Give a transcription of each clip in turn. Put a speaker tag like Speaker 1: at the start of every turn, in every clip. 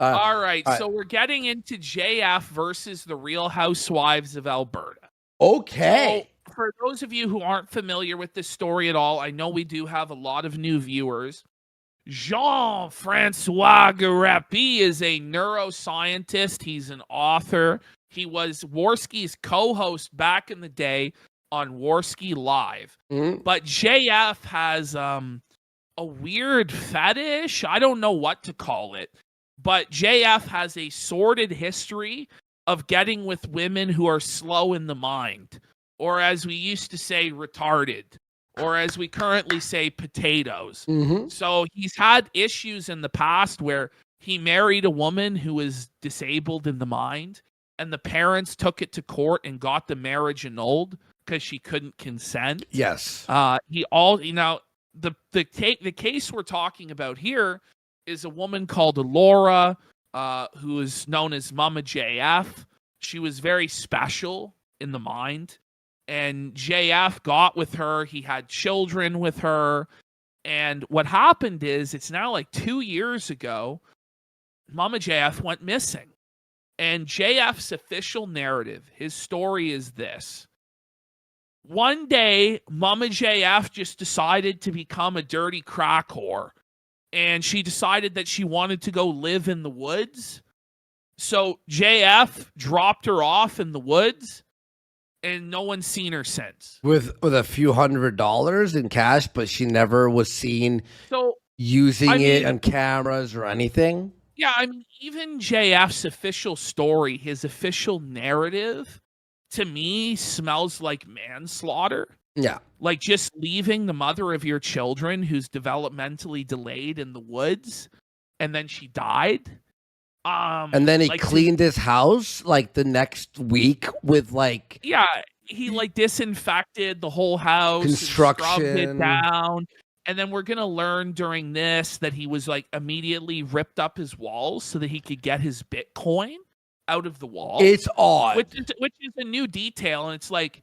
Speaker 1: All right,
Speaker 2: all
Speaker 1: so we're getting into JF versus the Real Housewives of Alberta.
Speaker 2: Okay.
Speaker 1: So, for those of you who aren't familiar with this story at all, I know we do have a lot of new viewers. Jean-Francois Gariepy is a neuroscientist. He's an author. He was Worski's co-host back in the day on Worski Live. But JF has a weird fetish. I don't know what to call it. But JF has a sordid history of getting with women who are slow in the mind, or as we used to say, retarded, or as we currently say, potatoes. So he's had issues in the past where he married a woman who was disabled in the mind, and the parents took it to court and got the marriage annulled because she couldn't consent.
Speaker 2: Yes.
Speaker 1: The case we're talking about here is a woman called Laura, who is known as Mama JF. She was very special in the mind, and JF got with her. He had children with her, and what happened is, it's now like 2 years ago, Mama JF went missing. And JF's official narrative, his story is this. One day, Mama JF just decided to become a dirty crack whore. And she decided that she wanted to go live in the woods. So JF dropped her off in the woods, and no one's seen her since.
Speaker 2: With a few $100 in cash, but she never was seen using it on cameras or anything.
Speaker 1: Yeah, I mean, even JF's official story, his official narrative, to me, smells like manslaughter.
Speaker 2: Yeah.
Speaker 1: Like just leaving the mother of your children who's developmentally delayed in the woods, and then she died.
Speaker 2: And then he cleaned his house like the next week with like...
Speaker 1: Yeah, he like disinfected the whole house.
Speaker 2: Construction.
Speaker 1: And scrubbed it down. And then we're going to learn during this that he was like immediately ripped up his walls so that he could get his Bitcoin out of the wall.
Speaker 2: It's odd.
Speaker 1: Which is a new detail. And it's like,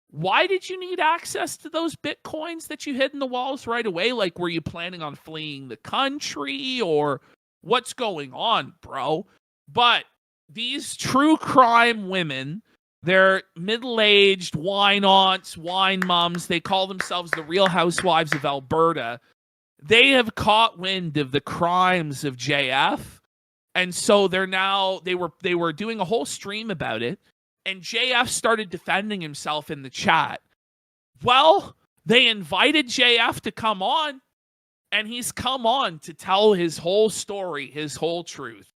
Speaker 1: why did you need access to those Bitcoins that you hid in the walls right away? Like, were you planning on fleeing the country, or what's going on, bro? But these true crime women, they're middle-aged wine aunts, wine moms. They call themselves the Real Housewives of Alberta. They have caught wind of the crimes of JF. And so they were doing a whole stream about it. And JF started defending himself in the chat. Well, they invited JF to come on, and he's come on to tell his whole story, his whole truth.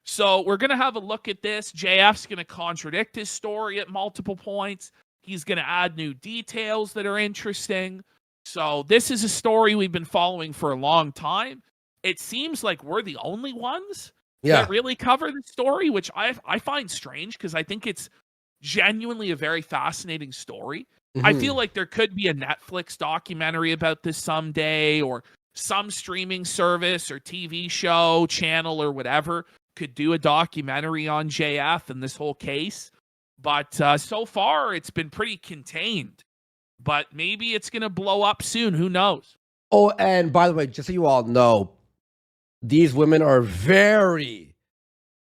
Speaker 1: So we're going to have a look at this. JF's going to contradict his story at multiple points. He's going to add new details that are interesting. So this is a story we've been following for a long time. It seems like we're the only ones that really cover the story, which I find strange because I think it's genuinely a very fascinating story. I feel like there could be a Netflix documentary about this someday, or some streaming service or TV show, channel, or whatever could do a documentary on JF and this whole case. But so far, it's been pretty contained. But maybe it's going to blow up soon. Who knows?
Speaker 2: Oh, and by the way, just so you all know, these women are very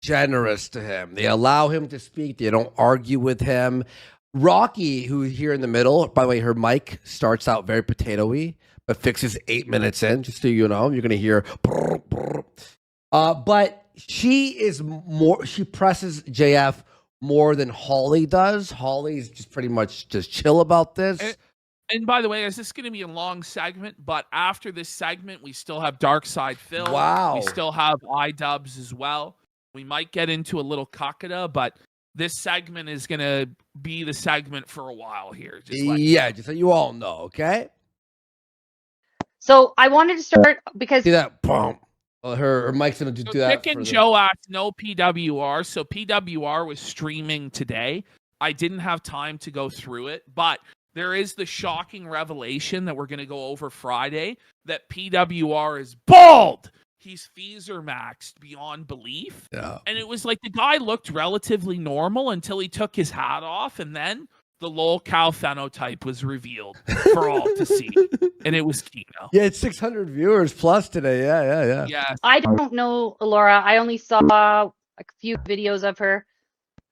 Speaker 2: generous to him. They allow him to speak. They don't argue with him. Rocky, who's here in the middle, by the way, her mic starts out very potato-y, but fixes 8 minutes in, just so you know. You're going to hear... Brr, brr. But she presses JF more than Holly does. Holly's just pretty much just chill about this.
Speaker 1: And by the way, is this going to be a long segment? But after this segment, we still have Dark Side Phil.
Speaker 2: Wow.
Speaker 1: We still have iDubbbz as well. We might get into a little Kakada, but this segment is going to be the segment for a while here.
Speaker 2: Just so you all know, okay?
Speaker 3: So I wanted to start because...
Speaker 2: See that? Boom. Well, her mic's going to do that.
Speaker 1: Dick and Joe asked no PWR. So PWR was streaming today. I didn't have time to go through it, but there is the shocking revelation that we're going to go over Friday that PWR is bald. His fees are maxed beyond belief.
Speaker 2: Yeah.
Speaker 1: And it was like the guy looked relatively normal until he took his hat off, and then the lolcow phenotype was revealed for all to see, and it was Kino.
Speaker 2: Yeah, it's 600 viewers plus today. Yeah.
Speaker 1: Yes.
Speaker 3: I don't know Laura. I only saw a few videos of her.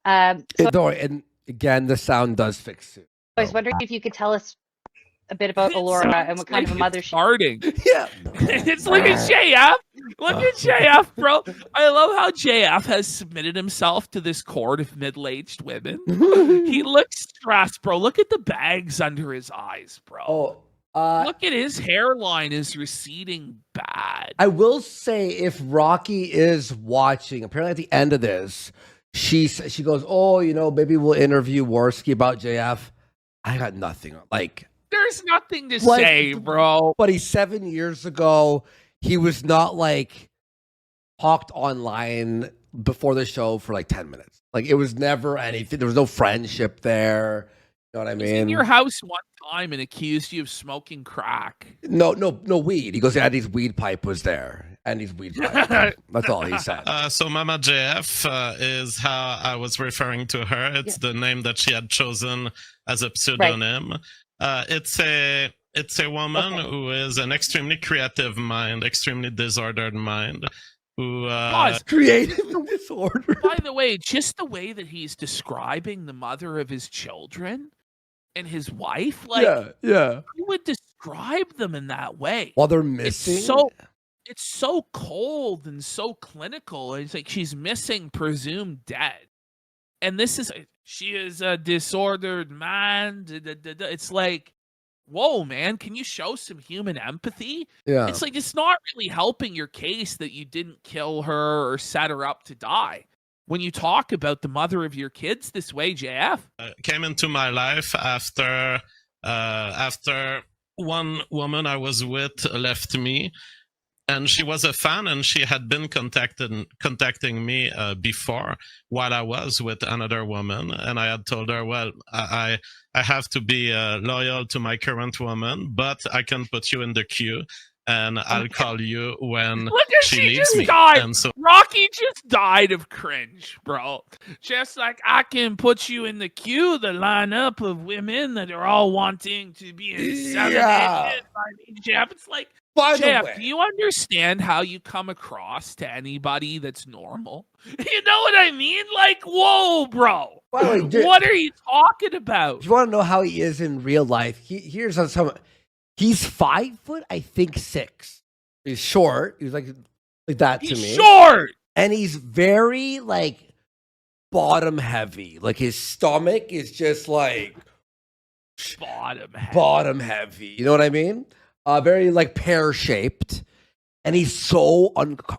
Speaker 3: So
Speaker 2: Don't worry. And again, the sound does fix it.
Speaker 3: I was wondering if you could tell us a bit about
Speaker 1: It
Speaker 3: Alora
Speaker 1: sounds
Speaker 3: and what kind
Speaker 1: like
Speaker 3: of a mother
Speaker 1: it's
Speaker 3: she
Speaker 1: farting.
Speaker 2: Yeah.
Speaker 1: It's like a JF. Look at JF, bro. I love how JF has submitted himself to this court of middle-aged women. He looks stressed, bro. Look at the bags under his eyes, bro. Look at his hairline is receding bad.
Speaker 2: I will say, if Rocky is watching, apparently at the end of this, she goes, "Oh, maybe we'll interview Worski about JF." I got nothing. Like,
Speaker 1: there's nothing to say, bro.
Speaker 2: Buddy, 7 years ago, he was not like talked online before the show for like 10 minutes. Like, it was never anything. There was no friendship there. You know what I mean?
Speaker 1: He's in your house one time and accused you of smoking crack.
Speaker 2: No weed. He goes, Andy's weed pipe was there. Andy's weed pipe. That's all he said.
Speaker 4: So Mama JF is how I was referring to her. It's the name that she had chosen as a pseudonym. Right. It's a woman who is an extremely creative mind, extremely disordered mind. Who
Speaker 2: creative disorder.
Speaker 1: By the way, just the way that he's describing the mother of his children and his wife, like,
Speaker 2: yeah,
Speaker 1: who would describe them in that way?
Speaker 2: While they're missing,
Speaker 1: it's so cold and so clinical. It's like she's missing, presumed dead, and she is a disordered mind. It's like, whoa, man, can you show some human empathy?
Speaker 2: Yeah.
Speaker 1: It's like, it's not really helping your case that you didn't kill her or set her up to die. When you talk about the mother of your kids this way, JF.
Speaker 4: Came into my life after one woman I was with left me. And she was a fan, and she had been contacting me before while I was with another woman. And I had told her, well, I have to be loyal to my current woman, but I can put you in the queue, and I'll call you when she leaves me.
Speaker 1: Died.
Speaker 4: And so
Speaker 1: Rocky just died of cringe, bro. Just like I can put you in the queue, the lineup of women that are all wanting to be inseminated by me, Jeff. It's like, Jeff, do you understand how you come across to anybody that's normal? You know what I mean? Like, whoa, bro.
Speaker 2: By the way,
Speaker 1: what are you talking about?
Speaker 2: Do you want to know how he is in real life? Here's some. He's 5 foot, I think 6. He's short. He's like that to me.
Speaker 1: He's short,
Speaker 2: and he's very like bottom heavy. Like his stomach is just like bottom heavy. You know what I mean? Very like pear shaped, and he's so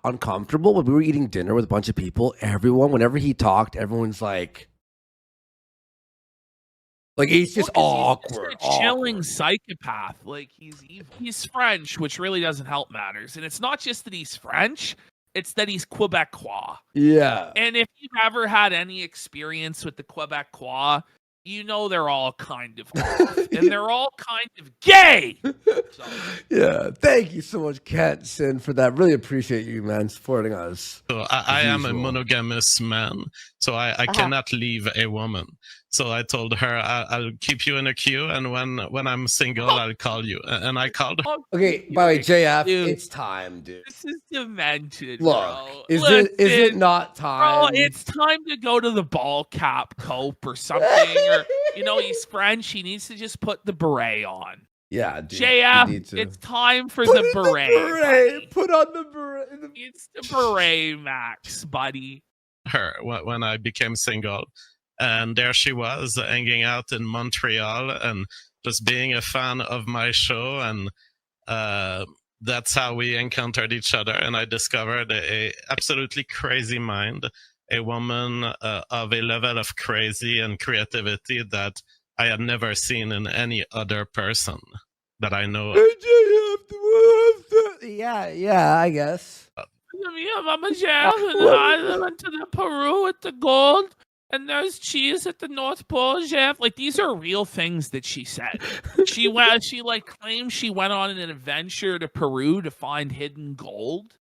Speaker 2: uncomfortable. When we were eating dinner with a bunch of people, whenever he talked, everyone's like he's just awkward.
Speaker 1: He's just a chilling psychopath. Like he's French, which really doesn't help matters. And it's not just that he's French; it's that he's Quebecois.
Speaker 2: Yeah.
Speaker 1: And if you've ever had any experience with the Quebecois, you know they're all kind of off, and they're all kind of gay. So.
Speaker 2: Yeah, thank you so much, Kenson, for that. Really appreciate you, man, supporting us.
Speaker 4: So I am a monogamous man, so I cannot leave a woman. So I told her, I'll keep you in a queue, and when I'm single, I'll call you. And I called her.
Speaker 2: Okay, by the way, JF,
Speaker 1: dude,
Speaker 2: it's time, dude.
Speaker 1: This is demented,
Speaker 2: Look,
Speaker 1: bro.
Speaker 2: Is it not time?
Speaker 1: Bro, it's time to go to the ball cap cope or something. Or, he's French. He needs to just put the beret on.
Speaker 2: Yeah, dude.
Speaker 1: JF, it's time for the beret.
Speaker 2: Put on the beret.
Speaker 1: It's the beret, Max, buddy.
Speaker 4: Her when I became single. And there she was, hanging out in Montreal and just being a fan of my show. And that's how we encountered each other. And I discovered a absolutely crazy mind, a woman of a level of crazy and creativity that I had never seen in any other person that I know of.
Speaker 2: Yeah, I guess.
Speaker 1: Mama Jeff, and I went to the Peru with the gold. And there's cheese at the North Pole, Jeff. Like, these are real things that she said. She claimed she went on an adventure to Peru to find hidden gold.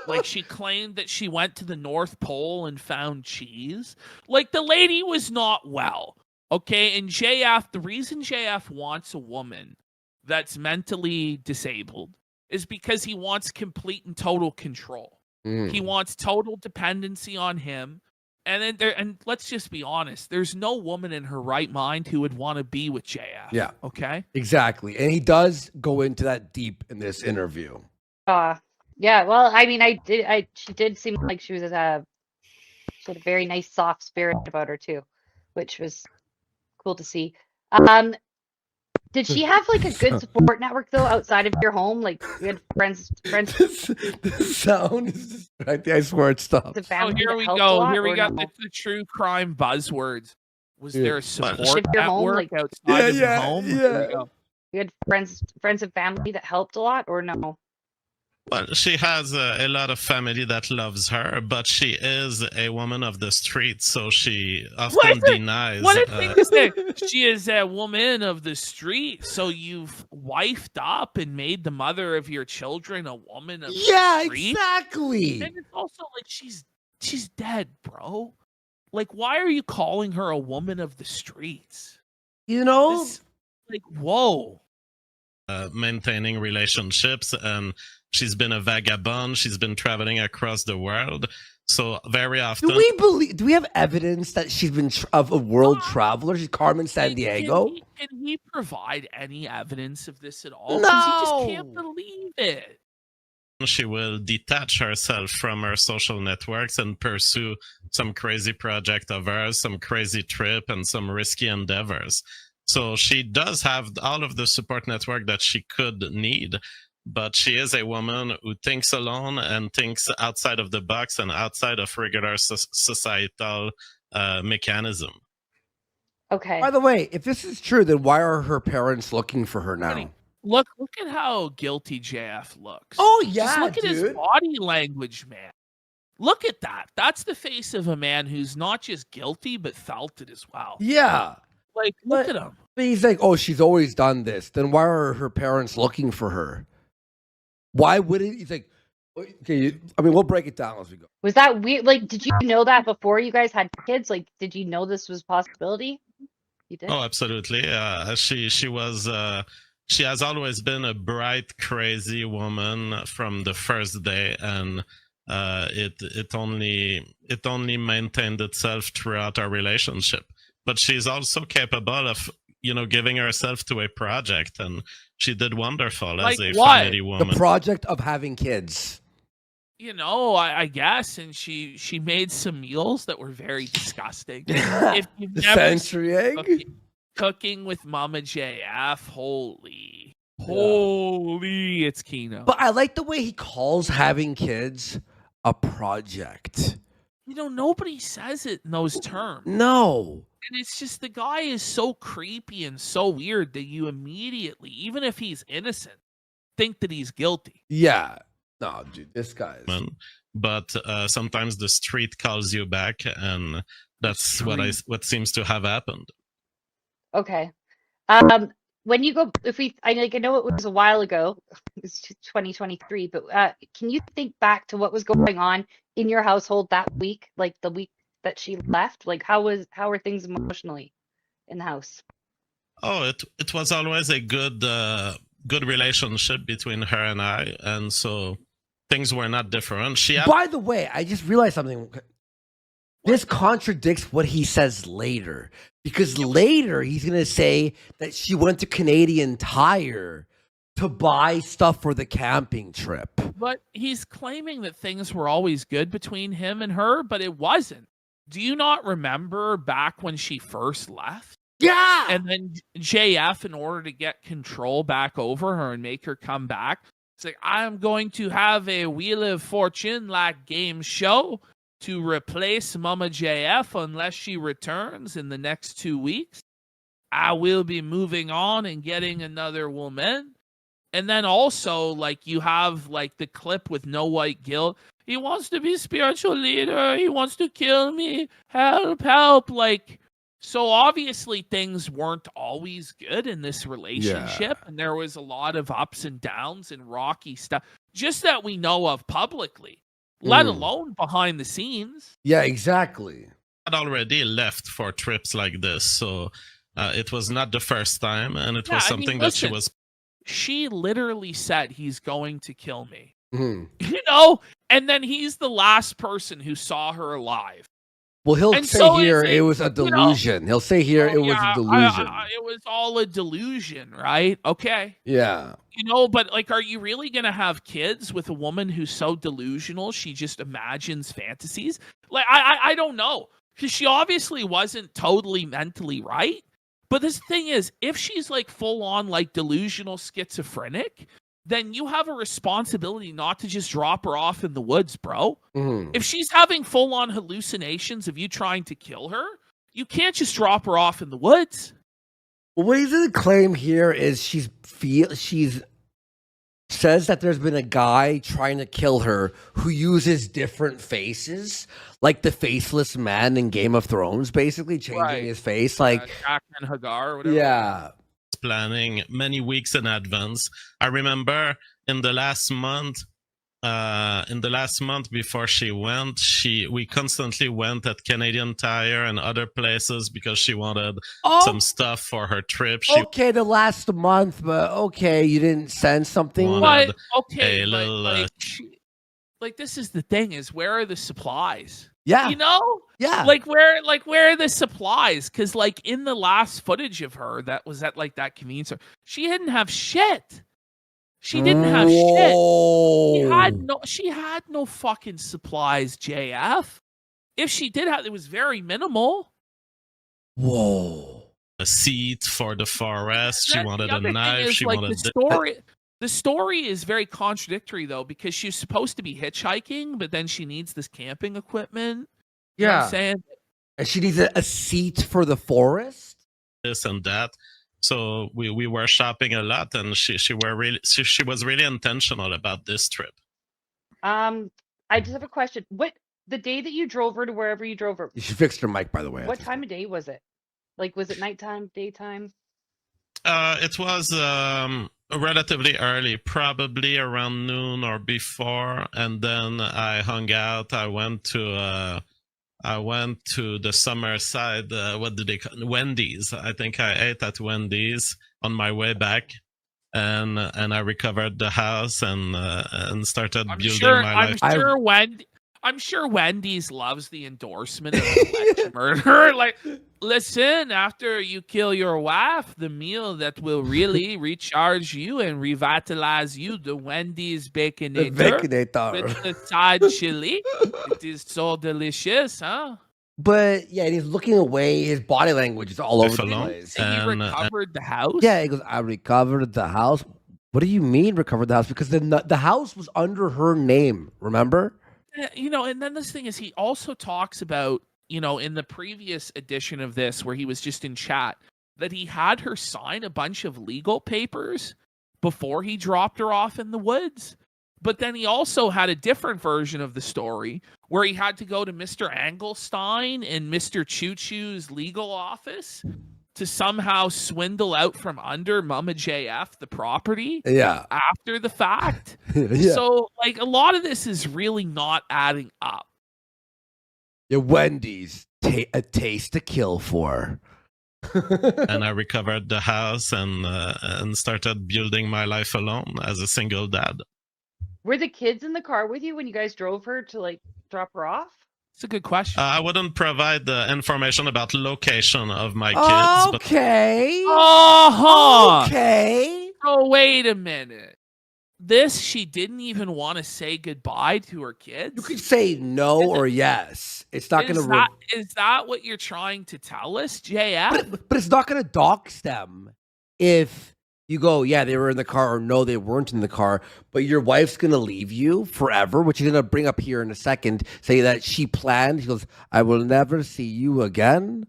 Speaker 1: Like, she claimed that she went to the North Pole and found cheese. Like, the lady was not well. Okay, and JF, the reason JF wants a woman that's mentally disabled is because he wants complete and total control. He wants total dependency on him. And let's just be honest, there's no woman in her right mind who would want to be with JF.
Speaker 2: Yeah.
Speaker 1: Okay?
Speaker 2: Exactly. And he does go into that deep in this interview.
Speaker 3: Yeah, well, I mean, she did seem like she had a very nice soft spirit about her too, which was cool to see. Did she have like a good support network though outside of your home? Like you had friends.
Speaker 2: This sound is distracting. I swear it stops.
Speaker 1: Oh, here we go. Here we got the true crime buzzwords. Was there a support network outside of the home?
Speaker 2: Yeah.
Speaker 3: You had friends and family that helped a lot, or no?
Speaker 4: Well, she has a lot of family that loves her, but she is a woman of the street, so she often denies.
Speaker 1: What did they say? She is a woman of the street, so you've wifed up and made the mother of your children a woman of the street?
Speaker 2: Yeah, exactly.
Speaker 1: And it's also like she's dead, bro. Like, why are you calling her a woman of the streets?
Speaker 2: You know?
Speaker 1: Like, whoa.
Speaker 4: Maintaining relationships, and she's been a vagabond. She's been traveling across the world. So very often,
Speaker 2: do we have evidence that she's been of a world traveler? She's Carmen Sandiego.
Speaker 1: Can he provide any evidence of this at all?
Speaker 2: No,
Speaker 1: he just can't believe it.
Speaker 4: She will detach herself from her social networks and pursue some crazy project of hers, some crazy trip, and some risky endeavors. So she does have all of the support network that she could need, but she is a woman who thinks alone and thinks outside of the box and outside of regular societal mechanism.
Speaker 3: Okay.
Speaker 2: By the way, if this is true, then why are her parents looking for her now?
Speaker 1: Look at how guilty JF looks.
Speaker 2: Oh yeah,
Speaker 1: just look at his body language, man. Look at that. That's the face of a man who's not just guilty but felt it as well.
Speaker 2: Yeah.
Speaker 1: Like, look at him.
Speaker 2: But he's like, oh, she's always done this. Then why are her parents looking for her? Why wouldn't he's like? Okay, I mean, we'll break it down as we go.
Speaker 3: Was that weird? Like, did you know that before you guys had kids? Like, did you know this was a possibility? You did?
Speaker 4: Oh, absolutely. She was. She has always been a bright, crazy woman from the first day, and it only maintained itself throughout our relationship. But she's also capable of, giving herself to a project, and she did wonderful as a family woman.
Speaker 2: The project of having kids.
Speaker 1: I guess, and she made some meals that were very disgusting. If you've
Speaker 2: The
Speaker 1: never
Speaker 2: century egg?
Speaker 1: Cooking with Mama JF, holy, it's Kino.
Speaker 2: But I like the way he calls having kids a project.
Speaker 1: Nobody says it in those terms.
Speaker 2: No.
Speaker 1: And it's just the guy is so creepy and so weird that you immediately, even if he's innocent, think that he's guilty.
Speaker 2: Yeah. No, dude, this guy is...
Speaker 4: But sometimes the street calls you back, and that's what seems to have happened.
Speaker 3: Okay. When you go, I know it was a while ago, it's 2023, but can you think back to what was going on in your household that week, like the week that she left? Like, how were things emotionally in the house?
Speaker 4: Oh, it was always a good relationship between her and I, and so things were not different.
Speaker 2: By the way, I just realized something. This contradicts what he says later, because later he's going to say that she went to Canadian Tire to buy stuff for the camping trip.
Speaker 1: But he's claiming that things were always good between him and her, but it wasn't. Do you not remember back when she first left?
Speaker 2: Yeah.
Speaker 1: And then JF, in order to get control back over her and make her come back, it's like, I'm going to have a Wheel of Fortune-like game show to replace Mama JF unless she returns in the next 2 weeks. I will be moving on and getting another woman. And then also, like, you have, like, the clip with No White Guilt. He wants to be spiritual leader. He wants to kill me. Help, help. Like, so obviously things weren't always good in this relationship. Yeah. And there was a lot of ups and downs and rocky stuff, just that we know of publicly. Let alone behind the scenes.
Speaker 2: Yeah, exactly.
Speaker 4: had already left for trips like this, so it was not the first time, and it was something that she was.
Speaker 1: She literally said he's going to kill me.
Speaker 2: Mhm.
Speaker 1: You know, and then he's the last person who saw her alive.
Speaker 2: Well, he'll
Speaker 1: And
Speaker 2: say
Speaker 1: so
Speaker 2: here
Speaker 1: is
Speaker 2: it was a delusion. He'll say here it was a delusion.
Speaker 1: It was all a delusion, right? Okay.
Speaker 2: Yeah.
Speaker 1: You know, but like, are you really going to have kids with a woman who's so delusional she just imagines fantasies? Like, I don't know. Because she obviously wasn't totally mentally right. But this thing is, if she's like full on like delusional schizophrenic, then you have a responsibility not to just drop her off in the woods, bro.
Speaker 2: Mhm.
Speaker 1: If she's having full on hallucinations of you trying to kill her, you can't just drop her off in the woods.
Speaker 2: Well, what he's gonna claim here is she's says that there's been a guy trying to kill her who uses different faces, like the faceless man in Game of Thrones, basically changing his face, like
Speaker 1: Jackman Hagar or whatever.
Speaker 2: yeah.
Speaker 4: Planning many weeks in advance. I remember in the last month before she went, we constantly went at Canadian Tire and other places because she wanted some stuff for her trip.
Speaker 2: Okay, the last month, but okay, you didn't send something.
Speaker 1: But okay,
Speaker 4: a little,
Speaker 1: like this is the thing: is where are the supplies?
Speaker 2: Yeah,
Speaker 1: You know,
Speaker 2: yeah.
Speaker 1: like where are the supplies? Because like in the last footage of her that was at like that convenience store, she didn't have shit. She didn't have shit. She had no fucking supplies, JF. If she did have, it was very minimal.
Speaker 2: Whoa.
Speaker 4: A seat for the forest. She wanted a knife. She
Speaker 1: like,
Speaker 4: wanted
Speaker 1: the story is very contradictory though, because she's supposed to be hitchhiking, but then she needs this camping equipment. You know what I'm saying?
Speaker 2: And she needs a seat for the forest.
Speaker 4: This and that. So we were shopping a lot, and she was really intentional about this trip.
Speaker 3: I just have a question. The day that you drove her to wherever you drove her?
Speaker 2: She fixed her mic, by the way.
Speaker 3: What time of day was it? Like, was it nighttime, daytime?
Speaker 4: It was relatively early, probably around noon or before, and then I hung out. I went to the summer side. What do they call Wendy's? I think I ate at Wendy's on my way back, and I recovered the house and started building my life.
Speaker 1: I'm sure Wendy's loves the endorsement of alleged murder. Like, listen, after you kill your wife, the meal that will really recharge you and revitalize you, the Wendy's Baconator with the side chili. It is so delicious, huh?
Speaker 2: But yeah, he's looking away. His body language is all over the place.
Speaker 1: And he recovered the house?
Speaker 2: Yeah, he goes, I recovered the house. What do you mean recovered the house? Because the house was under her name, remember?
Speaker 1: You know, and then this thing is, he also talks about, you know, in the previous edition of this, where he was just in chat, that he had her sign a bunch of legal papers before he dropped her off in the woods. But then he also had a different version of the story where he had to go to Mr. Angelstein and Mr. Choo Choo's legal office to somehow swindle out from under Mama JF the property after the fact. So, like, a lot of this is really not adding up.
Speaker 2: Yeah, Wendy's, a taste to kill for.
Speaker 4: And I recovered the house and started building my life alone as a single dad.
Speaker 3: Were the kids in the car with you when you guys drove her to, like, drop her off?
Speaker 1: It's a good question.
Speaker 4: I wouldn't provide the information about location of my kids.
Speaker 2: Okay. Okay.
Speaker 1: Oh, wait a minute. She didn't even want to say goodbye to her kids?
Speaker 2: You could say no or yes. It's not going to...
Speaker 1: Is that what you're trying to tell us, JF?
Speaker 2: But it's not going to dox them if... You go, yeah, they were in the car, or no, they weren't in the car, but your wife's going to leave you forever, which you're going to bring up here in a second, say that she planned. She goes, I will never see you again.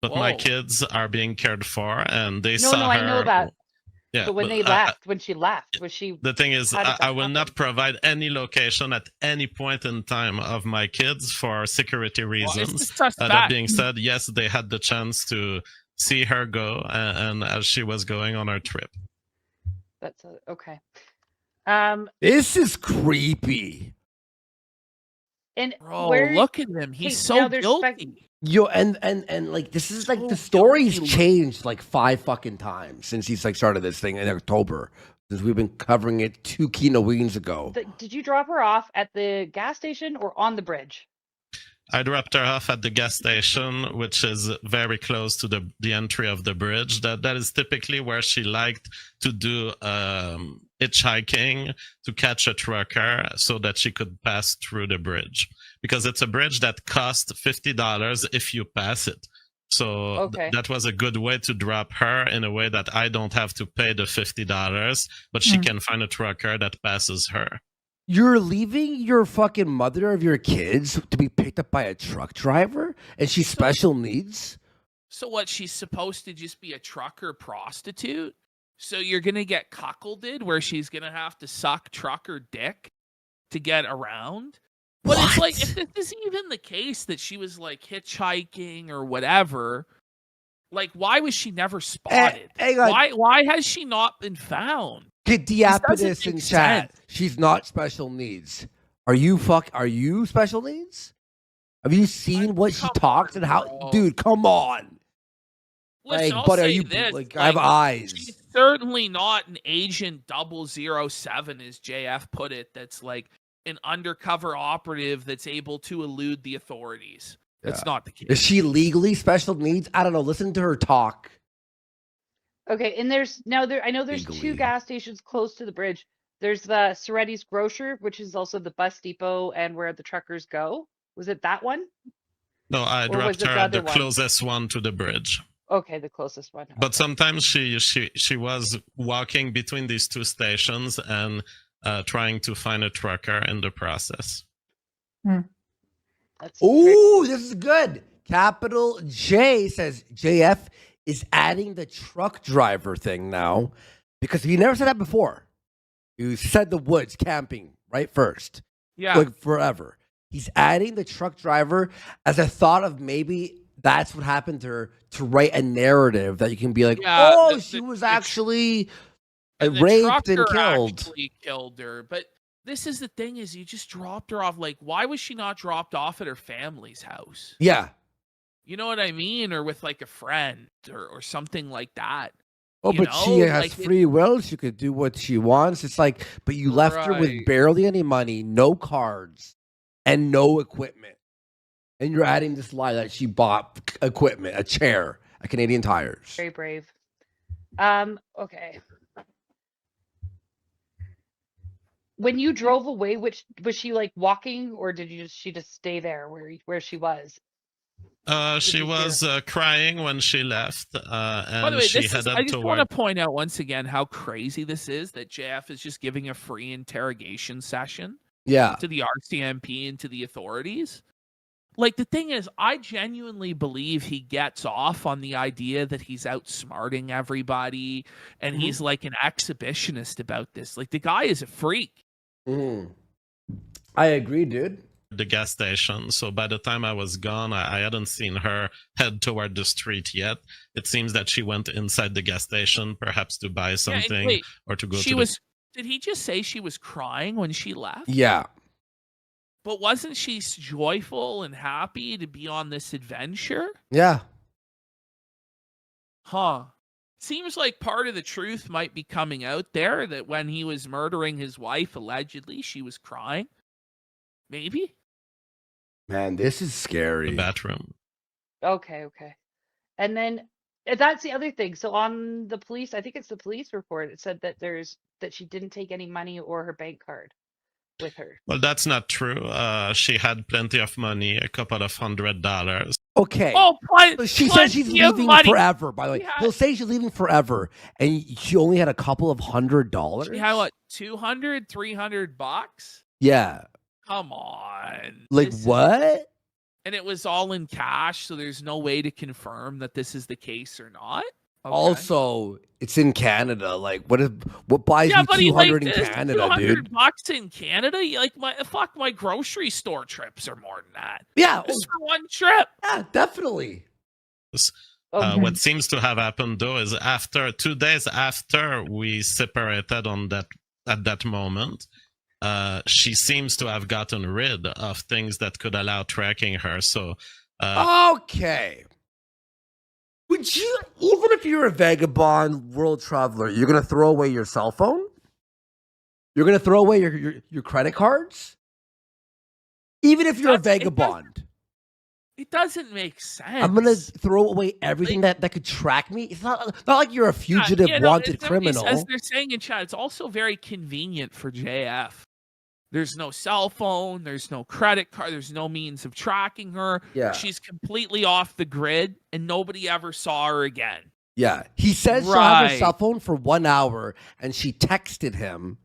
Speaker 4: But my kids are being cared for, and they saw her.
Speaker 3: No, I know that.
Speaker 4: Yeah,
Speaker 3: but when she left, was she...
Speaker 4: The thing is, I will not provide any location at any point in time of my kids for security reasons. That being said, yes, they had the chance to see her go, and as she was going on her trip.
Speaker 3: That's okay.
Speaker 2: This is creepy.
Speaker 3: And
Speaker 1: Bro,
Speaker 3: where
Speaker 1: look at him. He's
Speaker 3: Okay,
Speaker 1: so
Speaker 3: now there's
Speaker 1: guilty.
Speaker 2: Yo, and like this is like
Speaker 1: So
Speaker 2: the story's
Speaker 1: guilty.
Speaker 2: changed like 5 fucking times since he's like started this thing in October. Since we've been covering it 2 Kino weeks ago.
Speaker 3: did you drop her off at the gas station or on the bridge?
Speaker 4: I dropped her off at the gas station, which is very close to the entry of the bridge. That is typically where she liked to do hitchhiking to catch a trucker so that she could pass through the bridge. Because it's a bridge that costs $50 if you pass it. So
Speaker 3: Okay.
Speaker 4: that was a good way to drop her in a way that I don't have to pay the $50, but she can find a trucker that passes her.
Speaker 2: You're leaving your fucking mother of your kids to be picked up by a truck driver, and she's special needs.
Speaker 1: So what? She's supposed to just be a trucker prostitute? So you're gonna get cuckolded, where she's gonna have to suck trucker dick to get around? But it's like, if this is even the case that she was like hitchhiking or whatever, like why was she never spotted?
Speaker 2: hang on.
Speaker 1: Why has she not been found?
Speaker 2: Get
Speaker 1: doesn't
Speaker 2: Diapidus in
Speaker 1: make
Speaker 2: chat.
Speaker 1: sense.
Speaker 2: She's not special needs. Are you special needs? Have you seen what she
Speaker 1: come
Speaker 2: talks
Speaker 1: on,
Speaker 2: and how?
Speaker 1: bro.
Speaker 2: Dude, come on.
Speaker 1: Listen,
Speaker 2: Like,
Speaker 1: I'll
Speaker 2: but are
Speaker 1: say
Speaker 2: you
Speaker 1: this,
Speaker 2: like? I have eyes.
Speaker 1: She's certainly not an Agent 007, as JF put it. That's like an undercover operative that's able to elude the authorities. That's not the case.
Speaker 2: Is she legally special needs? I don't know. Listen to her talk.
Speaker 3: Okay, and I know there's
Speaker 2: Legally.
Speaker 3: 2 gas stations close to the bridge. There's the Soretti's Grocer, which is also the bus depot and where the truckers go. Was it that one?
Speaker 4: No, I
Speaker 3: Or was
Speaker 4: dropped
Speaker 3: it
Speaker 4: her
Speaker 3: the
Speaker 4: at the
Speaker 3: other one?
Speaker 4: closest one to the bridge.
Speaker 3: Okay, the closest one.
Speaker 4: But sometimes she was walking between these 2 stations and trying to find a trucker in the process.
Speaker 3: That's great.
Speaker 2: Ooh, this is good. Capital J says JF is adding the truck driver thing now because he never said that before. He said the woods camping right first.
Speaker 1: Yeah.
Speaker 2: Like forever. He's adding the truck driver as a thought of maybe that's what happened to her to write a narrative that you can be like,
Speaker 1: Yeah,
Speaker 2: oh,
Speaker 1: the-
Speaker 2: she
Speaker 1: the-
Speaker 2: was
Speaker 1: the-
Speaker 2: actually
Speaker 1: And the
Speaker 2: raped and
Speaker 1: trucker
Speaker 2: killed.
Speaker 1: actually killed her. But this is the thing: is you just dropped her off. Like, why was she not dropped off at her family's house?
Speaker 2: Yeah.
Speaker 1: You know what I mean? Or with like a friend or something like that.
Speaker 2: Oh,
Speaker 1: You
Speaker 2: but
Speaker 1: know,
Speaker 2: she has
Speaker 1: like,
Speaker 2: free will. She could do what she wants. It's like, but you left her with
Speaker 1: Right.
Speaker 2: barely any money, no cards, and no equipment. And you're adding this lie that she bought equipment, a chair, a Canadian Tires.
Speaker 3: Very brave. Okay. When you drove away, which was she like walking, or did she just stay there where she was?
Speaker 4: She
Speaker 3: you
Speaker 4: was crying when she left,
Speaker 1: By
Speaker 4: and
Speaker 1: the way,
Speaker 4: she
Speaker 1: I
Speaker 4: headed
Speaker 1: just
Speaker 4: toward.
Speaker 1: want to point out once again how crazy this is that JF is just giving a free interrogation session
Speaker 2: Yeah.
Speaker 1: to the RCMP and to the authorities. Like, the thing is, I genuinely believe he gets off on the idea that he's outsmarting everybody and he's like an exhibitionist about this. Like, the guy is a freak.
Speaker 2: Mhm. I agree, dude.
Speaker 4: The gas station. So by the time I was gone, I hadn't seen her head toward the street yet. It seems that she went inside the gas station, perhaps to buy
Speaker 1: Yeah, and
Speaker 4: something
Speaker 1: wait,
Speaker 4: or to go
Speaker 1: she
Speaker 4: to
Speaker 1: was. Did he just say she was crying when she left?
Speaker 2: Yeah.
Speaker 1: But wasn't she joyful and happy to be on this adventure?
Speaker 2: Yeah.
Speaker 1: Huh. Seems like part of the truth might be coming out there that when he was murdering his wife, allegedly, she was crying. Maybe?
Speaker 2: Man, this is
Speaker 4: the
Speaker 2: scary.
Speaker 4: bathroom.
Speaker 3: Okay. And then that's the other thing. So on the police, I think it's the police report, it said that she didn't take any money or her bank card with her.
Speaker 4: Well, that's not true. She had plenty of money, a couple of $100.
Speaker 2: Okay.
Speaker 1: Oh,
Speaker 2: So she says she's leaving forever, by the way. He'll say she's leaving forever, and she only had a couple of $100.
Speaker 1: She had what, 200, 300 bucks?
Speaker 2: Yeah.
Speaker 1: Come on.
Speaker 2: Like,
Speaker 1: This is-
Speaker 2: what?
Speaker 1: And it was all in cash, so there's no way to confirm that this is the case or not. Okay.
Speaker 2: Also, it's in Canada. Like, what buys
Speaker 1: yeah,
Speaker 2: you
Speaker 1: buddy,
Speaker 2: 200
Speaker 1: like,
Speaker 2: in
Speaker 1: this
Speaker 2: Canada,
Speaker 1: 200
Speaker 2: dude?
Speaker 1: bucks in Canada? Like, my grocery store trips are more than that.
Speaker 2: Yeah.
Speaker 1: Just for one trip.
Speaker 2: Yeah, definitely.
Speaker 3: Okay.
Speaker 4: What seems to have happened though is after 2 days after we separated at that moment, she seems to have gotten rid of things that could allow tracking her. So,
Speaker 2: okay. Would you, even if you're a vagabond world traveler, you're gonna throw away your cell phone? You're gonna throw away your credit cards? Even if you're a vagabond.
Speaker 1: It doesn't make sense.
Speaker 2: I'm gonna throw away everything that could track me. It's not like you're a fugitive wanted criminal.
Speaker 1: As they're saying in chat, it's also very convenient for JF. There's no cell phone, there's no credit card, there's no means of tracking her.
Speaker 2: Yeah.
Speaker 1: She's completely off the grid and nobody ever saw her again.
Speaker 2: Yeah. He says she'll have her cell phone for 1 hour and she texted him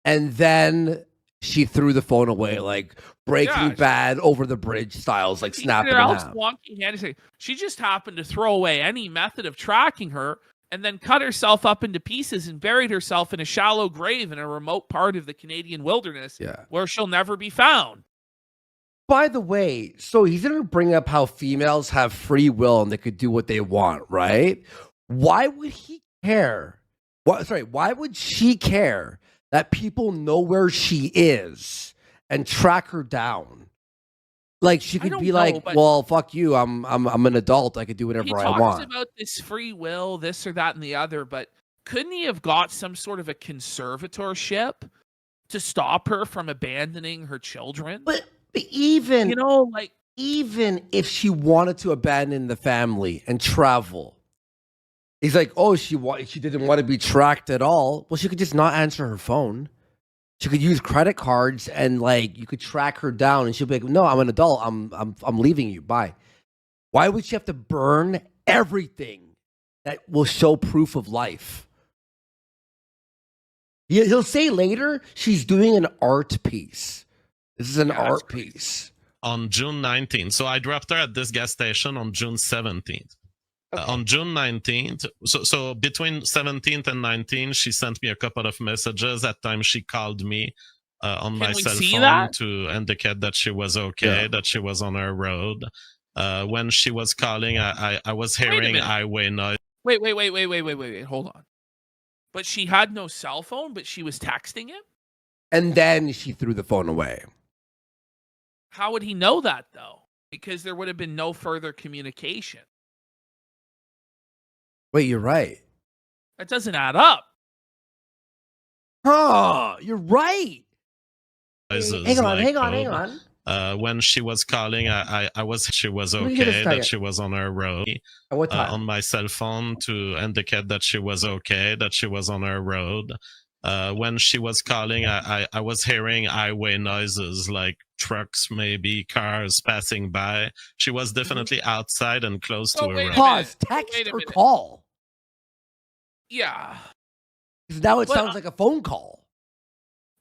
Speaker 2: and then she threw the phone away like Breaking Bad over the bridge styles, like snapping it out.
Speaker 1: She just happened to throw away any method of tracking her and then cut herself up into pieces and buried herself in a shallow grave in a remote part of the Canadian wilderness where she'll never be found.
Speaker 2: By the way, so he's going to bring up how females have free will and they could do what they want, right? Why would he care? Why would she care that people know where she is and track her down? Like she could be like, well, fuck you. I'm an adult. I could do whatever I want.
Speaker 1: He talks about this free will, this or that and the other, but couldn't he have got some sort of a conservatorship to stop her from abandoning her children?
Speaker 2: But even, even if she wanted to abandon the family and travel, he's like, oh, she didn't want to be tracked at all. Well, she could just not answer her phone. She could use credit cards and like you could track her down and she'll be like, no, I'm an adult. I'm leaving you. Bye. Why would she have to burn everything that will show proof of life? He'll say later she's doing an art piece. This is an art piece.
Speaker 4: On June 19th. So I dropped her at this gas station on June 17th. On June 19th, so between 17th and 19th, she sent me a couple of messages. At times, she called me on my cell phone to indicate that she was okay, that she was on her road. When she was calling, I was hearing highway noise.
Speaker 1: Wait, hold on. But she had no cell phone, but she was texting him?
Speaker 2: And then she threw the phone away.
Speaker 1: How would he know that, though? Because there would have been no further communication.
Speaker 2: Wait, you're right.
Speaker 1: That doesn't add up.
Speaker 2: Oh, you're right. Hang on.
Speaker 4: When she was calling, she was okay, that she was on her road.
Speaker 2: At what time?
Speaker 4: On my cell phone to indicate that she was okay, that she was on her road. When she was calling, I was hearing highway noises like trucks, maybe cars passing by. She was definitely outside and close to her road.
Speaker 2: Pause. Text or call.
Speaker 1: Yeah.
Speaker 2: Because now it sounds like a phone call.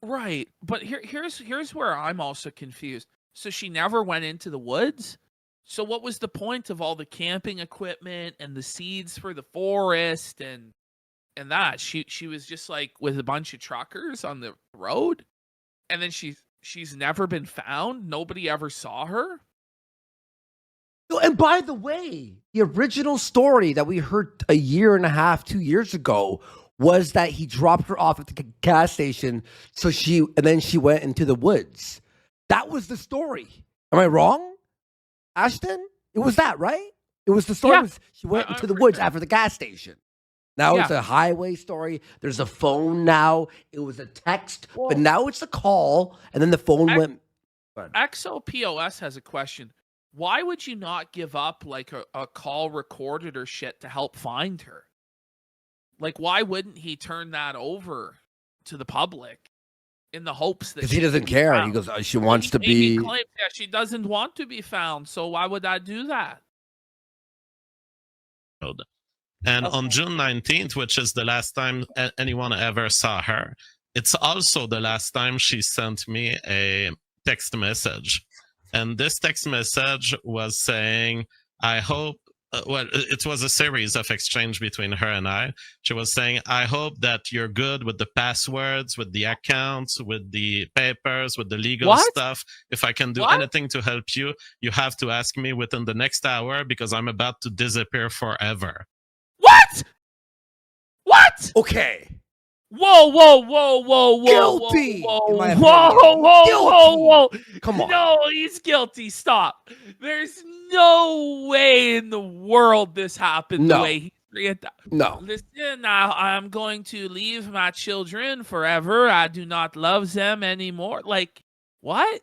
Speaker 1: Right. But here's where I'm also confused. So she never went into the woods? So what was the point of all the camping equipment and the seeds for the forest and that? She was just like with a bunch of truckers on the road? And then she's never been found? Nobody ever saw her?
Speaker 2: And by the way, the original story that we heard a year and a half, 2 years ago was that he dropped her off at the gas station. And then she went into the woods. That was the story. Am I wrong, Ashton? It was that, right? It was the story.
Speaker 1: Yeah.
Speaker 2: She went into the woods after the gas station. Now it's a highway story. There's a phone now. It was a text, but now it's a call. And then the phone went.
Speaker 1: XOPOS has a question. Why would you not give up like a call recorded or shit to help find her? Like, why wouldn't he turn that over to the public in the hopes that...
Speaker 2: Because he doesn't care. He goes, she wants to be...
Speaker 1: Claims, she doesn't want to be found, so why would I do that?
Speaker 4: And on June 19th, which is the last time anyone ever saw her, it's also the last time she sent me a text message. And this text message was saying, I hope, it was a series of exchange between her and I. She was saying, I hope that you're good with the passwords, with the accounts, with the papers, with the legal stuff. If I can do anything to help you, you have to ask me within the next hour because I'm about to disappear forever.
Speaker 1: What?
Speaker 2: Okay.
Speaker 1: Whoa, whoa, whoa, whoa, whoa,
Speaker 2: Guilty,
Speaker 1: whoa,
Speaker 2: in my
Speaker 1: whoa,
Speaker 2: opinion.
Speaker 1: whoa,
Speaker 2: Guilty.
Speaker 1: whoa, whoa.
Speaker 2: Come on.
Speaker 1: No, he's guilty. Stop. There's no way in the world this happened the
Speaker 2: No.
Speaker 1: way he created that.
Speaker 2: No.
Speaker 1: Listen, now I'm going to leave my children forever. I do not love them anymore. Like, what?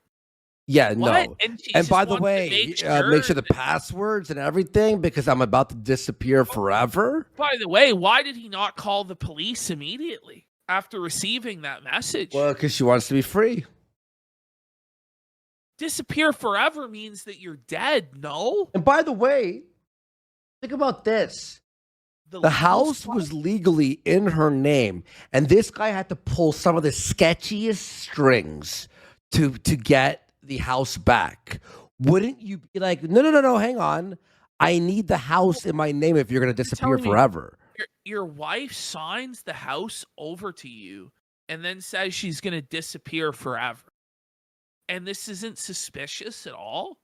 Speaker 2: Yeah,
Speaker 1: What?
Speaker 2: no.
Speaker 1: And, she
Speaker 2: And
Speaker 1: just
Speaker 2: by the
Speaker 1: wants to
Speaker 2: way,
Speaker 1: make
Speaker 2: make sure the
Speaker 1: that-
Speaker 2: passwords and everything because I'm about to disappear forever.
Speaker 1: By the way, why did he not call the police immediately after receiving that message?
Speaker 2: Well, because she wants to be free.
Speaker 1: Disappear forever means that you're dead, no?
Speaker 2: And by the way, think about this. The
Speaker 1: legal
Speaker 2: house
Speaker 1: stuff-
Speaker 2: was legally in her name, and this guy had to pull some of the sketchiest strings to get the house back. Wouldn't you be like, no, hang on. I need the house in my name if you're going to disappear
Speaker 1: telling me-
Speaker 2: forever.
Speaker 1: Your wife signs the house over to you and then says she's going to disappear forever. And this isn't suspicious at all?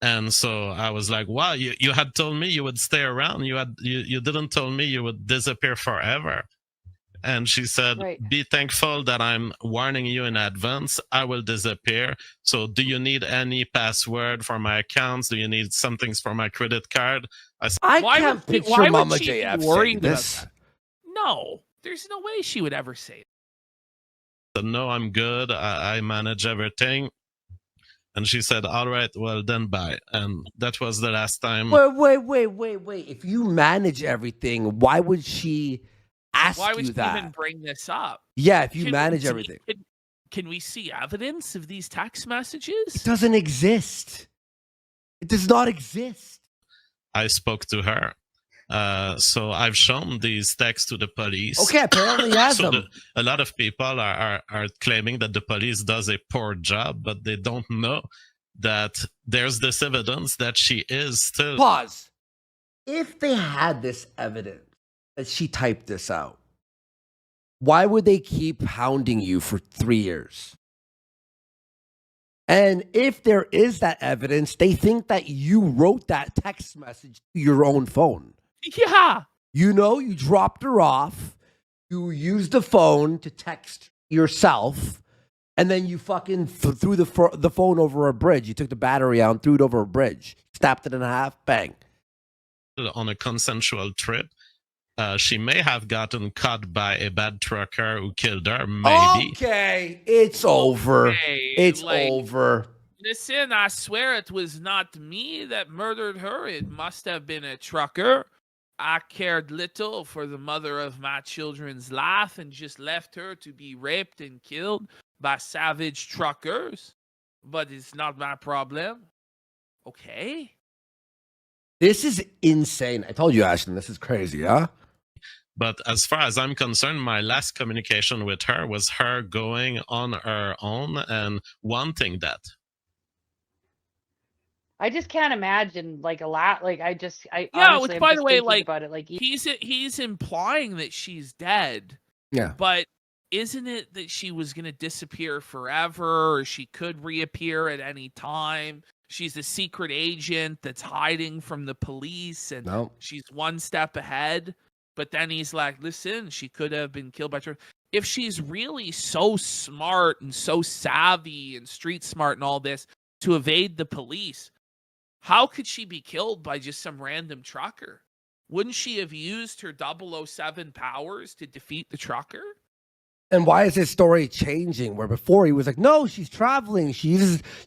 Speaker 4: And so I was like, wow, you had told me you would stay around. You didn't tell me you would disappear forever. And she said,
Speaker 3: Right.
Speaker 4: be thankful that I'm warning you in advance. I will disappear. So do you need any password for my accounts? Do you need some things for my credit card? I said,
Speaker 2: I
Speaker 1: Why
Speaker 2: can't
Speaker 1: would she-
Speaker 2: picture
Speaker 1: why would
Speaker 2: Mama
Speaker 1: she be
Speaker 2: JF
Speaker 1: worried
Speaker 2: saying
Speaker 1: about
Speaker 2: this.
Speaker 1: that? No, there's no way she would ever say that.
Speaker 4: no, I'm good. I manage everything. And she said, all right, well, then bye. And that was the last time.
Speaker 2: Wait. If you manage everything, why would she ask
Speaker 1: Why would
Speaker 2: you
Speaker 1: she
Speaker 2: that?
Speaker 1: even bring this up?
Speaker 2: Yeah, if you
Speaker 1: Can we
Speaker 2: manage
Speaker 1: see-
Speaker 2: everything.
Speaker 1: Can we see evidence of these text messages?
Speaker 2: It doesn't exist. It does not exist.
Speaker 4: I spoke to her. So I've shown these texts to the police.
Speaker 2: Okay, apparently he has
Speaker 4: So
Speaker 2: them.
Speaker 4: a lot of people are claiming that the police does a poor job, but they don't know that there's this evidence that she is still.
Speaker 2: Pause. If they had this evidence that she typed this out, why would they keep hounding you for 3 years? And if there is that evidence, they think that you wrote that text message to your own phone.
Speaker 1: Yeah.
Speaker 2: You know, you dropped her off, you used the phone to text yourself, and then you fucking threw the phone over a bridge. You took the battery out and threw it over a bridge, snapped it in half, bang.
Speaker 4: On a consensual trip. She may have gotten caught by a bad trucker who killed her, maybe.
Speaker 2: Okay, it's over.
Speaker 1: Okay,
Speaker 2: It's
Speaker 1: like,
Speaker 2: over.
Speaker 1: Listen, I swear it was not me that murdered her. It must have been a trucker. I cared little for the mother of my children's life and just left her to be raped and killed by savage truckers. But it's not my problem. Okay.
Speaker 2: This is insane. I told you, Ashton, this is crazy, huh?
Speaker 4: But as far as I'm concerned, my last communication with her was her going on her own and wanting that.
Speaker 3: I just can't imagine like a lot. Like I
Speaker 1: Yeah,
Speaker 3: honestly,
Speaker 1: which
Speaker 3: I'm
Speaker 1: by
Speaker 3: just
Speaker 1: the way,
Speaker 3: thinking
Speaker 1: like
Speaker 3: about it. Like
Speaker 1: he's implying that she's dead.
Speaker 2: Yeah.
Speaker 1: But isn't it that she was going to disappear forever or she could reappear at any time? She's a secret agent that's hiding from the police and
Speaker 2: No.
Speaker 1: she's one step ahead. But then he's like, listen, she could have been killed by truck. If she's really so smart and so savvy and street smart and all this to evade the police, how could she be killed by just some random trucker? Wouldn't she have used her 007 powers to defeat the trucker?
Speaker 2: And why is his story changing? Where before he was like, no, she's traveling. She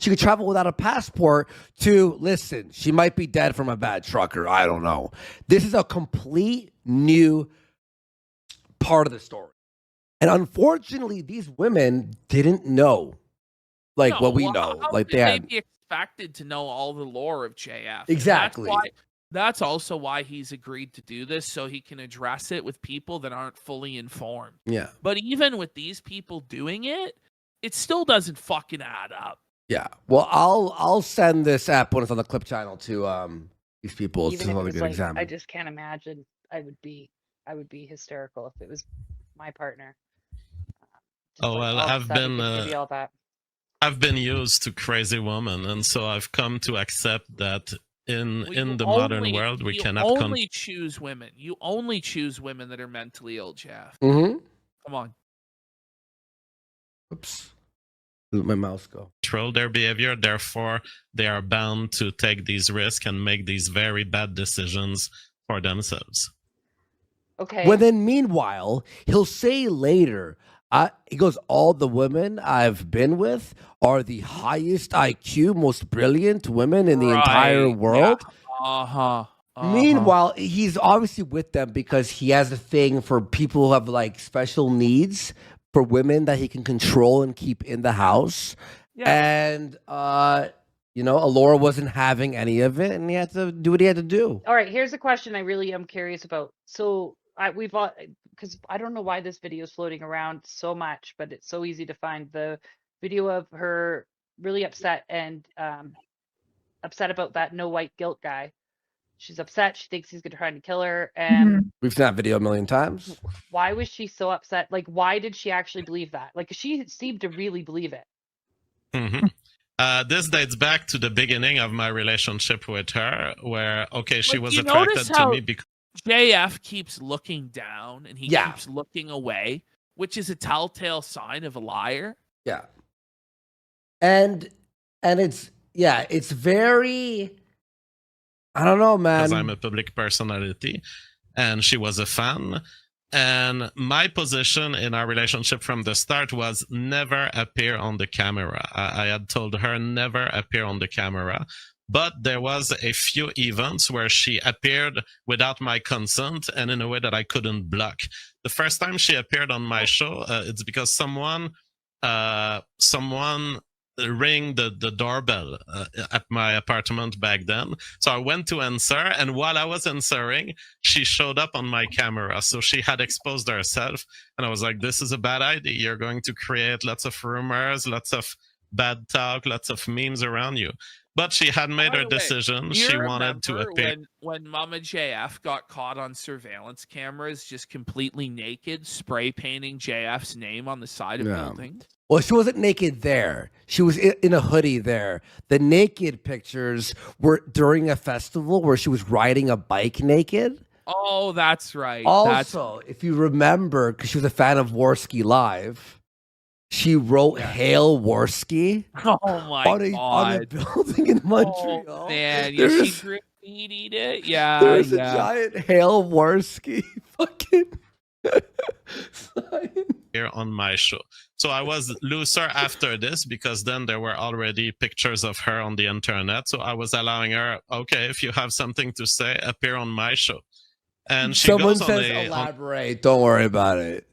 Speaker 2: could travel without a passport to, listen, she might be dead from a bad trucker. I don't know. This is a complete new part of the story. And unfortunately, these women didn't know like what we know. Like
Speaker 1: could
Speaker 2: they had.
Speaker 1: be expected to know all the lore of JF.
Speaker 2: Exactly.
Speaker 1: That's also why he's agreed to do this, so he can address it with people that aren't fully informed.
Speaker 2: Yeah.
Speaker 1: But even with these people doing it, it still doesn't fucking add up.
Speaker 2: Yeah. Well, I'll send this app when it's on the clip channel to these people
Speaker 3: even
Speaker 2: so
Speaker 3: if
Speaker 2: they
Speaker 3: it was
Speaker 2: can
Speaker 3: like,
Speaker 2: examine.
Speaker 3: I just can't imagine. I would be hysterical if it was my partner. Just
Speaker 4: Oh,
Speaker 3: like,
Speaker 4: well,
Speaker 3: all of a
Speaker 4: I've
Speaker 3: sudden
Speaker 4: been,
Speaker 3: give you all that.
Speaker 4: I've been used to crazy women, and so I've come to accept that in
Speaker 1: Well,
Speaker 4: in the modern world, we
Speaker 1: you
Speaker 4: cannot
Speaker 1: only choose women. You only choose women that are mentally ill, Jeff.
Speaker 2: Mm-hmm.
Speaker 1: Come on.
Speaker 2: Oops. Where'd my mouse go?
Speaker 4: control their behavior. Therefore, they are bound to take these risks and make these very bad decisions for themselves.
Speaker 3: Okay.
Speaker 2: Well, then, meanwhile, he'll say later, he goes, all the women I've been with are the highest IQ, most brilliant women in the entire
Speaker 1: Right,
Speaker 2: world.
Speaker 1: Yeah. Uh-huh.
Speaker 2: Meanwhile, he's obviously with them because he has a thing for people who have like special needs for women that he can control and keep in the house.
Speaker 1: Yeah.
Speaker 2: And, Alora wasn't having any of it and he had to do what he had to do.
Speaker 3: All right, here's a question I really am curious about. So we've all, because I don't know why this video is floating around so much, but it's so easy to find the video of her really upset and upset about that no white guilt guy. She's upset. She thinks he's gonna try to kill her. And
Speaker 2: We've seen that video a million times.
Speaker 3: why was she so upset? Like, why did she actually believe that? Like, she seemed to really believe it.
Speaker 4: Mm-hmm. This dates back to the beginning of my relationship with her, where she was attracted to me because
Speaker 1: JF keeps looking down and he
Speaker 2: Yeah.
Speaker 1: keeps looking away, which is a telltale sign of a liar.
Speaker 2: Yeah. And it's very, I don't know, man.
Speaker 4: I'm a public personality, and she was a fan. And my position in our relationship from the start was never appear on the camera. I had told her never appear on the camera. But there was a few events where she appeared without my consent and in a way that I couldn't block. The first time she appeared on my show, it's because someone rang the doorbell at my apartment back then. So I went to answer, and while I was answering, she showed up on my camera. So she had exposed herself, and I was like, this is a bad idea. You're going to create lots of rumors, lots of bad talk, lots of memes around you. But she had made her decision. She wanted to appear.
Speaker 1: When Mama JF got caught on surveillance cameras just completely naked, spray painting JF's name on the side of buildings?
Speaker 2: Well, she wasn't naked there. She was in a hoodie there. The naked pictures were during a festival where she was riding a bike naked.
Speaker 1: Oh, that's right.
Speaker 2: Also, if you remember, because she was a fan of Warski Live, she wrote "Hail Warski"
Speaker 1: Oh my
Speaker 2: on
Speaker 1: God.
Speaker 2: a building in Montreal.
Speaker 1: Oh, man, she graffitied it. Yeah,
Speaker 2: there's a giant "Hail Warski" fucking sign
Speaker 4: here on my show. So I was looser after this because then there were already pictures of her on the internet. So I was allowing her, okay, if you have something to say, appear on my show. And she
Speaker 2: Someone
Speaker 4: goes
Speaker 2: says, elaborate. Don't worry about it.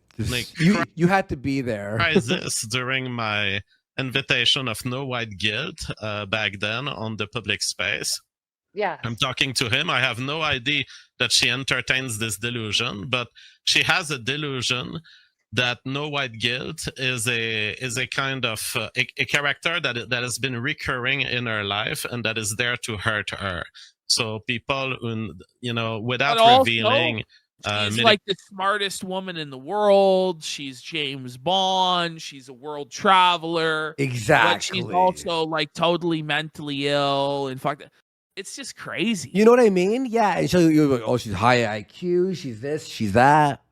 Speaker 2: You had to be there.
Speaker 4: This during my invitation of no white guilt back then on the public space.
Speaker 3: Yeah.
Speaker 4: I'm talking to him. I have no idea that she entertains this delusion, but she has a delusion that no white guilt is a kind of a character that has been recurring in her life and that is there to hurt her. So people, without revealing.
Speaker 1: She's like the smartest woman in the world. She's James Bond. She's a world traveler.
Speaker 2: Exactly.
Speaker 1: But she's also like totally mentally ill. In fact, it's just crazy.
Speaker 2: You know what I mean? Yeah. And so you're like, oh, she's high IQ. She's this. She's that.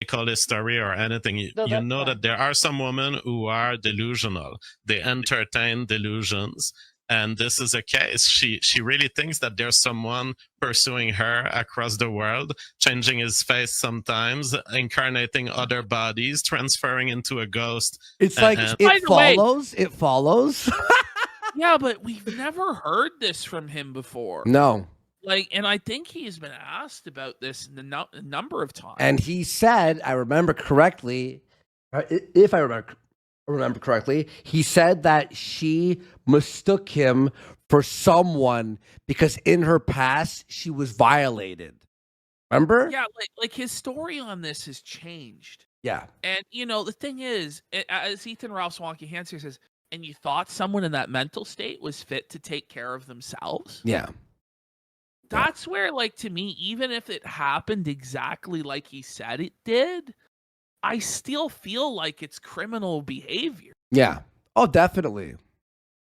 Speaker 4: Call it story or anything. You know that there are some women who are delusional. They entertain delusions. And this is a case. She really thinks that there's someone pursuing her across the world, changing his face sometimes, incarnating other bodies, transferring into a ghost.
Speaker 2: It's like it follows. It follows.
Speaker 1: Yeah, but we've never heard this from him before.
Speaker 2: No.
Speaker 1: And I think he's been asked about this a number of times.
Speaker 2: And he said, I remember correctly, if I remember correctly, he said that she mistook him for someone because in her past she was violated. Remember?
Speaker 1: Yeah, like his story on this has changed.
Speaker 2: Yeah.
Speaker 1: And the thing is, as Ethan Ralph Swanky Hanser says, and you thought someone in that mental state was fit to take care of themselves?
Speaker 2: Yeah.
Speaker 1: That's where, to me, even if it happened exactly like he said it did, I still feel like it's criminal behavior.
Speaker 2: Yeah. Oh, definitely.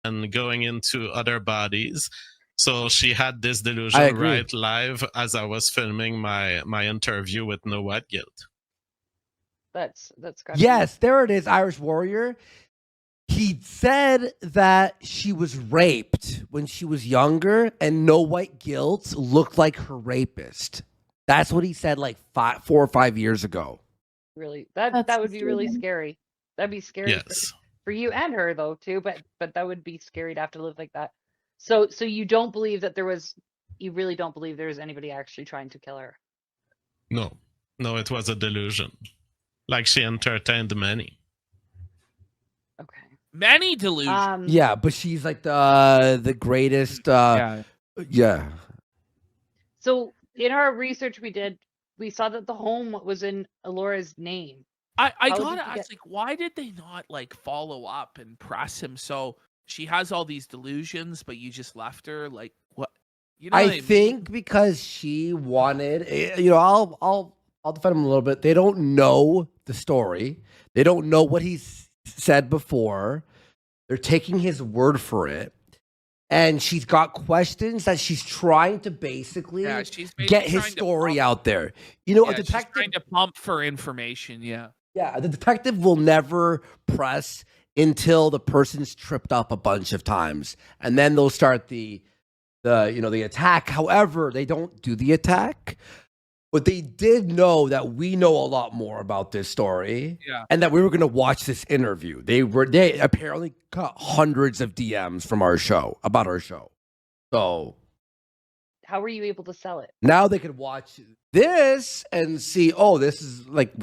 Speaker 4: and going into other bodies. So she had this
Speaker 2: I
Speaker 4: delusion
Speaker 2: agree.
Speaker 4: right live as I was filming my interview with No White Guilt.
Speaker 3: That's gotta
Speaker 2: Yes, there it is, Irish Warrior. He said that she was raped when she was younger, and No White Guilt looked like her rapist. That's what he said like 4 or 5 years ago.
Speaker 3: be really
Speaker 5: That's
Speaker 3: that would be really
Speaker 5: disturbing.
Speaker 3: scary. That'd be scary
Speaker 4: Yes.
Speaker 3: for you and her though too, but that would be scary to have to live like that. So you don't believe that you really don't believe there was anybody actually trying to kill her.
Speaker 4: No, it was a delusion. Like she entertained many.
Speaker 3: Okay.
Speaker 1: Many delusions.
Speaker 2: Yeah, but she's like the greatest.
Speaker 1: Yeah.
Speaker 2: Yeah.
Speaker 3: So in our research we did, we saw that the home was in Alora's name.
Speaker 1: I
Speaker 3: How did
Speaker 1: gotta
Speaker 3: you
Speaker 1: ask,
Speaker 3: get-
Speaker 1: like, why did they not like follow up and press him? So she has all these delusions, but you just left her. Like, what? You know what I
Speaker 2: I
Speaker 1: mean?
Speaker 2: think because she wanted, you know, I'll defend him a little bit. They don't know the story. They don't know what he's said before. They're taking his word for it. And she's got questions that she's trying to basically
Speaker 1: Yeah, she's
Speaker 2: get
Speaker 1: basically
Speaker 2: his
Speaker 1: trying to
Speaker 2: story
Speaker 1: pump-
Speaker 2: out there. You know,
Speaker 1: Yeah,
Speaker 2: a
Speaker 1: she's
Speaker 2: detective.
Speaker 1: trying to pump for information. Yeah.
Speaker 2: Yeah, the detective will never press until the person's tripped up a bunch of times, and then they'll start the attack. However, they don't do the attack, but they did know that we know a lot more about this story,
Speaker 1: Yeah.
Speaker 2: and that we were going to watch this interview. They apparently got hundreds of DMs from our show about our show, so
Speaker 3: How were you able to sell it?
Speaker 2: now they could watch this and see. Oh, this is like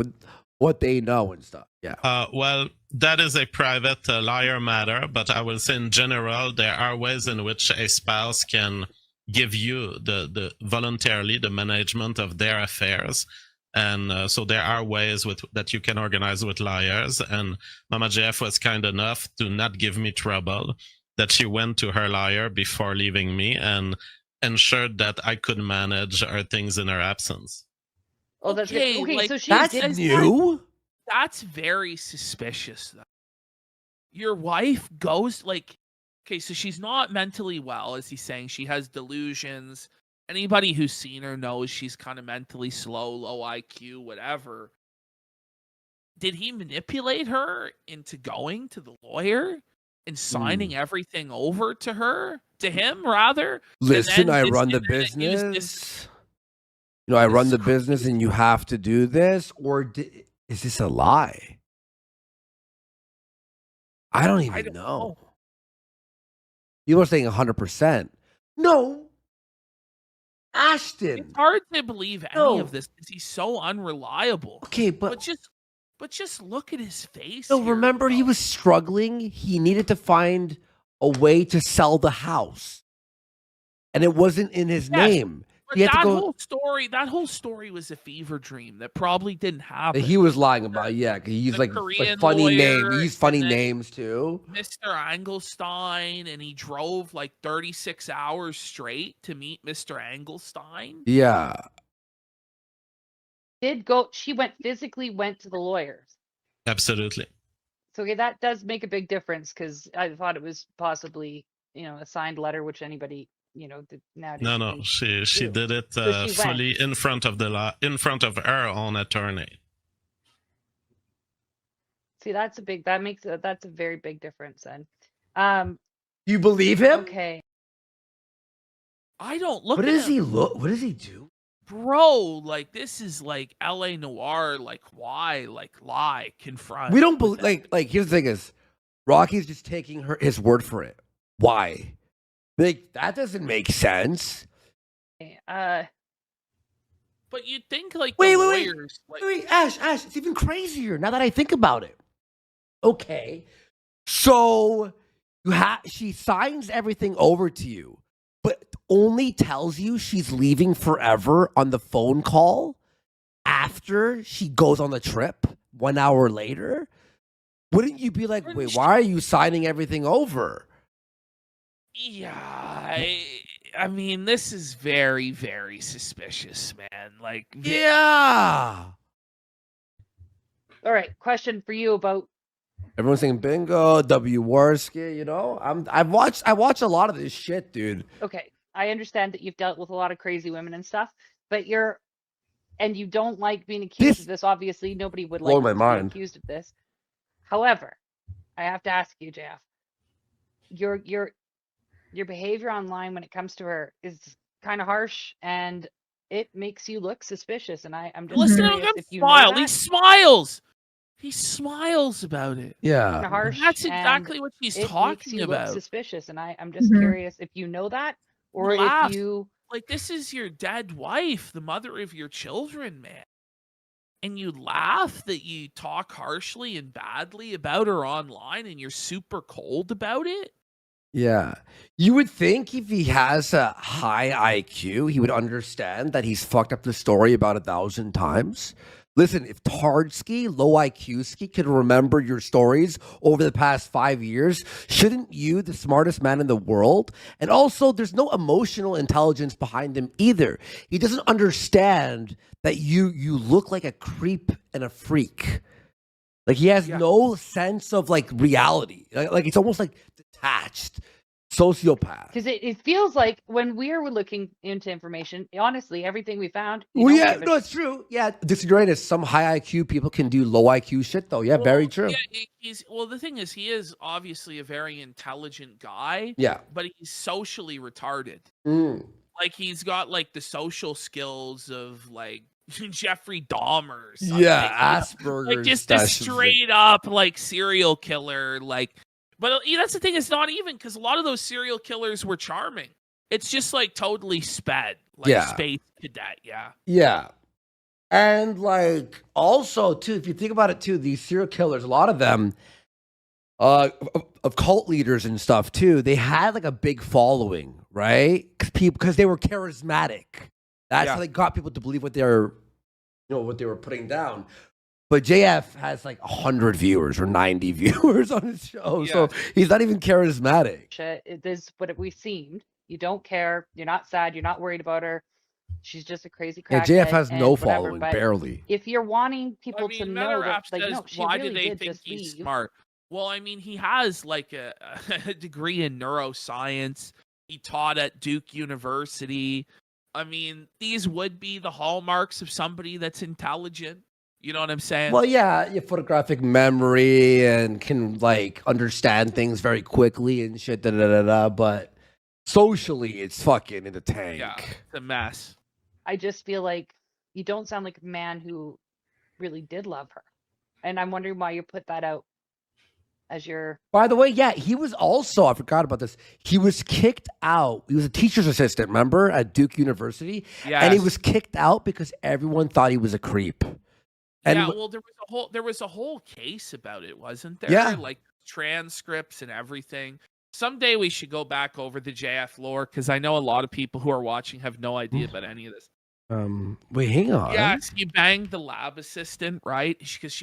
Speaker 2: what they know and stuff. Yeah.
Speaker 4: Well, that is a private lawyer matter, but I will say in general, there are ways in which a spouse can give you the voluntarily the management of their affairs. And so there are ways that you can organize with lawyers. And Mama Jeff was kind enough to not give me trouble, that she went to her lawyer before leaving me and ensured that I could manage her things in her absence.
Speaker 3: Oh, that's
Speaker 1: Okay,
Speaker 3: good. Okay,
Speaker 1: like,
Speaker 3: so she
Speaker 2: That's
Speaker 3: did
Speaker 2: new.
Speaker 1: That's very suspicious. Though. Your wife goes like, okay, so she's not mentally well, as he's saying. She has delusions. Anybody who's seen her knows she's kind of mentally slow, low IQ, whatever. Did he manipulate her into going to the lawyer and signing everything over to her, to him rather?
Speaker 2: Listen,
Speaker 1: then
Speaker 2: I
Speaker 1: this
Speaker 2: run the
Speaker 1: internet used
Speaker 2: business. You know, I run the business, and you have to do this. Or is this a lie? I don't even
Speaker 1: I don't know.
Speaker 2: You were saying 100%. No, Ashton.
Speaker 1: It's hard to believe any
Speaker 2: No.
Speaker 1: of this because he's so unreliable.
Speaker 2: Okay,
Speaker 1: But just look at his face.
Speaker 2: no.
Speaker 1: here,
Speaker 2: Remember, he
Speaker 1: bro.
Speaker 2: was struggling. He needed to find a way to sell the house, and it wasn't in his
Speaker 1: Yes,
Speaker 2: name.
Speaker 1: But
Speaker 2: He had to
Speaker 1: that
Speaker 2: go.
Speaker 1: whole story was a fever dream that probably didn't happen.
Speaker 2: He was lying about, yeah. 'Cause he used
Speaker 1: the
Speaker 2: like
Speaker 1: Korean
Speaker 2: funny name.
Speaker 1: lawyer,
Speaker 2: He used funny
Speaker 1: and then-
Speaker 2: names too.
Speaker 1: Mr. Engelstein, and he drove like 36 hours straight to meet Mr. Engelstein.
Speaker 2: Yeah.
Speaker 3: she physically went to the lawyers.
Speaker 4: Absolutely.
Speaker 3: So okay, that does make a big difference because I thought it was possibly, a signed letter, which anybody, nowadays.
Speaker 4: No.
Speaker 3: can
Speaker 4: She
Speaker 3: do.
Speaker 4: did it
Speaker 3: So she
Speaker 4: fully in front of her own attorney.
Speaker 3: See, that's a very big difference then.
Speaker 2: You believe him?
Speaker 3: Okay.
Speaker 1: I don't look
Speaker 2: What
Speaker 1: at
Speaker 2: does
Speaker 1: him.
Speaker 2: he look? What does he do?
Speaker 1: Bro, like this is like LA Noir, like why, like lie, confront.
Speaker 2: We don't believe. Like. Here's the thing: is Rocky's just taking his word for it. Why? Like that doesn't make sense.
Speaker 3: Uh,
Speaker 1: But you'd think like
Speaker 2: Wait,
Speaker 1: the
Speaker 2: wait,
Speaker 1: lawyers, like,
Speaker 2: Wait, Ash, it's even crazier now that I think about it. Okay, so she signs everything over to you, but only tells you she's leaving forever on the phone call after she goes on the trip 1 hour later. Wouldn't you be like, wait, why are you signing everything over?
Speaker 1: yeah, I mean, this is very, very suspicious, man. Like,
Speaker 2: Yeah.
Speaker 3: all right. Question for you about
Speaker 2: Everyone's saying bingo, Warski, you know? I watch a lot of this shit, dude.
Speaker 3: Okay, I understand that you've dealt with a lot of crazy women and stuff, but you don't like being accused of this. Obviously, nobody would like
Speaker 2: Blowing my
Speaker 3: to be
Speaker 2: mind.
Speaker 3: accused of this. However, I have to ask you, JF, your behavior online when it comes to her is kind of harsh, and it makes you look suspicious. And I'm just
Speaker 1: Listen to
Speaker 3: curious
Speaker 1: him
Speaker 3: if you
Speaker 1: smile.
Speaker 3: know that.
Speaker 1: He smiles. He smiles about it.
Speaker 2: Yeah.
Speaker 3: Harsh,
Speaker 1: That's
Speaker 3: and
Speaker 1: exactly what she's
Speaker 3: it makes
Speaker 1: talking
Speaker 3: you look
Speaker 1: about.
Speaker 3: suspicious, and I'm just curious if you know that, or
Speaker 1: Laugh.
Speaker 3: if you
Speaker 1: Like, this is your dead wife, the mother of your children, man. And you laugh that you talk harshly and badly about her online, and you're super cold about it.
Speaker 2: Yeah. You would think if he has a high IQ, he would understand that he's fucked up the story about 1,000 times. Listen, if Tardsky, low IQ ski, can remember your stories over the past 5 years, shouldn't you, the smartest man in the world? And also, there's no emotional intelligence behind him either. He doesn't understand that you look like a creep and a freak. Like, he has no sense of like reality. Like it's almost like detached. Sociopath.
Speaker 3: Because it feels like when we were looking into information, honestly, everything we found.
Speaker 2: Well, yeah, no, it's true. Yeah, disagreeing is some high IQ people can do low IQ shit, though. Yeah, very true.
Speaker 1: Yeah, the thing is, he is obviously a very intelligent guy.
Speaker 2: Yeah,
Speaker 1: but he's socially retarded.
Speaker 2: Mm.
Speaker 1: Like, he's got like the social skills of like Jeffrey Dahmer or something.
Speaker 2: Yeah, Asperger's.
Speaker 1: Like, just a straight up like serial killer. Like, but that's the thing. It's not even, because a lot of those serial killers were charming. It's just like totally sped, like Space Cadet.
Speaker 2: Yeah. And like also too, if you think about it too, these serial killers, a lot of them, of cult leaders and stuff too, they had like a big following, right? Because they were charismatic. That's how they got people to believe what they were, what they were putting down. But JF has like 100 viewers or 90 viewers on his show, so he's not even charismatic.
Speaker 3: It is what we've seen. You don't care. You're not sad. You're not worried about her. She's just a crazy crackhead.
Speaker 2: Yeah, JF has no
Speaker 3: whatever,
Speaker 2: following, barely.
Speaker 3: If you're wanting people to know that, like, no, she
Speaker 1: why
Speaker 3: really
Speaker 1: do they
Speaker 3: did
Speaker 1: think
Speaker 3: just
Speaker 1: he's
Speaker 3: leave.
Speaker 1: smart? Well, I mean, he has like a degree in neuroscience. He taught at Duke University. I mean, these would be the hallmarks of somebody that's intelligent. You know what I'm saying?
Speaker 2: Well, yeah, you have photographic memory and can like understand things very quickly and shit. But socially, it's fucking in the tank.
Speaker 1: Yeah, it's a mess.
Speaker 3: I just feel like you don't sound like a man who really did love her, and I'm wondering why you put that out as your.
Speaker 2: By the way, yeah, he was also, I forgot about this. He was kicked out. He was a teacher's assistant, remember, at Duke University, and he was kicked out because everyone thought he was a creep. And
Speaker 1: well, there was a whole case about it, wasn't there?
Speaker 2: Yeah,
Speaker 1: like transcripts and everything. Someday we should go back over the JF lore, because I know a lot of people who are watching have no idea about any of this.
Speaker 2: Wait, hang on.
Speaker 1: Yes, he banged the lab assistant, right? Because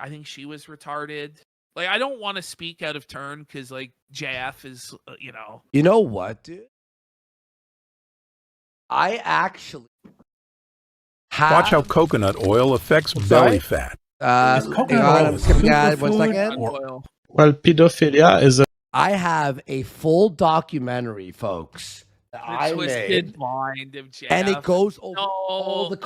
Speaker 1: I think she was retarded. Like, I don't want to speak out of turn because like JF is,
Speaker 2: You know what, dude? I actually.
Speaker 5: Watch how coconut oil affects belly fat.
Speaker 2: I'm skipping ahead 1 second.
Speaker 4: Well, pedophilia is a.
Speaker 2: I have a full documentary, folks, that I made,
Speaker 1: mind of JF.
Speaker 2: and it goes over all the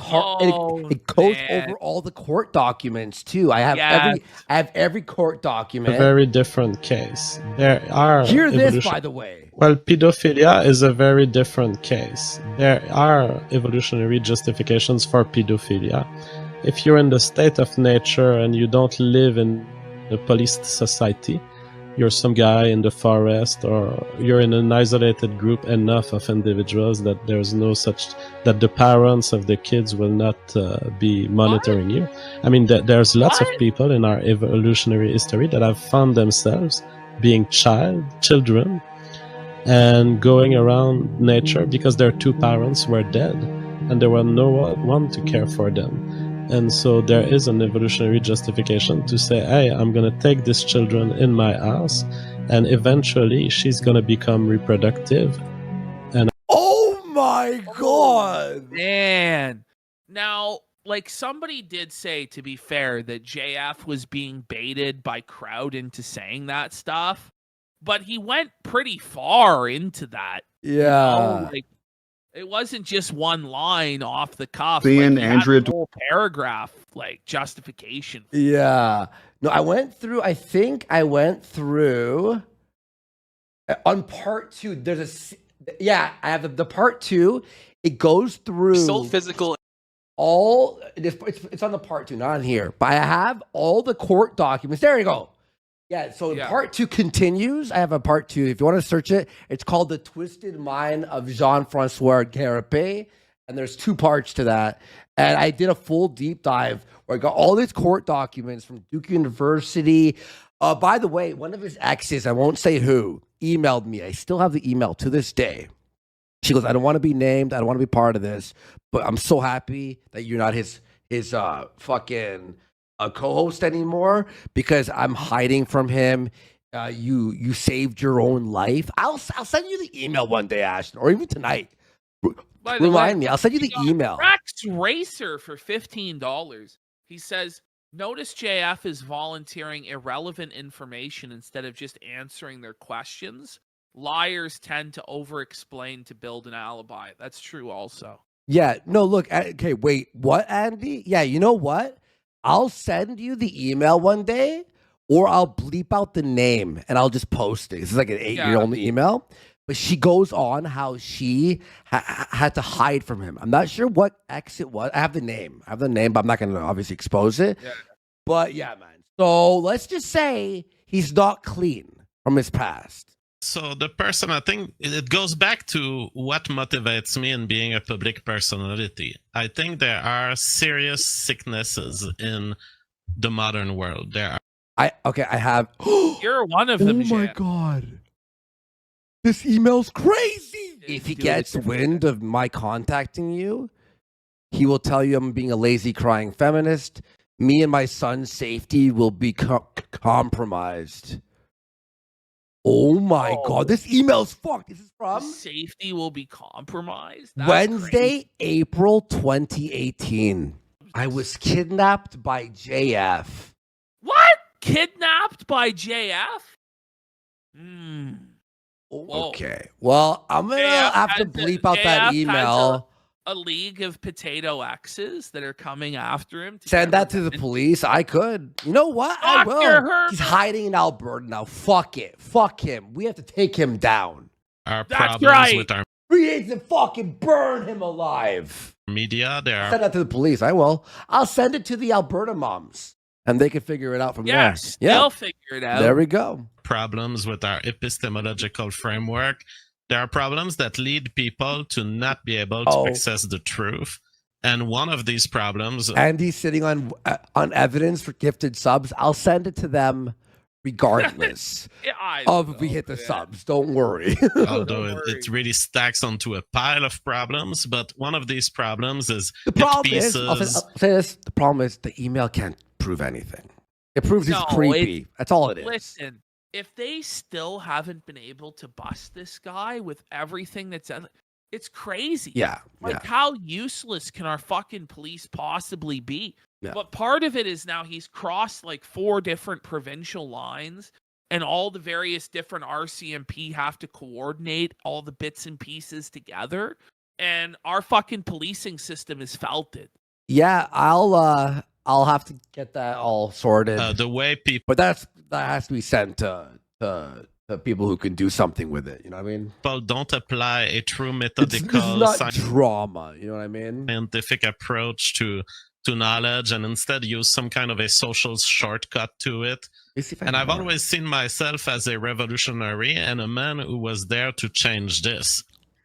Speaker 2: it goes over all the court documents too. I have every court document.
Speaker 4: A very different case. There are.
Speaker 2: Hear this, by the way.
Speaker 4: Well, pedophilia is a very different case. There are evolutionary justifications for pedophilia. If you're in the state of nature and you don't live in a policed society, you're some guy in the forest, or you're in an isolated group enough of individuals that there's no such, that the parents of the kids will not be monitoring you. I mean, there's lots of people in our evolutionary history that have found themselves being children and going around nature because their two parents were dead and there were no one to care for them. And so there is an evolutionary justification to say, hey, I'm going to take these children in my house, and eventually she's going to become reproductive. And
Speaker 2: oh my God,
Speaker 1: man. Now, like somebody did say, to be fair, that JF was being baited by crowd into saying that stuff, but he went pretty far into that.
Speaker 2: Yeah.
Speaker 1: Like, it wasn't just one line off the cuff.
Speaker 6: Seeing
Speaker 1: like, he
Speaker 6: Andrea
Speaker 1: had a whole paragraph, like, justification.
Speaker 2: Yeah. No, I think I went through on part 2. There's I have the part 2. It goes through
Speaker 7: Assault physical.
Speaker 2: It's on the part 2, not on here. But I have all the court documents. There you go. Yeah, so part 2 continues. I have a part 2. If you want to search it, it's called The Twisted Mind of Jean-Francois Gariepy. And there's 2 parts to that. And I did a full deep dive where I got all these court documents from Duke University. By the way, one of his exes, I won't say who, emailed me. I still have the email to this day. She goes, I don't want to be named. I don't want to be part of this. But I'm so happy that you're not his fucking co-host anymore, because I'm hiding from him. You saved your own life. I'll send you the email one day, Ashton, or even tonight. Remind me. I'll send you the email.
Speaker 1: Rex Racer for $15. He says, notice JF is volunteering irrelevant information instead of just answering their questions. Liars tend to over-explain to build an alibi. That's true also.
Speaker 2: Yeah, no, look, okay, wait, what, Andy? Yeah, you know what? I'll send you the email one day, or I'll bleep out the name and I'll just post it. This is like an 8-year-old email. But she goes on how she had to hide from him. I'm not sure what ex it was. I have the name, but I'm not going to obviously expose it. Yeah. But yeah, man. So let's just say he's not clean from his past.
Speaker 4: So the person, I think it goes back to what motivates me in being a public personality. I think there are serious sicknesses in the modern world.
Speaker 2: I have.
Speaker 1: You're one of them.
Speaker 2: Oh my God. This email's crazy. If he gets wind of my contacting you, he will tell you I'm being a lazy, crying feminist. Me and my son's safety will be compromised. Oh my God, this email's fucked. This is from
Speaker 1: safety will be compromised. That's
Speaker 2: Wednesday,
Speaker 1: crazy.
Speaker 2: April 2018. I was kidnapped by JF.
Speaker 1: What? Kidnapped by JF?
Speaker 2: Okay. Well, I'm gonna have to bleep out that email.
Speaker 1: A league of potato exes that are coming after him.
Speaker 2: Send that to the police. I could. You know what? I will. He's hiding in Alberta now. Fuck it. Fuck him. We have to take him down.
Speaker 4: Our problems with our
Speaker 2: We need to fucking burn him alive.
Speaker 4: Media.
Speaker 2: Send that to the police. I will. I'll send it to the Alberta moms, and they can figure it out from there.
Speaker 1: Yes, they'll figure it out.
Speaker 2: There we go.
Speaker 4: Problems with our epistemological framework. There are problems that lead people to not be able to access the truth. And one of these problems...
Speaker 2: Andy's sitting on evidence for gifted subs. I'll send it to them regardless of if we hit the subs. Don't worry.
Speaker 4: Although it really stacks onto a pile of problems. But one of these problems is...
Speaker 2: The problem is, I'll say this, the problem is the email can't prove anything. It proves he's creepy. That's all it is.
Speaker 1: Listen. If they still haven't been able to bust this guy with everything that's... It's crazy.
Speaker 2: Yeah.
Speaker 1: How useless can our fucking police possibly be?
Speaker 2: Yeah.
Speaker 1: But part of it is now he's crossed like 4 different provincial lines, and all the various different RCMP have to coordinate all the bits and pieces together. And our fucking policing system has felt it.
Speaker 2: Yeah, I'll have to get that all sorted.
Speaker 4: The way people...
Speaker 2: But that has to be sent to people who can do something with it. You know what I mean?
Speaker 4: People don't apply a true methodical...
Speaker 2: It's not drama. You know what I mean?
Speaker 4: Scientific approach to knowledge, and instead use some kind of a social shortcut to it. And I've always seen myself as a revolutionary and a man who was there to change this.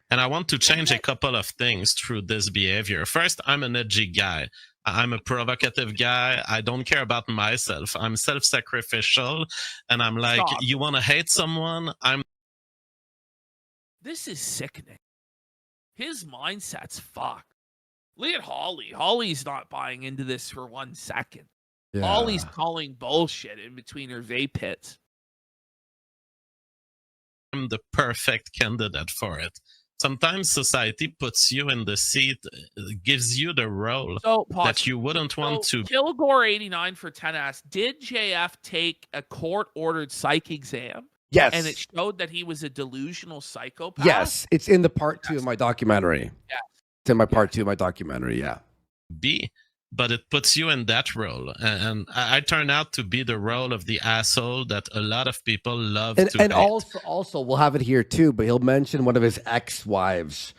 Speaker 4: And I want to change a couple of things through this behavior. First, I'm an edgy guy. I'm a provocative guy. I don't care about myself. I'm self-sacrificial. And I'm like, you want to hate someone?
Speaker 1: This is sickening. His mindset's fucked. Look at Holly. Holly's not buying into this for 1 second. Yeah. Holly's calling bullshit in between her vape hits.
Speaker 4: I'm the perfect candidate for it. sometimes society puts you in the seat, gives you the role
Speaker 1: So,
Speaker 4: that you wouldn't want to.
Speaker 1: Kilgore89 for 10 asked, did JF take a court-ordered psych exam?
Speaker 2: Yes.
Speaker 1: And it showed that he was a delusional psychopath?
Speaker 2: Yes. It's in the part 2 of my documentary.
Speaker 1: Yes.
Speaker 2: It's in my part 2 of my documentary, yeah.
Speaker 4: Be, but it puts you in that role, and I turn out to be the role of the asshole that a lot of people love to
Speaker 2: And
Speaker 4: hate.
Speaker 2: also we'll have it here too, but he'll mention one of his ex-wives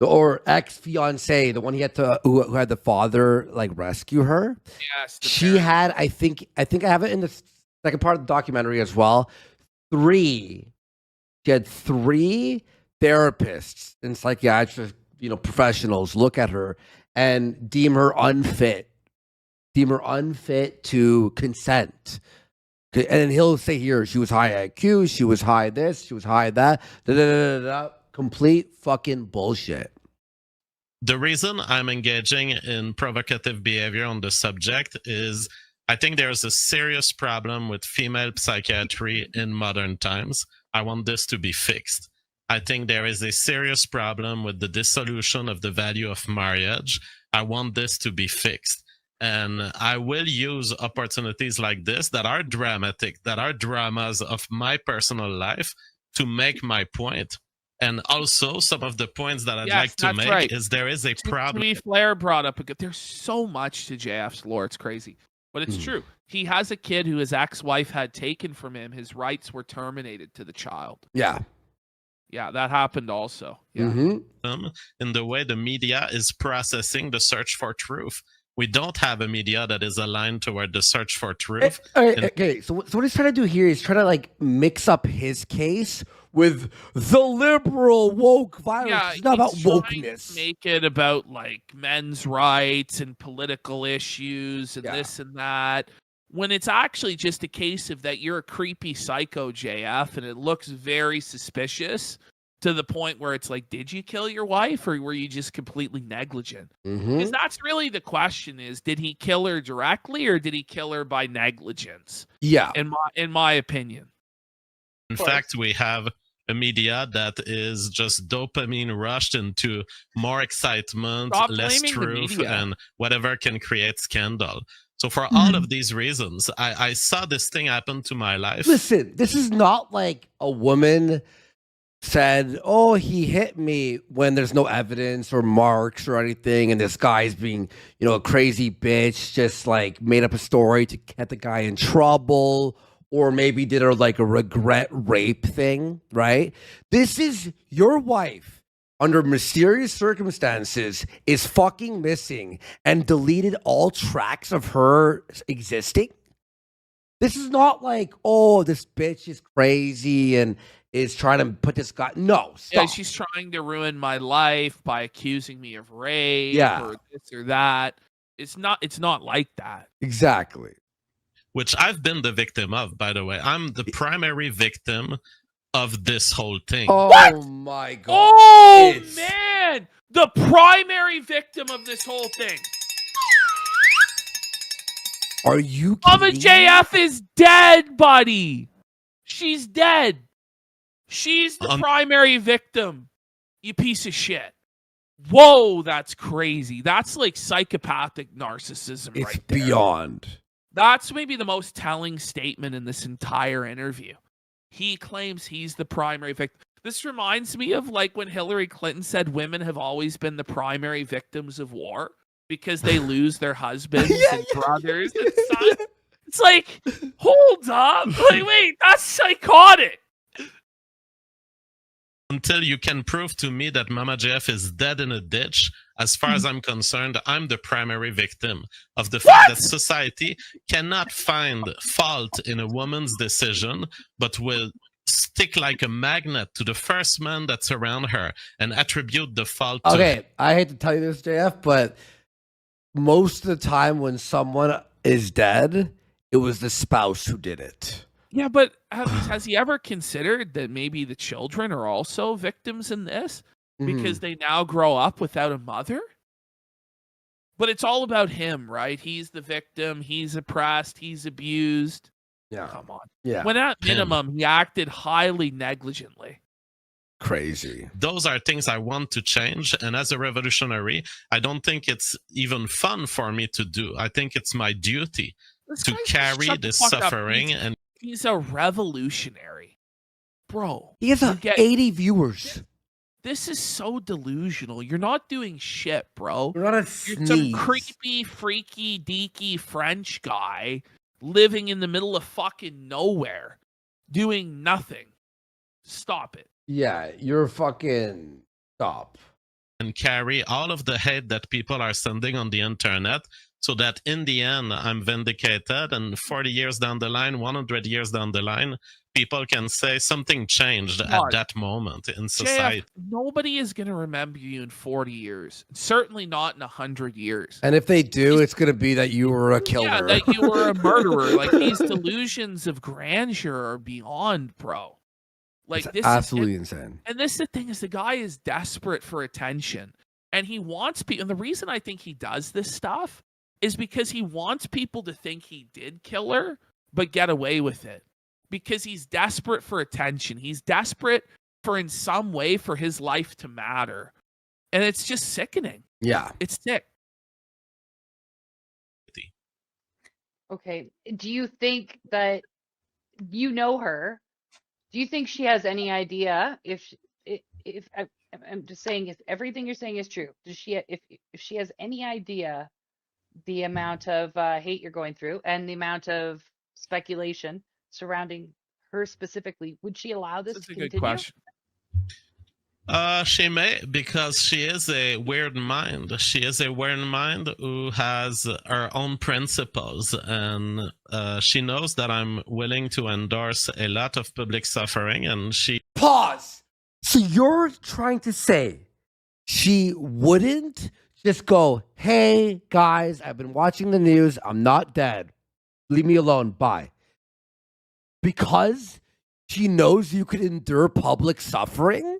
Speaker 2: or ex-fiance, the one he had to who had the father like rescue her.
Speaker 1: Yes.
Speaker 2: She had, I think I have it in the second part of the documentary as well. She had 3 therapists and psychiatric, professionals look at her and deem her unfit to consent. And he'll say here, she was high IQ, she was high this, she was high that, complete fucking bullshit.
Speaker 4: The reason I'm engaging in provocative behavior on the subject is I think there's a serious problem with female psychiatry in modern times. I want this to be fixed. I think there is a serious problem with the dissolution of the value of marriage. I want this to be fixed. And I will use opportunities like this that are dramatic, that are dramas of my personal life to make my point. And also some of the points that I'd like to make is there is a problem.
Speaker 1: To me, Flair brought up there's so much to JF's lore. It's crazy. But it's true. He has a kid who his ex-wife had taken from him. His rights were terminated to the child.
Speaker 2: Yeah.
Speaker 1: Yeah, that happened also. Yeah.
Speaker 4: In the way the media is processing the search for truth. We don't have a media that is aligned toward the search for truth.
Speaker 2: Okay, so what he's trying to do here is try to mix up his case with the liberal woke violence.
Speaker 1: Yeah,
Speaker 2: it's not about wokeness.
Speaker 1: Make it about men's rights and political issues and this and that. When it's actually just a case of that you're a creepy psycho, JF, and it looks very suspicious to the point where it's did you kill your wife or were you just completely negligent? Because that's really the question is, did he kill her directly or did he kill her by negligence?
Speaker 2: Yeah.
Speaker 1: In my opinion.
Speaker 4: In fact, we have a media that is just dopamine rushed into more excitement, less truth, and whatever can create scandal. So for all of these reasons, I saw this thing happen to my life.
Speaker 2: Listen, this is not like a woman said, oh, he hit me when there's no evidence or marks or anything. And this guy's being, a crazy bitch, just made up a story to get the guy in trouble. Or maybe did a regret rape thing, right? This is your wife under mysterious circumstances is fucking missing and deleted all tracks of her existing. This is not oh, this bitch is crazy and is trying to put this guy. No, stop.
Speaker 1: Yeah, she's trying to ruin my life by accusing me of rape or this or that. It's not like that.
Speaker 2: Exactly.
Speaker 4: Which I've been the victim of, by the way. I'm the primary victim of this whole thing.
Speaker 2: Oh,
Speaker 1: what?
Speaker 2: My God.
Speaker 1: Oh, man. The primary victim of this whole thing.
Speaker 2: Are you kidding?
Speaker 1: Mama JF is dead, buddy. She's dead. She's the primary victim. You piece of shit. Whoa, that's crazy. That's psychopathic narcissism
Speaker 2: it's
Speaker 1: right there.
Speaker 2: It's beyond.
Speaker 1: That's maybe the most telling statement in this entire interview. He claims he's the primary victim. This reminds me of when Hillary Clinton said women have always been the primary victims of war because they lose their husbands and brothers and sons. It's hold up. Wait, that's psychotic.
Speaker 4: Until you can prove to me that Mama JF is dead in a ditch, as far as I'm concerned, I'm the primary victim of the fact that society cannot find fault in a woman's decision, but will stick like a magnet to the first man that's around her and attribute the fault to him.
Speaker 2: I hate to tell you this, JF, but most of the time when someone is dead, it was the spouse who did it.
Speaker 1: Yeah, but has he ever considered that maybe the children are also victims in this because they now grow up without a mother? But it's all about him, right? He's the victim. He's oppressed. He's abused.
Speaker 2: Yeah.
Speaker 1: Come on.
Speaker 2: Yeah.
Speaker 1: When at minimum, he acted highly negligently.
Speaker 2: Crazy.
Speaker 4: Those are things I want to change. And as a revolutionary, I don't think it's even fun for me to do. I think it's my duty
Speaker 1: This
Speaker 4: to
Speaker 1: guy's
Speaker 4: carry
Speaker 1: shut the
Speaker 4: this
Speaker 1: fuck up.
Speaker 4: suffering. And
Speaker 1: He's a revolutionary. Bro.
Speaker 2: He has
Speaker 1: you get-
Speaker 2: 80 viewers.
Speaker 1: This is so delusional. You're not doing shit, bro.
Speaker 2: You're not a
Speaker 1: You're some
Speaker 2: sneeze.
Speaker 1: creepy, freaky, deaky French guy living in the middle of fucking nowhere, doing nothing. Stop it.
Speaker 2: Yeah, you're fucking stop.
Speaker 4: and carry all of the hate that people are sending on the internet, so that in the end I'm vindicated, and 40 years down the line, 100 years down the line, people can say something changed at that moment in society.
Speaker 1: JF, nobody is going to remember you in 40 years. Certainly not in 100 years.
Speaker 2: And if they do, it's going to be that you were a killer.
Speaker 1: Yeah, that you were a murderer. Like, these delusions of grandeur are beyond, bro. Like,
Speaker 2: it's
Speaker 1: this
Speaker 2: absolutely
Speaker 1: is,
Speaker 2: insane.
Speaker 1: And this, the thing is, the guy is desperate for attention. And he wants people. And the reason I think he does this stuff is because he wants people to think he did kill her, but get away with it. Because he's desperate for attention. He's desperate for, in some way, for his life to matter. And it's just sickening.
Speaker 2: Yeah.
Speaker 1: It's sick.
Speaker 3: Okay. Do you think that, you know her, do you think she has any idea if I'm just saying, if everything you're saying is true, does she, if she has any idea the amount of hate you're going through and the amount of speculation surrounding her specifically, would she allow this
Speaker 1: That's
Speaker 3: to
Speaker 1: a
Speaker 3: continue?
Speaker 1: good question.
Speaker 4: She may, because she is a weird mind. She is a weird mind who has her own principles, and she knows that I'm willing to endorse a lot of public suffering, and she...
Speaker 2: Pause. So you're trying to say she wouldn't just go, hey, guys, I've been watching the news. I'm not dead. Leave me alone. Bye. Because she knows you could endure public suffering,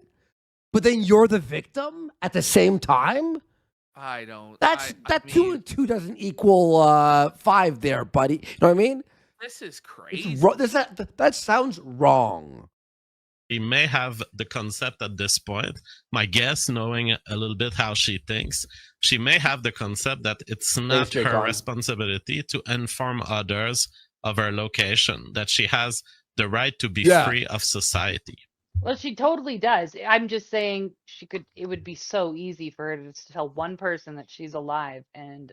Speaker 2: but then you're the victim at the same time?
Speaker 1: I don't.
Speaker 2: That
Speaker 1: I
Speaker 2: 2
Speaker 1: mean,
Speaker 2: and 2 doesn't equal 5 there, buddy. You know what I mean?
Speaker 1: This is
Speaker 2: It's
Speaker 1: crazy.
Speaker 2: that sounds wrong.
Speaker 4: She may have the concept at this point. My guess, knowing a little bit how she thinks, she may have the concept that it's not
Speaker 2: Jake
Speaker 4: her
Speaker 2: on.
Speaker 4: responsibility to inform others of her location, that she has the right to be
Speaker 2: Yeah.
Speaker 4: free of society.
Speaker 3: Well, she totally does. I'm just saying she could, it would be so easy for her to just tell one person that she's alive, and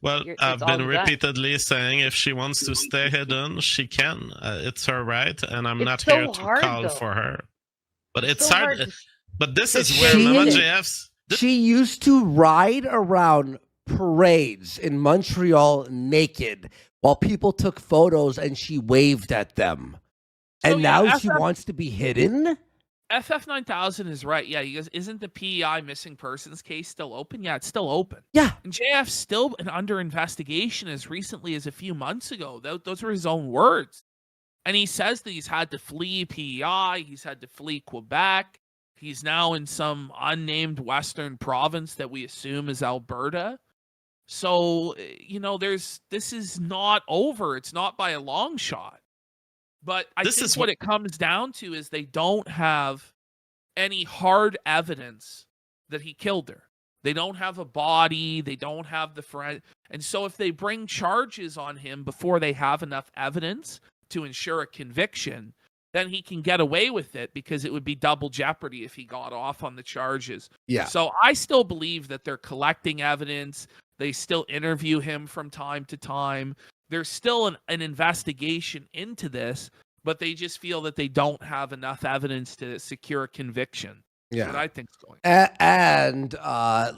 Speaker 4: Well,
Speaker 3: It's
Speaker 4: I've
Speaker 3: all
Speaker 4: been
Speaker 3: done.
Speaker 4: repeatedly saying if she wants to stay hidden, she can. It's her right, and I'm
Speaker 3: It's
Speaker 4: not
Speaker 3: so
Speaker 4: here to
Speaker 3: hard,
Speaker 4: call
Speaker 3: though.
Speaker 4: for her. But it's
Speaker 3: so
Speaker 4: hard.
Speaker 3: hard to-
Speaker 4: But this
Speaker 3: Because
Speaker 4: is where
Speaker 2: she
Speaker 4: Mama
Speaker 2: is-
Speaker 4: JF's...
Speaker 2: She used to ride around parades in Montreal naked while people took photos and she waved at them.
Speaker 1: So,
Speaker 2: And
Speaker 1: yeah,
Speaker 2: now she
Speaker 1: FF
Speaker 2: wants to be hidden?
Speaker 1: FF9000 is right. Yeah, he goes, isn't the PEI missing persons case still open? Yeah, it's still open.
Speaker 2: Yeah.
Speaker 1: And JF's still under investigation as recently as a few months ago. Those were his own words. And he says that he's had to flee PEI. He's had to flee Quebec. He's now in some unnamed Western province that we assume is Alberta. So, this is not over. It's not by a long shot. But I
Speaker 4: This
Speaker 1: think
Speaker 4: is
Speaker 1: what
Speaker 4: what-
Speaker 1: it comes down to is they don't have any hard evidence that he killed her. They don't have a body. They don't have the friend. And so if they bring charges on him before they have enough evidence to ensure a conviction, then he can get away with it, because it would be double jeopardy if he got off on the charges.
Speaker 2: Yeah.
Speaker 1: So I still believe that they're collecting evidence. They still interview him from time to time. There's still an investigation into this, but they just feel that they don't have enough evidence to secure a conviction. That's what I think's going on.
Speaker 2: And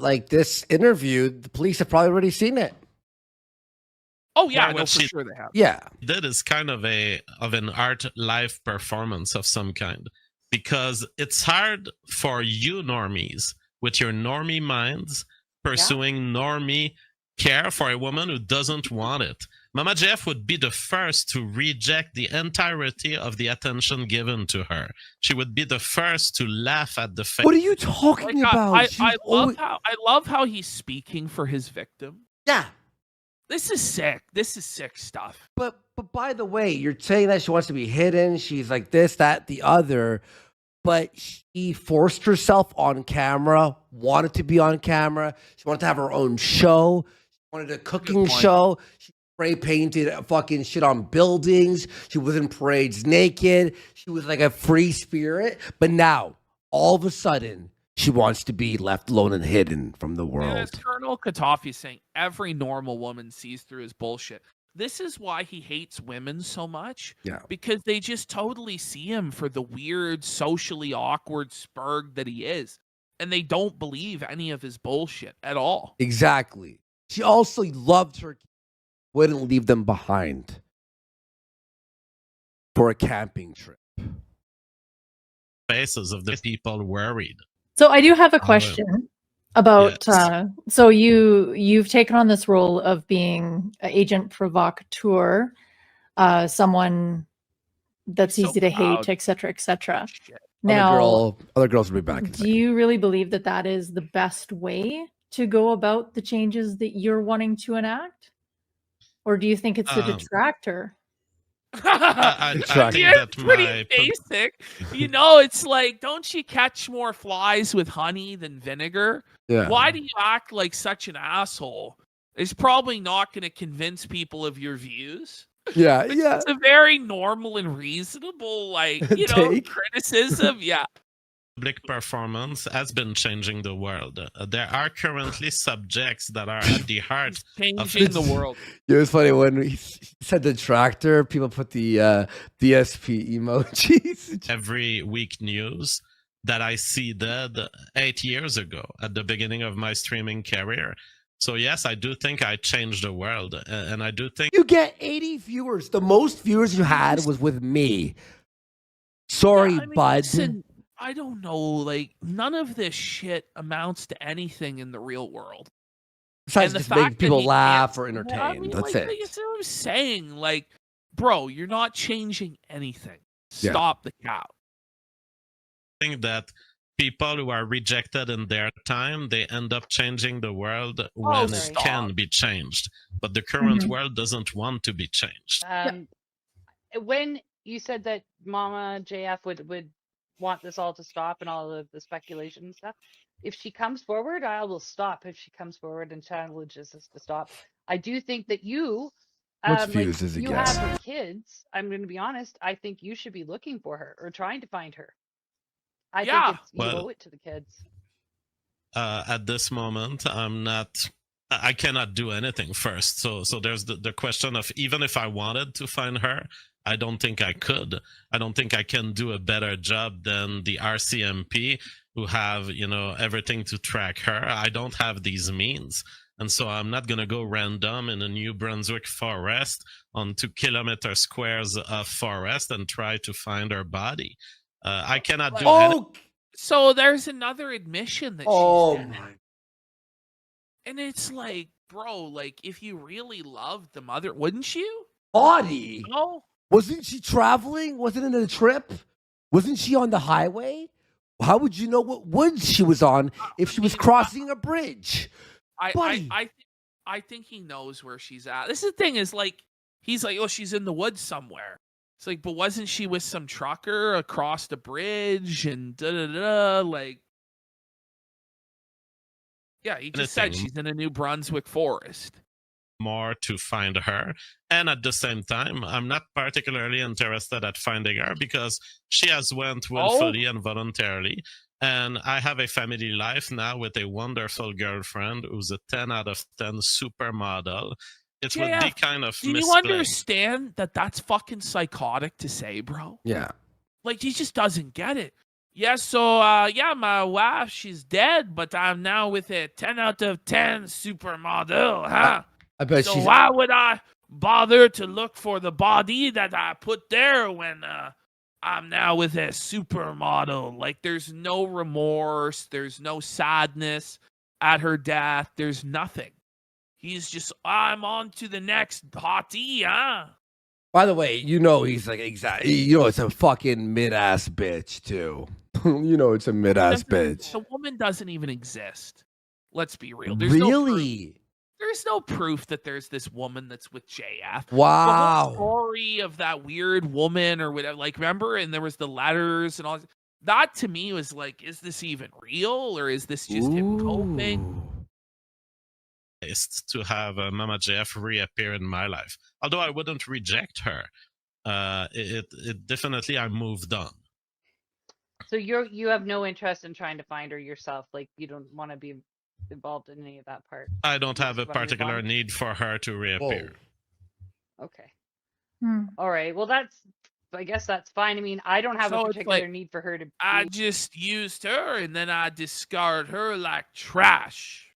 Speaker 2: like this interview, the police have probably already seen it.
Speaker 1: Oh, yeah,
Speaker 4: Yeah,
Speaker 1: I know
Speaker 4: what
Speaker 1: for
Speaker 4: she-
Speaker 1: sure they have.
Speaker 2: Yeah.
Speaker 4: That is kind of an art live performance of some kind, because it's hard for you normies with your normie minds pursuing normie care for a woman who doesn't want it. Mama Jeff would be the first to reject the entirety of the attention given to her. She would be the first to laugh at the fact.
Speaker 2: What are you talking
Speaker 1: Like,
Speaker 2: about?
Speaker 1: I
Speaker 2: She's always-
Speaker 1: love how he's speaking for his victim.
Speaker 2: Yeah.
Speaker 1: This is sick. This is sick stuff.
Speaker 2: But by the way, you're saying that she wants to be hidden. She's like this, that, the other. But she forced herself on camera, wanted to be on camera. She wanted to have her own show. She wanted a cooking show. She spray painted fucking shit on buildings. She was in parades naked. She was like a free spirit. But now, all of a sudden, she wants to be left alone and hidden from the world.
Speaker 1: And as Colonel Katafi is saying, every normal woman sees through his bullshit. This is why he hates women so much.
Speaker 2: Yeah.
Speaker 1: Because they just totally see him for the weird, socially awkward spurg that he is. And they don't believe any of his bullshit at all.
Speaker 2: Exactly. She also loved her kids, wouldn't leave them behind for a camping trip.
Speaker 4: Faces of the people worried.
Speaker 6: So I do have a question about
Speaker 4: Yes.
Speaker 6: so you've taken on this role of being an agent provocateur, someone that's
Speaker 1: So
Speaker 6: easy to
Speaker 1: proud.
Speaker 6: hate, etc., etc.
Speaker 1: Shit.
Speaker 6: Now,
Speaker 2: Other girls will be back. In a
Speaker 6: do
Speaker 2: second.
Speaker 6: you really believe that that is the best way to go about the changes that you're wanting to enact, or do you think it's a detractor?
Speaker 4: I think
Speaker 1: Yeah,
Speaker 4: that
Speaker 1: it's pretty
Speaker 4: my
Speaker 1: basic. You know, it's like, don't you catch more flies with honey than vinegar?
Speaker 2: Yeah.
Speaker 1: Why do you act like such an asshole? It's probably not going to convince people of your views.
Speaker 2: Yeah.
Speaker 1: Which
Speaker 2: Yeah.
Speaker 1: is a very normal and reasonable, like, you know,
Speaker 2: Take.
Speaker 1: criticism. Yeah.
Speaker 4: public performance has been changing the world. There are currently subjects that are at the heart.
Speaker 1: Changing the world.
Speaker 2: It was funny when he said the tractor, people put the DSP emojis.
Speaker 4: Every week news that I see dead 8 years ago at the beginning of my streaming career. So yes, I do think I changed the world, and I do think
Speaker 2: You get 80 viewers. The most viewers you had was with me. Sorry,
Speaker 1: Yeah, I mean,
Speaker 2: bud.
Speaker 1: listen, I don't know. Like, none of this shit amounts to anything in the real world.
Speaker 2: Besides
Speaker 1: the
Speaker 2: just
Speaker 1: fact
Speaker 2: make
Speaker 1: that
Speaker 2: people
Speaker 1: he
Speaker 2: laugh
Speaker 1: can't-
Speaker 2: or
Speaker 1: Yeah,
Speaker 2: entertain.
Speaker 1: I mean,
Speaker 2: That's
Speaker 1: like,
Speaker 2: it.
Speaker 1: That's what I'm saying. Like, bro, you're not changing anything.
Speaker 2: Yeah.
Speaker 1: Stop the cow.
Speaker 4: that people who are rejected in their time, they end up changing the world when it
Speaker 1: stop.
Speaker 4: can be changed. But the current
Speaker 6: Mhm.
Speaker 4: world doesn't want to be changed.
Speaker 3: When you said that Mama JF would want this all to stop and all of the speculation and stuff, if she comes forward, I will stop. If she comes forward and challenges us to stop, I do think that you,
Speaker 2: Which views does it
Speaker 3: you
Speaker 2: get?
Speaker 3: have her kids. I'm going to be honest. I think you should be looking for her or trying to find her. I
Speaker 1: Yeah.
Speaker 3: think it's, you
Speaker 4: Well-
Speaker 3: owe it to the kids.
Speaker 4: At this moment, I cannot do anything first. So there's the question of, even if I wanted to find her, I don't think I could. I don't think I can do a better job than the RCMP, who have, everything to track her. I don't have these means. And so I'm not going to go random in a New Brunswick forest on 2 kilometer squares of forest and try to find her body. I cannot do anything.
Speaker 2: Oh,
Speaker 1: So there's another admission that
Speaker 2: oh
Speaker 1: she's dead.
Speaker 2: my.
Speaker 1: And it's like, bro, like, if you really loved the mother, wouldn't you?
Speaker 2: Body.
Speaker 1: No?
Speaker 2: Wasn't she traveling? Wasn't it a trip? Wasn't she on the highway? How would you know what woods she was on if she was crossing a bridge? Buddy.
Speaker 1: I think he knows where she's at. This is the thing is, like, he's like, oh, she's in the woods somewhere. It's like, but wasn't she with some trucker across the bridge and da-da-da, like, yeah, he just said
Speaker 4: Anything.
Speaker 1: she's in a New Brunswick forest.
Speaker 4: More to find her, and at the same time I'm not particularly interested at finding her because she has went willfully and voluntarily, and I have a family life now with a wonderful girlfriend who's a 10 out of 10 supermodel. It would be
Speaker 1: JF,
Speaker 4: kind of
Speaker 1: Do you
Speaker 4: misplayed.
Speaker 1: understand that that's fucking psychotic to say, bro?
Speaker 2: Yeah.
Speaker 1: Like, he just doesn't get it. Yeah, so, yeah, my wife, she's dead, but I'm now with a 10 out of 10 supermodel, huh?
Speaker 2: I bet
Speaker 1: So
Speaker 2: she's
Speaker 1: why would I bother to look for the body that I put there when I'm now with a supermodel? Like, there's no remorse. There's no sadness at her death. There's nothing. He's just, I'm on to the next hottie, huh?
Speaker 2: By the way, he's like it's a fucking mid-ass bitch too. It's a mid-ass bitch.
Speaker 1: The woman doesn't even exist. Let's be real. There's no proof.
Speaker 2: Really?
Speaker 1: There's no proof that there's this woman that's with JF. The whole
Speaker 2: Wow.
Speaker 1: story of that weird woman or whatever, like, remember? And there was the letters and all that to me was like, is this even real or is this just him coping?
Speaker 2: Ooh.
Speaker 4: Is to have Mama JF reappear in my life. Although I wouldn't reject her, it definitely I moved on.
Speaker 3: So you have no interest in trying to find her yourself. Like you don't want to be involved in any of that part.
Speaker 4: I don't
Speaker 3: You
Speaker 4: have a
Speaker 3: just wanna move
Speaker 4: particular
Speaker 3: on?
Speaker 4: need for her to reappear.
Speaker 3: Okay.
Speaker 6: Hmm.
Speaker 3: All right. Well, I guess that's fine. I mean, I don't have
Speaker 1: So
Speaker 3: a
Speaker 1: it's
Speaker 3: particular
Speaker 1: like,
Speaker 3: need for her to
Speaker 1: I
Speaker 3: be.
Speaker 1: just used her and then I discard her like trash.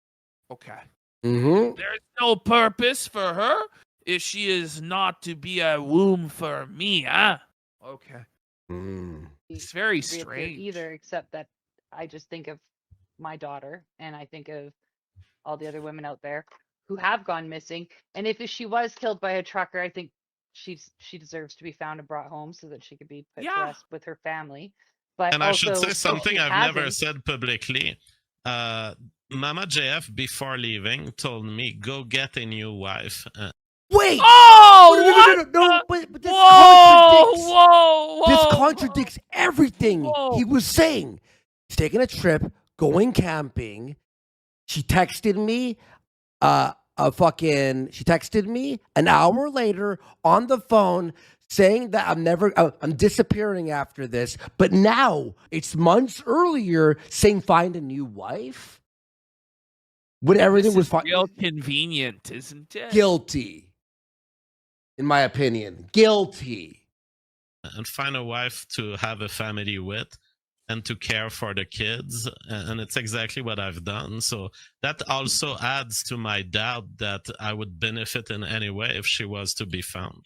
Speaker 1: Okay.
Speaker 2: Mm-hmm.
Speaker 1: There's no purpose for her if she is not to be a womb for me, huh? Okay.
Speaker 2: Mm.
Speaker 1: It's very
Speaker 3: reappear
Speaker 1: strange.
Speaker 3: either, except that I just think of my daughter and I think of all the other women out there who have gone missing. And if she was killed by a trucker, I think she deserves to be found and brought home so that she could be put to
Speaker 1: Yeah.
Speaker 3: rest with her family. But
Speaker 4: And I should
Speaker 3: also,
Speaker 4: say
Speaker 3: if
Speaker 4: something
Speaker 3: she
Speaker 4: I've never
Speaker 3: hasn't-
Speaker 4: said publicly. Mama JF, before leaving, told me, go get a new wife.
Speaker 2: Wait.
Speaker 1: Oh,
Speaker 2: No, but this contradicts.
Speaker 1: whoa,
Speaker 2: This contradicts everything
Speaker 1: Whoa.
Speaker 2: he was saying. He's taking a trip, going camping. She texted me, she texted me an hour later on the phone saying that I'm disappearing after this. But now it's months earlier saying find a new wife. When everything
Speaker 1: This
Speaker 2: was
Speaker 1: is
Speaker 2: fine.
Speaker 1: real convenient, isn't it?
Speaker 2: Guilty. In my opinion, guilty.
Speaker 4: And find a wife to have a family with and to care for the kids. And it's exactly what I've done. So that also adds to my doubt that I would benefit in any way if she was to be found.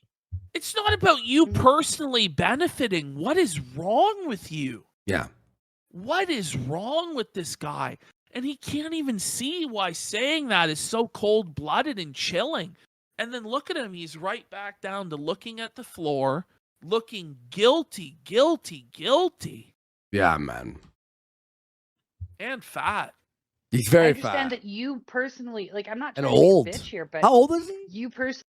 Speaker 1: It's not about you personally benefiting. What is wrong with you?
Speaker 2: Yeah.
Speaker 1: What is wrong with this guy? And he can't even see why saying that is so cold-blooded and chilling. And then look at him. He's right back down to looking at the floor, looking guilty, guilty, guilty,
Speaker 2: Yeah, man.
Speaker 1: and fat.
Speaker 2: He's
Speaker 3: I
Speaker 2: very
Speaker 3: understand
Speaker 2: fat.
Speaker 3: that you personally, like, I'm not
Speaker 2: And
Speaker 3: trying to
Speaker 2: old.
Speaker 3: be a bitch here, but
Speaker 2: How old is he?
Speaker 3: you personally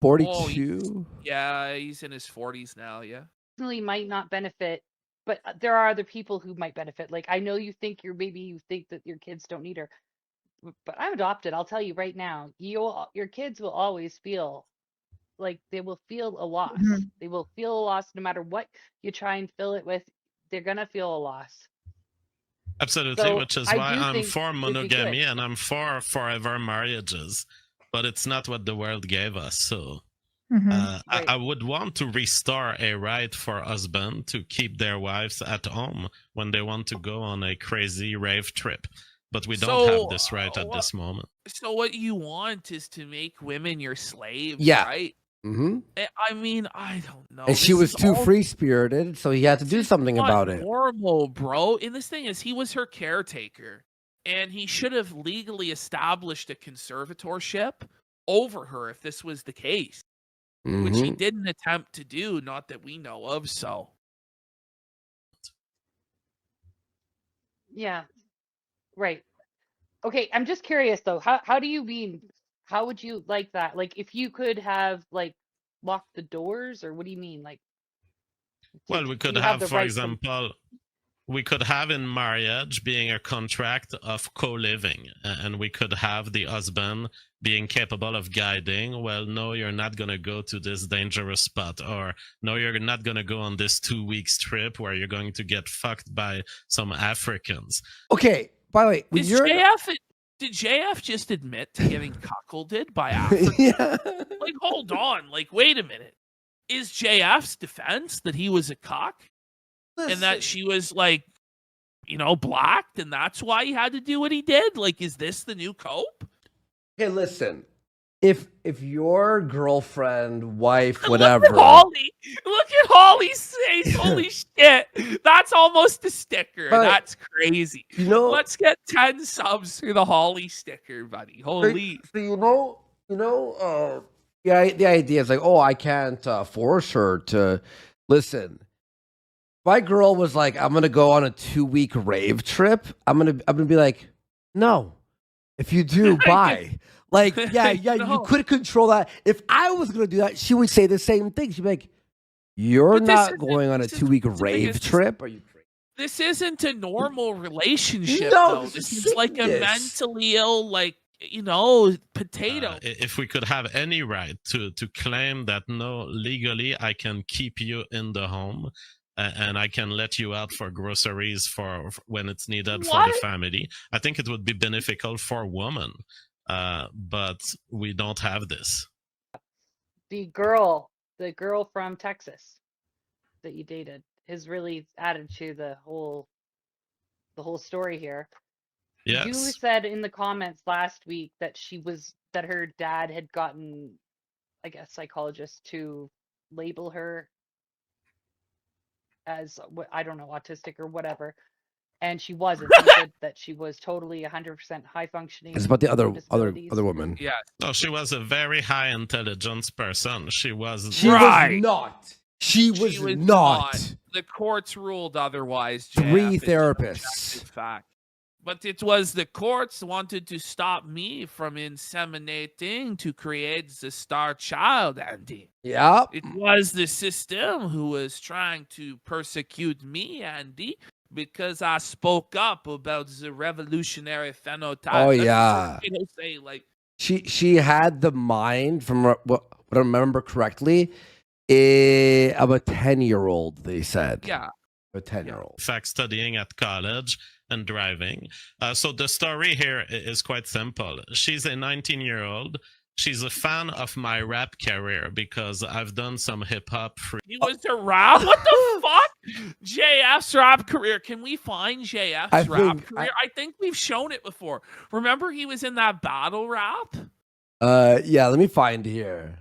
Speaker 2: 42.
Speaker 1: Yeah, he's in his 40s now, yeah.
Speaker 3: might not benefit, but there are other people who might benefit. Like, I know you think you think that your kids don't need her, but I'm adopted. I'll tell you right now, your kids will always feel like they will feel a loss.
Speaker 6: Mhm.
Speaker 3: They will feel a loss no matter what you try and fill it with. They're gonna feel a loss.
Speaker 4: Absolutely,
Speaker 3: So,
Speaker 4: which is
Speaker 3: I
Speaker 4: why
Speaker 3: do
Speaker 4: I'm
Speaker 3: think
Speaker 4: for
Speaker 3: it'd be
Speaker 4: monogamy
Speaker 3: good.
Speaker 4: and I'm for forever marriages. But it's not what the world gave us. So
Speaker 6: Mhm.
Speaker 3: Right.
Speaker 4: I would want to restore a right for husbands to keep their wives at home when they want to go on a crazy rave trip. But we don't
Speaker 1: So,
Speaker 4: have this right at this moment.
Speaker 1: So what you want is to make women your slaves,
Speaker 2: Yeah.
Speaker 1: right?
Speaker 2: Mm-hmm.
Speaker 1: I mean, I don't know.
Speaker 2: And she
Speaker 1: This
Speaker 2: was
Speaker 1: is
Speaker 2: too
Speaker 1: all-
Speaker 2: free-spirited, so he had to
Speaker 1: this
Speaker 2: do
Speaker 1: is
Speaker 2: something
Speaker 1: not
Speaker 2: about it.
Speaker 1: normal, bro. And this thing is, he was her caretaker, and he should have legally established a conservatorship over her if this was the case, which he
Speaker 2: Mhm.
Speaker 1: didn't attempt to do, not that we know of. So
Speaker 3: Yeah. Right. Okay, I'm just curious though. How do you mean? How would you like that? Like if you could have like locked the doors, or what do you mean? Like,
Speaker 4: Well,
Speaker 3: do
Speaker 4: we could
Speaker 3: you have
Speaker 4: have,
Speaker 3: the
Speaker 4: for
Speaker 3: right to?
Speaker 4: example, we could have in marriage being a contract of co-living, and we could have the husband being capable of guiding, well, no, you're not going to go to this dangerous spot, or no, you're not going to go on this 2 weeks trip where you're going to get fucked by some Africans.
Speaker 2: Okay, by the way, when
Speaker 1: is
Speaker 2: you're
Speaker 1: did JF just admit to getting cuckolded by Africa?
Speaker 2: yeah.
Speaker 1: Like, hold on. Like, wait a minute. Is JF's defense that he was a cock and that she was like, blacked, and that's why he had to do what he did? Like, is this the new cope?
Speaker 2: Okay, listen. If your girlfriend, wife,
Speaker 1: Look
Speaker 2: whatever.
Speaker 1: at Holly's face. Holy shit. That's almost a sticker.
Speaker 2: But,
Speaker 1: that's crazy. Let's get 10 subs through the Holly sticker, buddy. Holy.
Speaker 2: So yeah, the idea is like, oh, I can't force her to listen. My girl was like, I'm gonna go on a 2-week rave trip. I'm gonna be like, no, If you do, bye. Like, yeah, you
Speaker 1: No.
Speaker 2: could control that. If I was gonna do that, she would say the same thing. She'd be like, "You're
Speaker 1: But this
Speaker 2: not
Speaker 1: isn't-
Speaker 2: going on a
Speaker 1: this is-
Speaker 2: 2-week
Speaker 1: the thing
Speaker 2: rave
Speaker 1: is,
Speaker 2: trip. Are you crazy?"
Speaker 1: This isn't a normal relationship,
Speaker 2: No,
Speaker 1: though.
Speaker 2: this
Speaker 1: This
Speaker 2: is
Speaker 1: is like a
Speaker 2: sickness.
Speaker 1: mentally ill, like, potato.
Speaker 4: If we could have any right to claim that no, legally I can keep you in the home and I can let you out for groceries for when it's needed for the
Speaker 1: What?
Speaker 4: family, I think it would be beneficial for women. But we don't have this.
Speaker 3: The girl from Texas that you dated has really added to the whole story here. You
Speaker 4: Yes.
Speaker 3: said in the comments last week that her dad had gotten, I guess, psychologists to label her as I don't know, autistic or whatever, and she wasn't. He said that she was totally 100% high functioning.
Speaker 2: It's about the other
Speaker 3: disabilities.
Speaker 2: woman.
Speaker 1: Yeah.
Speaker 4: No, she was a very high intelligence person. She was.
Speaker 2: She
Speaker 1: Right.
Speaker 2: was not. She was
Speaker 1: She was
Speaker 2: not.
Speaker 1: The courts ruled otherwise.
Speaker 2: 3
Speaker 1: JF. It's
Speaker 2: therapists.
Speaker 1: objective fact. But it was the courts wanted to stop me from inseminating to create the star child, Andy.
Speaker 2: Yeah.
Speaker 1: It was the system who was trying to persecute me, Andy, because I spoke up about the revolutionary phenotype.
Speaker 2: Oh,
Speaker 1: That's
Speaker 2: yeah.
Speaker 1: what people say, like,
Speaker 2: She had the mind, from what I remember correctly, of a 10-year-old. They said,
Speaker 1: yeah.
Speaker 2: a 10-year-old.
Speaker 4: In fact, studying at college and driving. So the story here is quite simple. She's a 19-year-old. She's a fan of my rap career because I've done some hip hop.
Speaker 1: He was a rap? What the fuck? JF's rap career. Can we find JF's rap career? I think we've shown it before. Remember he was in that battle rap?
Speaker 2: Yeah, let me find here.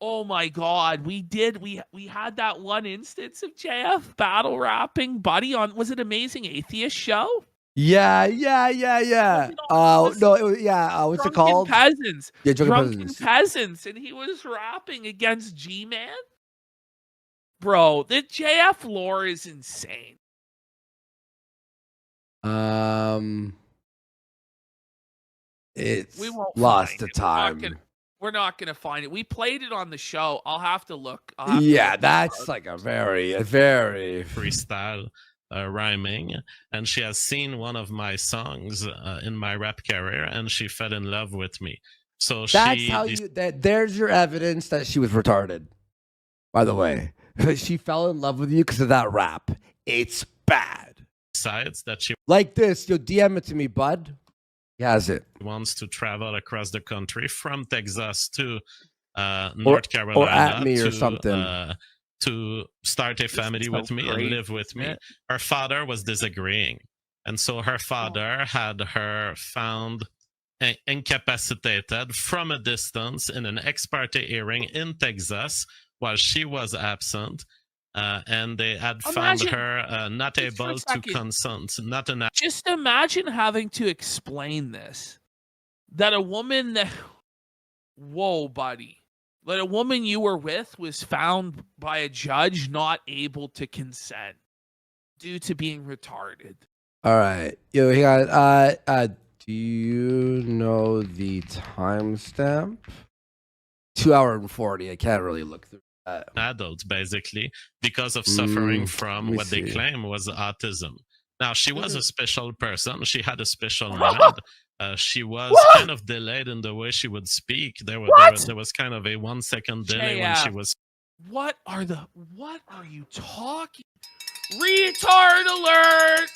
Speaker 1: Oh my god, we did. We had that one instance of JF battle rapping Buddy on, was it Amazing Atheist Show?
Speaker 2: Yeah.
Speaker 1: Was
Speaker 2: No, it was, what's it
Speaker 1: Drunken
Speaker 2: called?
Speaker 1: Peasants.
Speaker 2: Yeah,
Speaker 1: Drunken Peasants. And he was rapping against G-Man. Bro, the JF lore is insane.
Speaker 2: It's
Speaker 1: We won't
Speaker 2: lost
Speaker 1: find
Speaker 2: the
Speaker 1: it.
Speaker 2: time.
Speaker 1: We're not gonna find it. We played it on the show. I'll have to look.
Speaker 2: Yeah, that's like a very
Speaker 4: freestyle rhyming, and she has seen one of my songs in my rap career, and she fell in love with me. So
Speaker 2: that's how you. There's your evidence that she was retarded. By the way, she fell in love with you because of that rap. It's bad.
Speaker 4: Decides that she
Speaker 2: like this. You'll DM it to me, bud. He has it.
Speaker 4: Wants to travel across the country from Texas to North Carolina,
Speaker 2: or at me or something,
Speaker 4: to start a family with me and live with me. Her father was disagreeing, and so her father had her found incapacitated from a distance in an ex parte hearing in Texas while she was absent. And they had found her not able to consent.
Speaker 1: Just imagine having to explain this. That a woman that... Whoa, buddy. That a woman you were with was found by a judge not able to consent due to being retarded.
Speaker 2: All right. Yo, he got, do you know the timestamp? 2 hour and 40. I can't really look through.
Speaker 4: Adults, basically, because of suffering from what they claim was autism. Now, she was a special person. She had a special mind. She was kind of delayed in the way she would speak. There was kind of a 1 second delay when she was.
Speaker 1: What are you talking? Retard alert!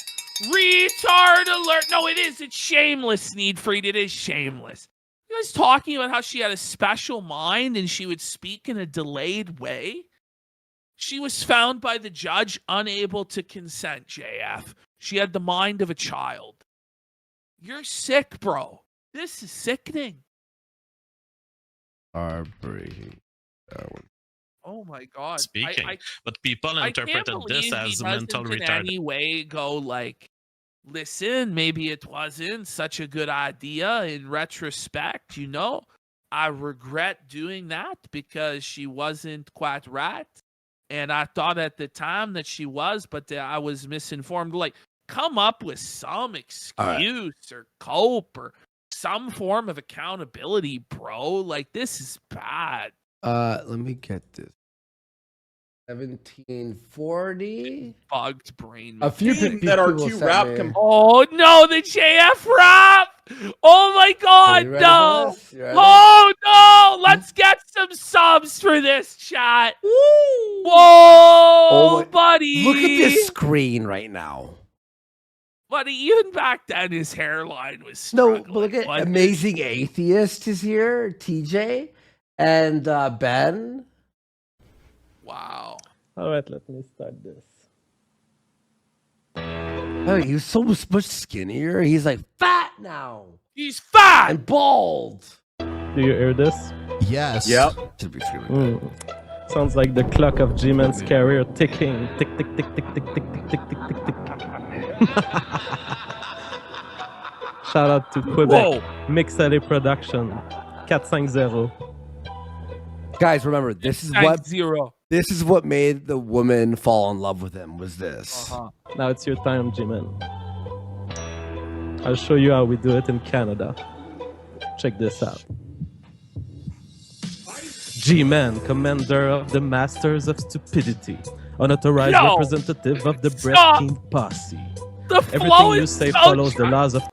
Speaker 1: Retard alert! No, it is. It's shameless, Needfried. It is shameless. You guys talking about how she had a special mind and she would speak in a delayed way? She was found by the judge unable to consent, JF. She had the mind of a child. You're sick, bro. This is sickening.
Speaker 2: Heartbreaking.
Speaker 1: Oh my god.
Speaker 4: Speaking. But people interpreted this as mental retardation.
Speaker 1: In any way go like, listen, maybe it wasn't such a good idea in retrospect, you know? I regret doing that because she wasn't quite right. And I thought at the time that she was, but I was misinformed. Like, come up with some excuse or cope or some form of accountability, bro. Like, this is bad.
Speaker 2: Let me get this. 1740.
Speaker 1: Bugged brain.
Speaker 2: A few
Speaker 1: mechanic.
Speaker 2: people
Speaker 7: that are
Speaker 2: sent
Speaker 7: two rap
Speaker 2: me-
Speaker 1: Oh no, the JF rap! Oh my
Speaker 2: Are
Speaker 1: god,
Speaker 2: you ready
Speaker 1: no!
Speaker 2: for this? You ready?
Speaker 1: Oh no! Let's get some subs for this chat. Whoa,
Speaker 2: Oh my-
Speaker 1: buddy!
Speaker 2: Look at this screen right now.
Speaker 1: Buddy, even back then his hairline was
Speaker 2: No,
Speaker 1: struggling.
Speaker 2: but look at
Speaker 1: What?
Speaker 2: Amazing Atheist is here, TJ, and Ben.
Speaker 1: Wow.
Speaker 8: All right, let me start this.
Speaker 2: Oh, he was so much skinnier. He's like fat now
Speaker 1: He's fat!
Speaker 2: and bald.
Speaker 8: Do you hear this?
Speaker 9: Yes.
Speaker 7: Yep.
Speaker 2: Should be screaming.
Speaker 8: Sounds like the clock of G-Man's career ticking. Tick, tick, tick, tick, tick, tick, tick, tick, tick, tick, tick. Shout out to Quebec. Mixele Production. 450.
Speaker 2: Guys, remember this is
Speaker 1: Zero.
Speaker 2: what made the woman fall in love with him. Was this?
Speaker 8: Now it's your time, G-Man. I'll show you how we do it in Canada. Check this out. G-Man, commander of the Masters of Stupidity, unauthorized
Speaker 1: Yo!
Speaker 8: representative of the Breast
Speaker 1: Stop!
Speaker 8: King posse.
Speaker 1: The
Speaker 8: Everything
Speaker 1: flow
Speaker 8: you
Speaker 1: is
Speaker 8: say
Speaker 1: so
Speaker 8: follows the
Speaker 1: trash,
Speaker 8: laws of.
Speaker 1: bro.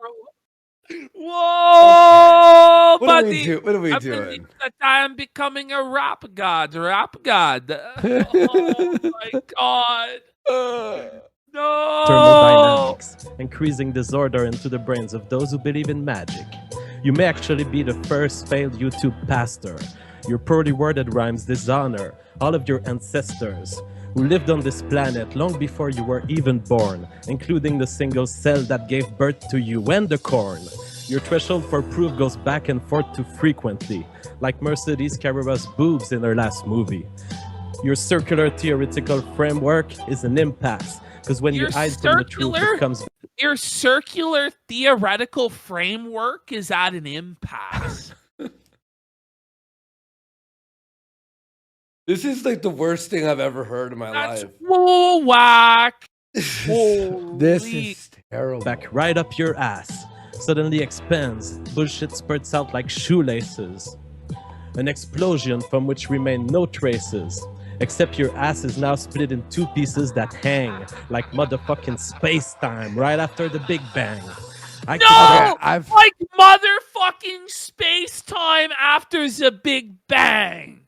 Speaker 1: Whoa,
Speaker 2: What
Speaker 1: buddy!
Speaker 2: are we, what are we
Speaker 1: I
Speaker 2: doing?
Speaker 1: believe that I am becoming a rap god. Rap god. Oh my god. No.
Speaker 8: Thermodynamics, increasing disorder into the brains of those who believe in magic. You may actually be the first failed YouTube pastor. Your poorly worded rhymes dishonor all of your ancestors who lived on this planet long before you were even born, including the single cell that gave birth to you and the corn. Your threshold for proof goes back and forth too frequently, like Mercedes Carrera's boobs in her last movie. Your circular theoretical framework is an impasse, because when you
Speaker 1: Your
Speaker 8: hide from the truth,
Speaker 1: circular-
Speaker 8: it comes.
Speaker 1: Your circular theoretical framework is at an impasse.
Speaker 2: This is like the worst thing I've ever heard in my
Speaker 1: That's
Speaker 2: life.
Speaker 1: whack.
Speaker 2: This
Speaker 1: Holy-
Speaker 2: is terrible.
Speaker 8: Back right up your ass. Suddenly expands. Bullshit spurts out like shoelaces. An explosion from which remain no traces. Except your ass is now split in two pieces that hang like motherfucking space-time right after the Big Bang. I
Speaker 1: No!
Speaker 2: Okay, I've
Speaker 1: Like motherfucking space time after the Big Bang.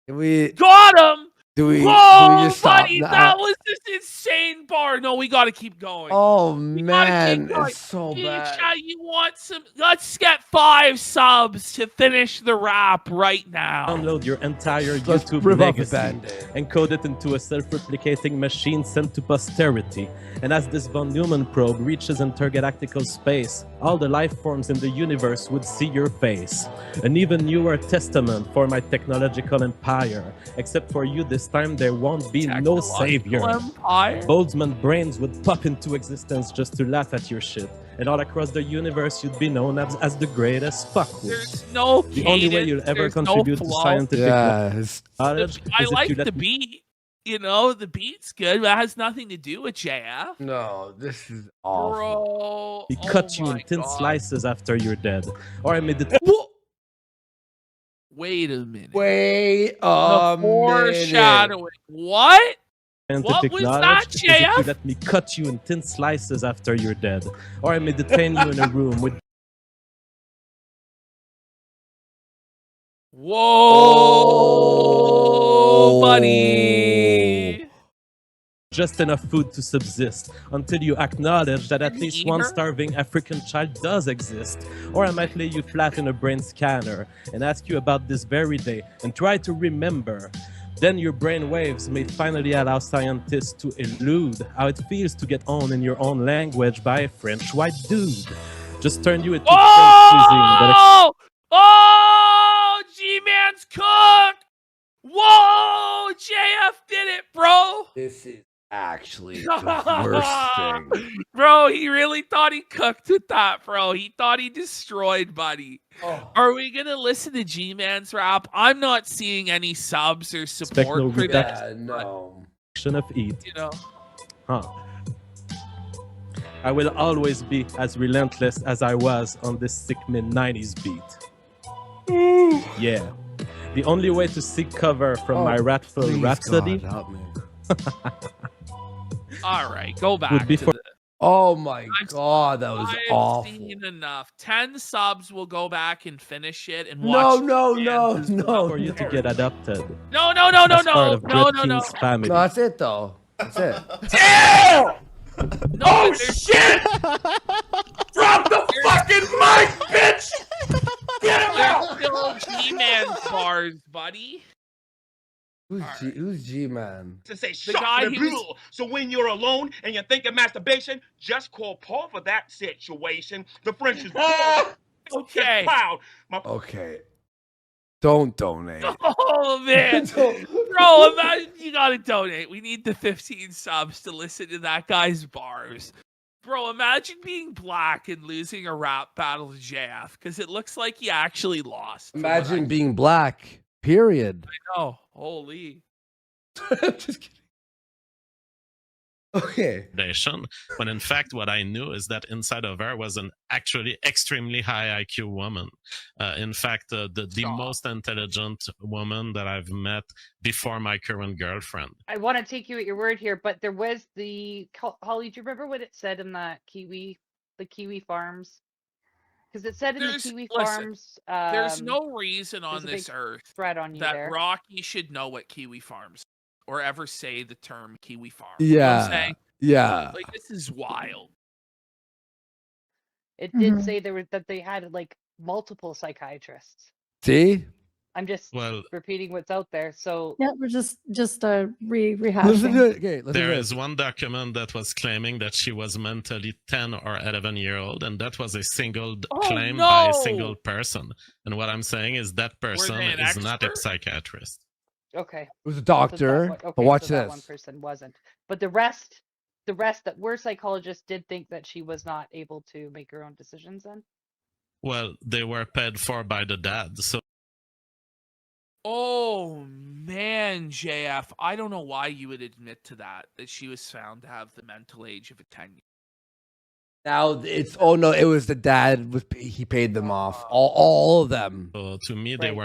Speaker 2: we
Speaker 1: Got him.
Speaker 2: do we
Speaker 1: Whoa,
Speaker 2: just stop
Speaker 1: buddy,
Speaker 2: now?
Speaker 1: that was this insane bar. No, we got to keep going.
Speaker 2: Oh
Speaker 1: gotta
Speaker 2: man,
Speaker 1: keep going.
Speaker 2: it's so
Speaker 1: Hey,
Speaker 2: bad.
Speaker 1: chat, you want some? Let's get 5 subs to finish the rap right now.
Speaker 8: download your entire
Speaker 2: Let's
Speaker 8: YouTube
Speaker 2: rip off the
Speaker 8: legacy,
Speaker 2: Band-Aid.
Speaker 8: encode it into a self-replicating machine sent to posterity. And as this von Neumann probe reaches intergalactical space, all the life forms in the universe would see your face. An even newer testament for my technological empire. Except for you this time, there won't be no
Speaker 1: Technological
Speaker 8: savior.
Speaker 1: Empire?
Speaker 8: Boltzmann brains would pop into existence just to laugh at your shit. And all across the universe, you'd be known as the greatest fuckwit.
Speaker 1: There's no
Speaker 8: The only way
Speaker 1: cadence,
Speaker 8: you'll ever
Speaker 1: there's no
Speaker 8: contribute to
Speaker 1: flow.
Speaker 8: scientific
Speaker 2: Yeah, it's-
Speaker 8: knowledge
Speaker 1: I
Speaker 8: is if
Speaker 1: like
Speaker 8: you let
Speaker 1: the
Speaker 8: me
Speaker 1: beat. You know, the beat's good, but it has nothing to do with JF.
Speaker 2: no, this is awful.
Speaker 1: Bro,
Speaker 8: cut you
Speaker 1: oh
Speaker 8: in
Speaker 1: my
Speaker 8: thin
Speaker 1: God.
Speaker 8: slices after you're dead. Or I made it.
Speaker 1: Wait a minute.
Speaker 2: Wait
Speaker 1: The
Speaker 2: a minute.
Speaker 1: foreshadowing. What?
Speaker 8: Scientific
Speaker 1: was
Speaker 8: knowledge
Speaker 1: that,
Speaker 8: is if you
Speaker 1: JF?
Speaker 8: let me cut you in thin slices after you're dead. Or I may detain you in a room with
Speaker 1: Whoa, buddy.
Speaker 8: just enough food to subsist until you acknowledge that at least one
Speaker 1: Eater?
Speaker 8: starving African child does exist. Or I might lay you flat in a brain scanner and ask you about this very day and try to remember. Then your brain waves may finally allow scientists to elude how it feels to get on in your own language by a French white dude. Just turn you into French cuisine, but
Speaker 1: Oh! Oh! G-Man's cooked! Whoa! JF did it, bro!
Speaker 2: This is actually the worst thing.
Speaker 1: Bro, he really thought he cooked with that, bro. He thought he destroyed Buddy.
Speaker 2: Oh.
Speaker 1: Are we gonna listen to G-Man's rap? I'm not seeing any subs or support
Speaker 8: no
Speaker 1: for
Speaker 8: redact-
Speaker 1: that.
Speaker 2: Yeah, no.
Speaker 8: action of eat.
Speaker 1: You know,
Speaker 8: Huh. I will always be as relentless as I was on this sick mid-90s beat. Yeah. The only way to seek cover from my wrathful
Speaker 2: Please,
Speaker 8: rhapsody
Speaker 2: God, help me.
Speaker 1: All right, go back
Speaker 8: would be
Speaker 1: to
Speaker 8: for
Speaker 1: the.
Speaker 2: Oh my
Speaker 1: I've-
Speaker 2: God, that was
Speaker 1: I've
Speaker 2: awful.
Speaker 1: seen enough. 10 subs will go back and finish it and
Speaker 2: No,
Speaker 1: watch.
Speaker 2: no,
Speaker 1: the
Speaker 2: no,
Speaker 1: dances
Speaker 2: no.
Speaker 8: for you to
Speaker 2: no.
Speaker 8: get adopted
Speaker 1: No, no, no, no,
Speaker 8: as part
Speaker 1: no,
Speaker 8: of
Speaker 1: no,
Speaker 8: Great
Speaker 1: no, no.
Speaker 8: King's family.
Speaker 2: No, that's it though. That's it.
Speaker 7: Damn!
Speaker 1: No,
Speaker 7: Oh
Speaker 1: but there's-
Speaker 7: shit! Drop the fucking mic, bitch! Get him
Speaker 1: There's
Speaker 7: out!
Speaker 1: still G-Man bars, buddy.
Speaker 2: Who's G-Man?
Speaker 7: To say
Speaker 1: The guy
Speaker 7: shot
Speaker 1: he
Speaker 7: the
Speaker 1: was-
Speaker 7: blue. So when you're alone and you're thinking masturbation, just call Paul for that situation. The French is
Speaker 1: Okay.
Speaker 7: proud.
Speaker 2: Okay. Don't donate.
Speaker 1: Oh man,
Speaker 2: Don't-
Speaker 1: bro, imagine you gotta donate. We need the 15 subs to listen to that guy's bars. Bro, imagine being black and losing a rap battle to JF because it looks like he actually lost. from what
Speaker 2: Imagine being black. Period.
Speaker 1: I know. Holy.
Speaker 2: Just kidding. Okay.
Speaker 4: Foundation, when in fact what I knew is that inside of her was an actually extremely high IQ woman. In fact, the
Speaker 1: Stop.
Speaker 4: most intelligent woman that I've met before my current girlfriend.
Speaker 3: I want to take you at your word here, but there was the Holly. Do you remember what it said in that the Kiwi Farms? Because it said in
Speaker 1: There's-
Speaker 3: the Kiwi
Speaker 1: listen,
Speaker 3: Farms.
Speaker 1: There's no reason on
Speaker 3: there's a
Speaker 1: this
Speaker 3: big
Speaker 1: earth
Speaker 3: threat on you
Speaker 1: that
Speaker 3: there.
Speaker 1: Rocky should know what Kiwi Farms or ever say the term Kiwi Farm. You know what I'm
Speaker 2: Yeah.
Speaker 1: saying?
Speaker 2: Yeah.
Speaker 1: Like, this is wild.
Speaker 3: It did
Speaker 6: Mhm.
Speaker 3: say that they had like multiple psychiatrists.
Speaker 2: See?
Speaker 3: I'm just
Speaker 4: Well,
Speaker 3: repeating what's out there. So
Speaker 6: Yeah, we're just
Speaker 2: Listen
Speaker 6: rehashing.
Speaker 2: to it. Okay, listen
Speaker 4: there
Speaker 2: to
Speaker 4: is
Speaker 2: this.
Speaker 4: one document that was claiming that she was mentally 10 or 11-year-old, and that was a single
Speaker 1: Oh,
Speaker 4: claim by a
Speaker 1: no!
Speaker 4: single person. And what I'm saying is that person
Speaker 1: they an
Speaker 4: is not a
Speaker 1: expert?
Speaker 4: psychiatrist.
Speaker 3: okay.
Speaker 2: It was a
Speaker 3: So
Speaker 2: doctor.
Speaker 3: okay,
Speaker 2: But watch
Speaker 3: so that one
Speaker 2: this.
Speaker 3: person wasn't. But the rest that were psychologists did think that she was not able to make her own decisions then.
Speaker 4: Well, they were paid for by the dad, so
Speaker 1: Oh man, JF, I don't know why you would admit to that she was found to have the mental age of a 10-year.
Speaker 2: Now it's it was the dad he paid them off. All of them.
Speaker 4: So to me, they
Speaker 3: Right.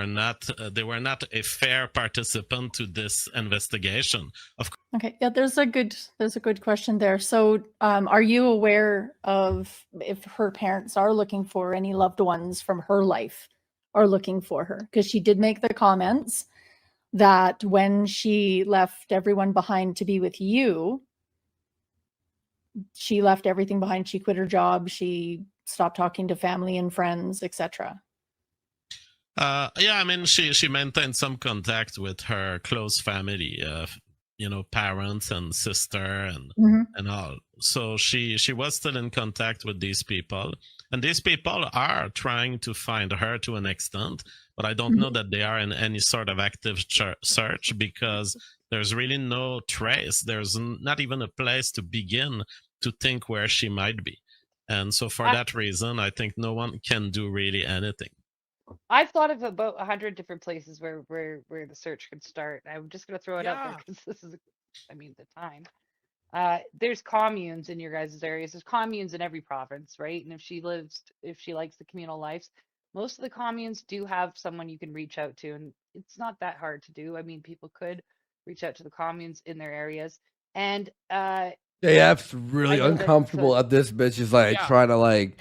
Speaker 4: were not a fair participant to this investigation. Of
Speaker 6: Okay, yeah, there's a good question there. So, are you aware of if her parents are looking for any loved ones from her life are looking for her? Because she did make the comments that when she left everyone behind to be with you, she left everything behind. She quit her job. She stopped talking to family and friends, etc.
Speaker 4: yeah, I mean, she maintained some contact with her close family, parents and sister and all. So she was still in contact with these people, and these people are trying to find her to an extent, but I don't know that they are in any sort of active search because there's really no trace. There's not even a place to begin to think where she might be. And so for that reason, I think no one can do really anything.
Speaker 3: I've thought of about 100 different places where the search could start. I'm just going to throw it out there
Speaker 1: Yeah.
Speaker 3: because this is, the time. There's communes in your guys' areas. There's communes in every province, right? And if she likes the communal lives, most of the communes do have someone you can reach out to, and it's not that hard to do. I mean, people could reach out to the communes in their areas, and
Speaker 2: JF's really
Speaker 3: I know that-
Speaker 2: uncomfortable
Speaker 3: so-
Speaker 2: at this bitch. She's like
Speaker 1: Yeah.
Speaker 2: trying to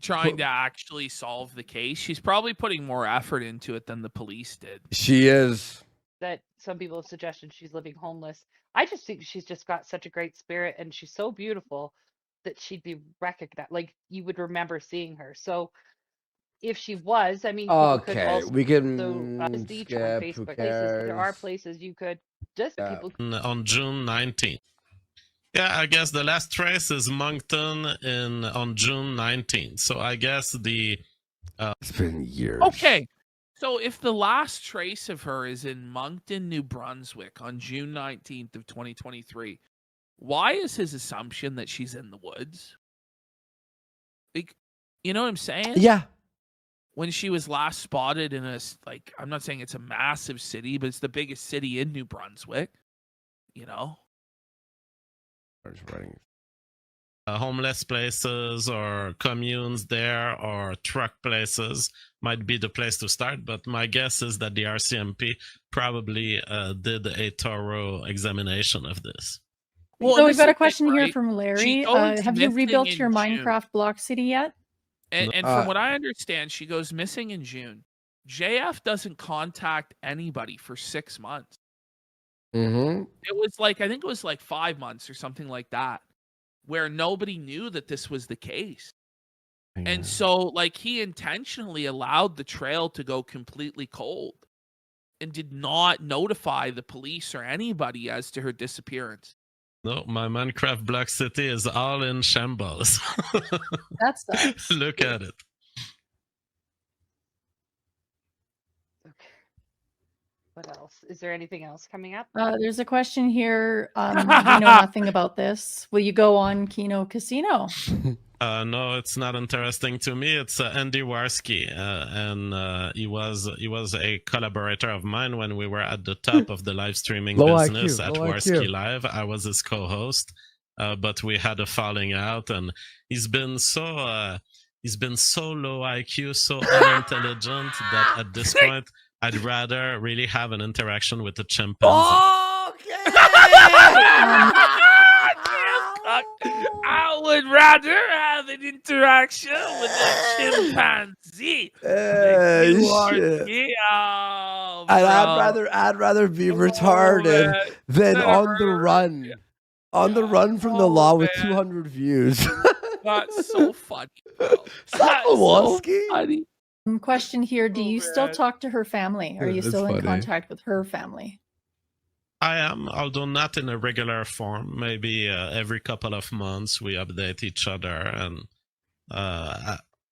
Speaker 1: Trying to actually solve the case. She's probably putting more effort into it than the police did.
Speaker 2: She is.
Speaker 3: that some people have suggested she's living homeless. I just think she's just got such a great spirit, and she's so beautiful that she'd be recognized. Like, you would remember seeing her. So if she was, I mean, people could
Speaker 2: Okay,
Speaker 3: also
Speaker 2: we can
Speaker 3: see on
Speaker 2: skip. Who
Speaker 3: Facebook places. There are
Speaker 2: cares?
Speaker 3: places you could just
Speaker 2: Yeah.
Speaker 3: people.
Speaker 4: On June 19th. Yeah, I guess the last trace is Moncton on June 19th. So I guess
Speaker 2: It's been years.
Speaker 1: Okay. So if the last trace of her is in Moncton, New Brunswick on June 19th of 2023, why is his assumption that she's in the woods? Like, you know what I'm saying?
Speaker 2: Yeah.
Speaker 1: When she was last spotted in I'm not saying it's a massive city, but it's the biggest city in New Brunswick, you know?
Speaker 2: I was writing.
Speaker 4: homeless places or communes there or truck places might be the place to start. But my guess is that the RCMP probably did a thorough examination of this.
Speaker 1: Well,
Speaker 6: So
Speaker 1: and
Speaker 6: we've
Speaker 1: this
Speaker 6: got a
Speaker 1: is the
Speaker 6: question
Speaker 1: thing,
Speaker 6: here
Speaker 1: right?
Speaker 6: from
Speaker 1: She
Speaker 6: Larry.
Speaker 1: goes
Speaker 6: Have you
Speaker 1: missing
Speaker 6: rebuilt
Speaker 1: in
Speaker 6: your
Speaker 1: June.
Speaker 6: Minecraft block city yet?
Speaker 1: And from what I understand, she goes missing in June. JF doesn't contact anybody for 6 months.
Speaker 2: Mm-hmm.
Speaker 1: It was like, I think it was like 5 months or something like that, where nobody knew that this was the case. And so, like, he intentionally allowed the trail to go completely cold and did not notify the police or anybody as to her disappearance.
Speaker 4: No, my Minecraft block city is all in shambles.
Speaker 6: That sucks.
Speaker 4: Look at it.
Speaker 3: Okay. What else? Is there anything else coming up?
Speaker 6: There's a question here. We know nothing about this. Will you go on Kino Casino?
Speaker 4: No, it's not interesting to me. It's Andy Warski, and he was a collaborator of mine when we were at the top of the live streaming business at Warski Live. I was his co-host, but we had a falling out, and he's been so low IQ, so unintelligent that at this point I'd rather really have an interaction with a chimpanzee.
Speaker 1: I would rather have an interaction with a chimpanzee.
Speaker 2: Shit. I'd rather be retarded than on the run. On the run from the law with 200 views.
Speaker 1: That's so funny, bro. That's
Speaker 2: so
Speaker 1: funny.
Speaker 6: Question here. Do you still talk to her family? Are you still in contact with her family?
Speaker 4: I am, although not in a regular form. Maybe every couple of months we update each other, and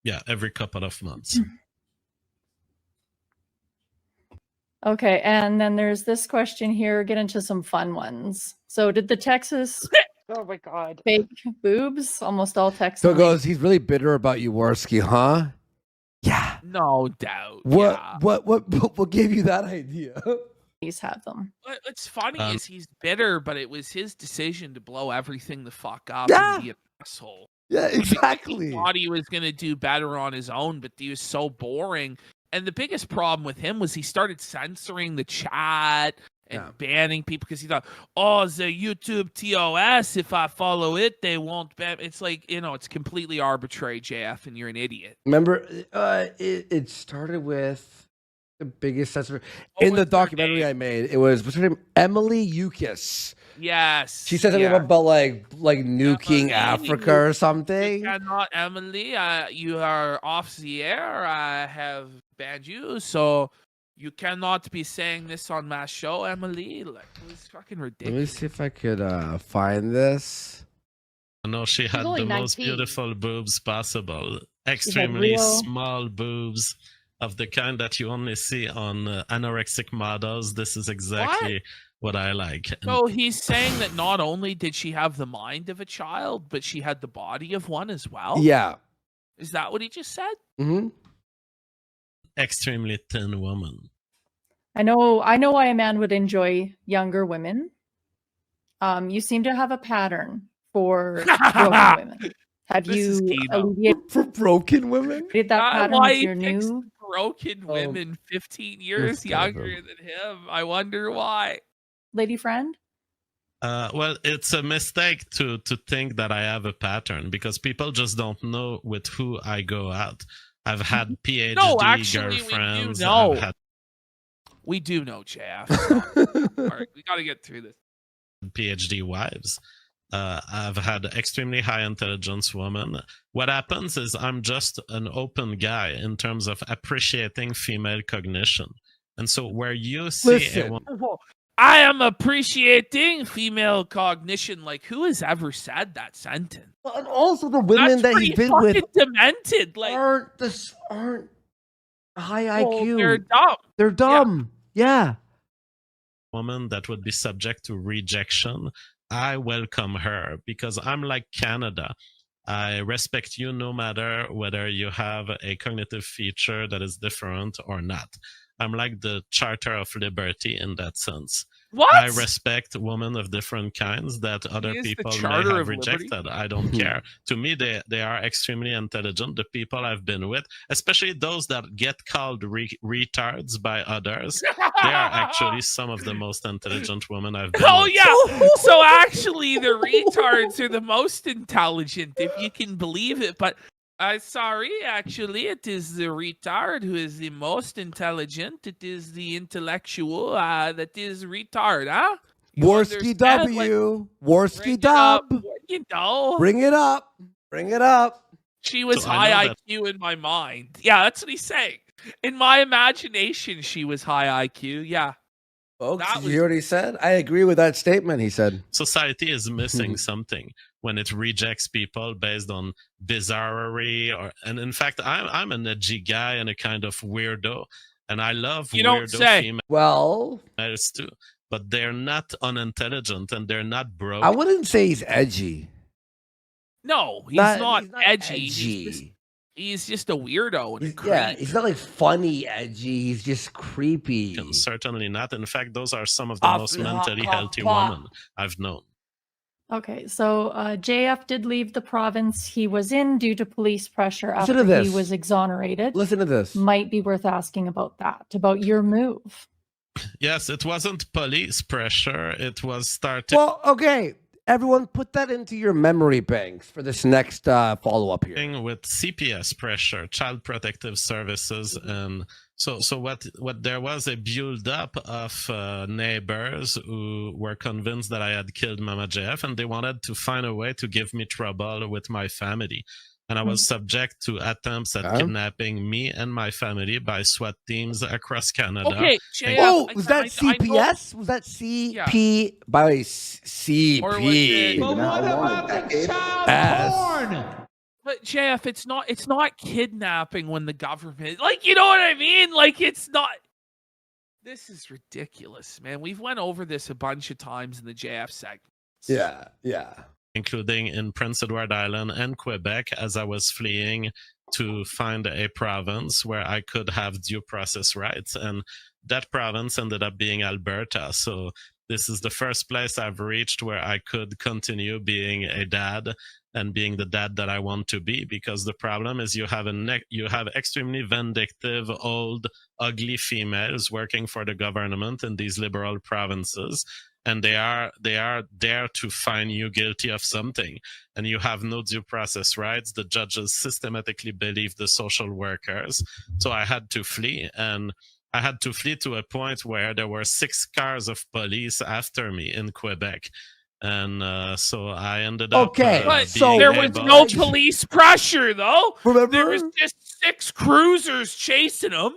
Speaker 4: yeah, every couple of months.
Speaker 6: Okay, and then there's this question here. Get into some fun ones. So, did the Texas
Speaker 3: Oh my God.
Speaker 6: fake boobs? Almost all Texas.
Speaker 2: So it goes, he's really bitter about you, Warski, huh? Yeah.
Speaker 1: No doubt.
Speaker 2: What gave you that idea?
Speaker 6: Please have them.
Speaker 1: What's funny is he's bitter, but it was his decision to blow everything the fuck up
Speaker 2: Yeah.
Speaker 1: and be an asshole.
Speaker 2: Yeah, exactly.
Speaker 1: He thought he was going to do better on his own, but he was so boring. And the biggest problem with him was he started censoring the chat and banning people because he thought, oh, the YouTube TOS, if I follow it, they won't ban. It's like, you know, it's completely arbitrary, JF, and you're an idiot.
Speaker 2: Remember, it started with the biggest censor. In the documentary I made, it was, what's her name? Emily Yukis.
Speaker 1: Yes.
Speaker 2: She said something about like nuking Africa or something.
Speaker 1: You cannot, Emily. You are off the air. I have banned you, so you cannot be saying this on my show, Emily. Like, it was fucking ridiculous.
Speaker 2: Let me see if I could find this.
Speaker 4: No, she had
Speaker 3: only
Speaker 4: the most
Speaker 3: 19.
Speaker 4: beautiful boobs possible. Extremely small boobs of the kind that you only see on anorexic models. This is exactly what I like.
Speaker 1: So he's saying that not only did she have the mind of a child, but she had the body of one as well?
Speaker 2: Yeah.
Speaker 1: Is that what he just said?
Speaker 2: Mm-hmm.
Speaker 4: Extremely thin woman.
Speaker 6: I know why a man would enjoy younger women. You seem to have a pattern for broken women. Have you alleviated
Speaker 2: for broken women?
Speaker 6: that pattern with your new
Speaker 1: broken women 15 years younger than him? I wonder why.
Speaker 6: Lady friend?
Speaker 4: Well, it's a mistake to think that I have a pattern because people just don't know with who I go out. I've had PhD girlfriends.
Speaker 1: We do know, JF. So, all right, we got to get through this.
Speaker 4: PhD wives. I've had extremely high intelligence women. What happens is I'm just an open guy in terms of appreciating female cognition. And so where you see a woman...
Speaker 1: I am appreciating female cognition. Like, who has ever said that sentence?
Speaker 2: Well, and also the women that he's been with
Speaker 1: demented. Like,
Speaker 2: aren't high IQ.
Speaker 1: They're dumb.
Speaker 2: They're dumb. Yeah.
Speaker 4: Woman that would be subject to rejection, I welcome her because I'm like Canada. I respect you no matter whether you have a cognitive feature that is different or not. I'm like the Charter of Liberty in that sense.
Speaker 1: What?
Speaker 4: I respect women of different kinds that other
Speaker 1: is the
Speaker 4: people may
Speaker 1: Charter
Speaker 4: have
Speaker 1: of Liberty?
Speaker 4: rejected. I don't care. To me, they are extremely intelligent. The people I've been with, especially those that get called retards by others, they are actually some of the most intelligent women I've been
Speaker 1: Oh
Speaker 4: with.
Speaker 1: yeah. So actually, the retards are the most intelligent, if you can believe it. But sorry, actually, it is the retard who is the most intelligent. It is the intellectual that is retard, huh? You
Speaker 2: Warski
Speaker 1: understand?
Speaker 2: W. Warski
Speaker 1: Bring it up.
Speaker 2: Dub.
Speaker 1: You know,
Speaker 2: Bring it up. Bring it up.
Speaker 1: she was
Speaker 4: So I know
Speaker 1: high
Speaker 4: that-
Speaker 1: IQ in my mind. Yeah, that's what he's saying. In my imagination, she was high IQ. Yeah.
Speaker 2: Folks,
Speaker 1: That
Speaker 2: did
Speaker 1: was-
Speaker 2: you hear what he said? I agree with that statement, he said.
Speaker 4: Society is missing something when it rejects people based on bizarrerie, and in fact, I'm an edgy guy and a kind of weirdo, and I love
Speaker 1: You don't
Speaker 4: weirdo
Speaker 1: say.
Speaker 2: Well,
Speaker 4: females too, but they're not unintelligent and they're not broke.
Speaker 2: I wouldn't say he's edgy.
Speaker 1: No, he's not
Speaker 2: he's
Speaker 1: edgy.
Speaker 2: edgy.
Speaker 1: He's just a weirdo and a
Speaker 2: He's,
Speaker 1: creep.
Speaker 2: yeah, he's not like funny edgy. He's just creepy.
Speaker 4: Certainly not. In fact, those are some of the most mentally healthy women I've known.
Speaker 6: Okay, so JF did leave the province he was in due to police pressure
Speaker 2: Listen to
Speaker 6: after he
Speaker 2: this.
Speaker 6: was exonerated.
Speaker 2: Listen to this.
Speaker 6: Might be worth asking about that, about your move.
Speaker 4: Yes, it wasn't police pressure. It was starting
Speaker 2: Well, okay. Everyone, put that into your memory banks for this next follow-up here.
Speaker 4: with CPS pressure, Child Protective Services, and so what there was a build-up of neighbors who were convinced that I had killed Mama JF, and they wanted to find a way to give me trouble with my family. And I was subject to attempts at kidnapping me and my family by SWAT teams across Canada.
Speaker 1: Okay, JF,
Speaker 2: Oh,
Speaker 1: I-
Speaker 2: was that
Speaker 1: I know-
Speaker 2: CPS? Was that CP? By the way, CP.
Speaker 1: Or was it-
Speaker 9: But what about the child
Speaker 2: Ass.
Speaker 9: porn?
Speaker 1: But JF, it's not kidnapping when the government, like, you know what I mean? Like, it's not. This is ridiculous, man. We've went over this a bunch of times in the JF segment.
Speaker 2: Yeah, yeah.
Speaker 4: Including in Prince Edward Island and Quebec, as I was fleeing to find a province where I could have due process rights. And that province ended up being Alberta. So this is the first place I've reached where I could continue being a dad and being the dad that I want to be. Because the problem is you have extremely vindictive, old, ugly females working for the government in these liberal provinces. And they are there to find you guilty of something, and you have no due process rights. The judges systematically believe the social workers. So I had to flee, and I had to flee to a point where there were 6 cars of police after me in Quebec. And so I ended up
Speaker 2: Okay,
Speaker 1: But
Speaker 2: so
Speaker 1: there was
Speaker 4: able
Speaker 1: no
Speaker 4: to-
Speaker 1: police pressure, though.
Speaker 2: Remember?
Speaker 1: There was just 6 cruisers chasing him.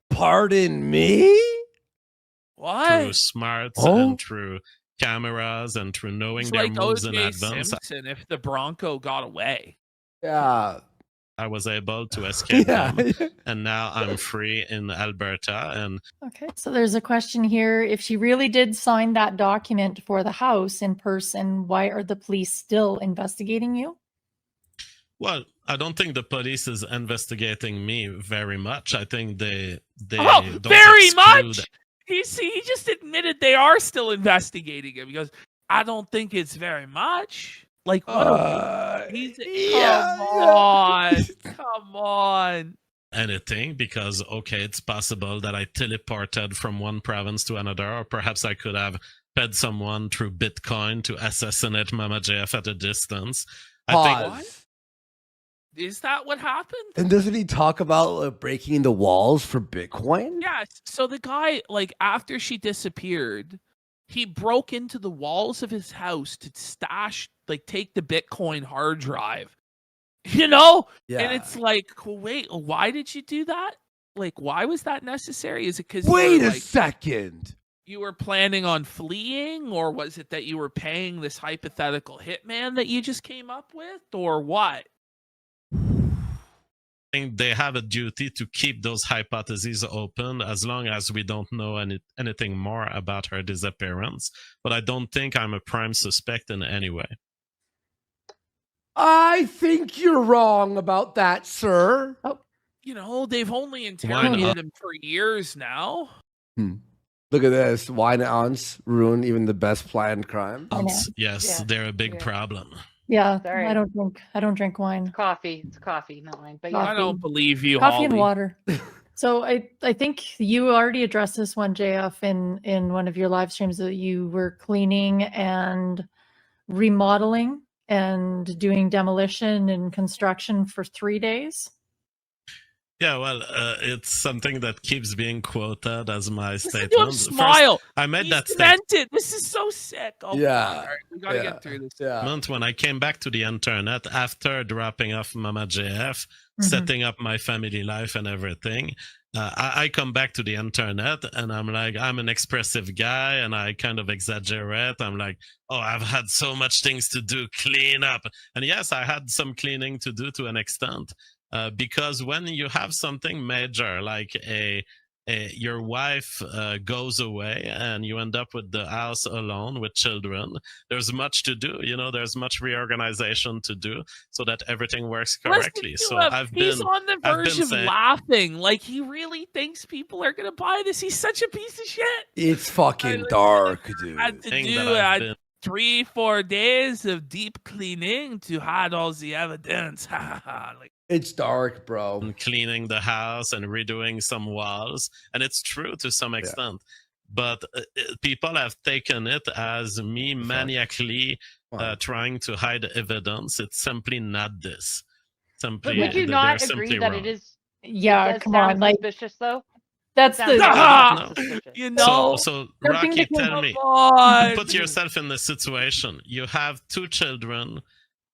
Speaker 2: Pardon me?
Speaker 1: What?
Speaker 4: through smarts
Speaker 2: Oh.
Speaker 4: and through cameras and through knowing
Speaker 1: It's
Speaker 4: their
Speaker 1: like
Speaker 4: moves in
Speaker 1: O.J.
Speaker 4: advance.
Speaker 1: Simpson if the Bronco got away.
Speaker 2: Yeah.
Speaker 4: I was able to escape
Speaker 2: Yeah.
Speaker 4: them, and now I'm free in Alberta. And
Speaker 6: Okay, so there's a question here. If she really did sign that document for the house in person, why are the police still investigating you?
Speaker 4: well, I don't think the police is investigating me very much. I think they
Speaker 1: Oh,
Speaker 4: don't
Speaker 1: very
Speaker 4: exclude-
Speaker 1: much. He just admitted they are still investigating him. He goes, I don't think it's very much. Like, what? Come on.
Speaker 4: anything, because okay, it's possible that I teleported from one province to another, or perhaps I could have paid someone through Bitcoin to assassinate Mama JF at a distance. I think
Speaker 2: Pause.
Speaker 1: Is that what happened?
Speaker 2: And doesn't he talk about breaking the walls for Bitcoin?
Speaker 1: Yes. So the guy, like, after she disappeared, he broke into the walls of his house to take the Bitcoin hard drive. You know?
Speaker 2: Yeah.
Speaker 1: And it's like, well, wait, why did you do that? Like, why was that necessary? Is it because
Speaker 2: Wait a second.
Speaker 1: you were planning on fleeing, or was it that you were paying this hypothetical hitman that you just came up with, or what?
Speaker 4: they have a duty to keep those hypotheses open as long as we don't know anything more about her disappearance. But I don't think I'm a prime suspect in any way.
Speaker 2: I think you're wrong about that, sir.
Speaker 1: they've only interrogated him for years now.
Speaker 2: Look at this. Wine ounce ruin even the best planned crime.
Speaker 4: Yes, they're a big problem.
Speaker 6: Yeah,
Speaker 3: Sorry.
Speaker 6: I don't drink wine.
Speaker 3: Coffee. It's coffee, not wine. But
Speaker 1: I don't believe you,
Speaker 6: Coffee
Speaker 1: Holly.
Speaker 6: and water. So I think you already addressed this one, JF, in one of your live streams, that you were cleaning and remodeling and doing demolition and construction for 3 days.
Speaker 4: Yeah, well, it's something that keeps being quoted as my statement.
Speaker 1: Don't smile.
Speaker 4: First, I made that
Speaker 1: statement. This is so sick. Oh,
Speaker 2: yeah.
Speaker 1: All right, we gotta get through this.
Speaker 4: Statement when I came back to the internet after dropping off Mama JF, setting up my family life and everything. I come back to the internet and I'm like, I'm an expressive guy and I kind of exaggerate. I'm like, oh, I've had so much things to do, clean up. And yes, I had some cleaning to do to an extent. Because when you have something major like your wife goes away and you end up with the house alone with children, there's much to do. There's much reorganization to do so that everything works correctly. So
Speaker 1: he's on the verge of laughing. Like, he really thinks people are gonna buy this. He's such a piece of shit.
Speaker 2: It's fucking dark, dude.
Speaker 1: I had to do 3-4 days of deep cleaning to hide all the evidence. Like,
Speaker 2: it's dark, bro.
Speaker 4: And cleaning the house and redoing some walls. And it's true to some extent. But people have taken it as me maniacally trying to hide evidence. It's simply not this. Simply,
Speaker 3: but would you not agree that it is?
Speaker 6: Yeah, come on. Like,
Speaker 3: suspicious, though?
Speaker 6: That's the...
Speaker 4: So Rocky, tell me. Put yourself in the situation. You have 2 children.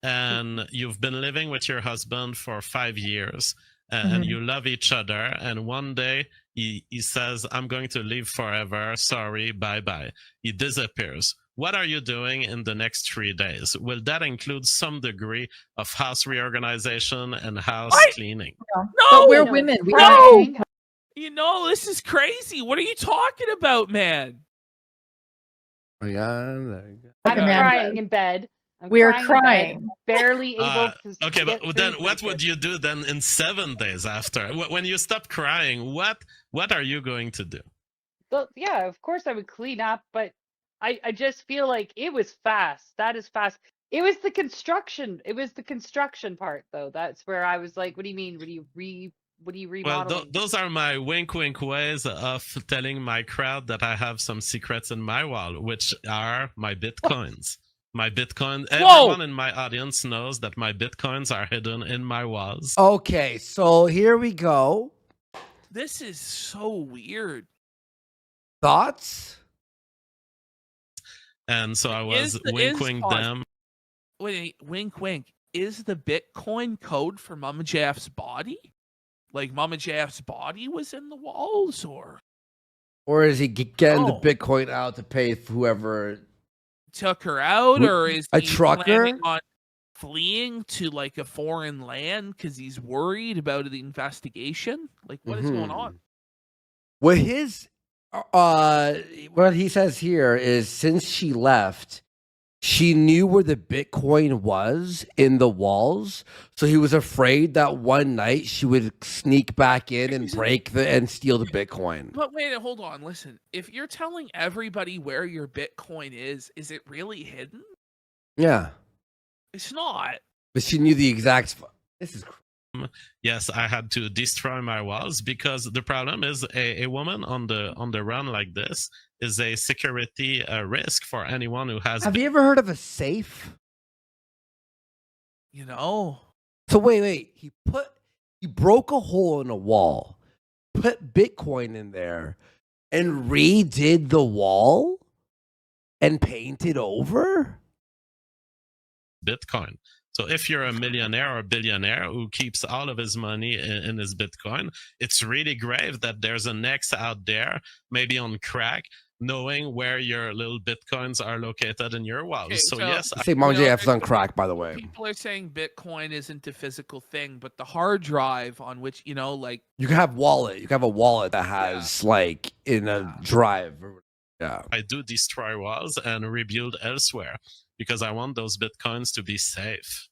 Speaker 4: And you've been living with your husband for 5 years and you love each other. And one day he says, I'm going to leave forever. Sorry, bye-bye. He disappears. What are you doing in the next 3 days? Will that include some degree of house reorganization and house cleaning?
Speaker 6: No, but we're women.
Speaker 1: This is crazy. What are you talking about, man?
Speaker 3: I'm crying in bed.
Speaker 6: We're crying.
Speaker 3: Barely able to.
Speaker 4: Okay, but then what would you do then in 7 days after? When you stop crying, what are you going to do?
Speaker 3: Well, yeah, of course I would clean up, but I just feel like it was fast. That is fast. It was the construction. It was the construction part, though. That's where I was like, what do you mean? What do you remodeling?
Speaker 4: Well, those are my wink ways of telling my crowd that I have some secrets in my wall, which are my bitcoins. My Bitcoin. Everyone in my audience knows that my Bitcoins are hidden in my walls.
Speaker 2: Okay, so here we go.
Speaker 1: This is so weird.
Speaker 2: Thoughts?
Speaker 4: And so I was winking them.
Speaker 1: Wait, wink. Is the Bitcoin code for Mama JF's body? Like, Mama JF's body was in the walls, or
Speaker 2: is he getting the Bitcoin out to pay whoever
Speaker 1: took her out, or is
Speaker 2: a
Speaker 1: he
Speaker 2: trucker
Speaker 1: planning on fleeing to like a foreign land because he's worried about the investigation? Like, what is going on?
Speaker 2: Well, what he says here is, since she left, she knew where the Bitcoin was in the walls, so he was afraid that one night she would sneak back in and and steal the Bitcoin.
Speaker 1: But wait, hold on. Listen, if you're telling everybody where your Bitcoin is it really hidden?
Speaker 2: Yeah.
Speaker 1: It's not.
Speaker 2: But she knew the exact spot. This is
Speaker 4: Yes, I had to destroy my walls because the problem is a woman on the run like this is a security risk for anyone who has.
Speaker 2: Have you ever heard of a safe?
Speaker 1: So
Speaker 2: wait. He broke a hole in a wall, put Bitcoin in there, and redid the wall and painted over
Speaker 4: Bitcoin. So if you're a millionaire or a billionaire who keeps all of his money in his Bitcoin, it's really grave that there's an ex out there, maybe on crack, knowing where your little Bitcoins are located in your walls.
Speaker 1: Okay,
Speaker 4: so yes.
Speaker 2: I say Mom JF's on crack, by the way.
Speaker 1: People are saying Bitcoin isn't a physical thing, but the hard drive on which, like...
Speaker 2: You can have wallet. You can have a wallet that has, like, in a drive. Yeah.
Speaker 4: I do destroy walls and rebuild elsewhere, because I want those Bitcoins to be safe.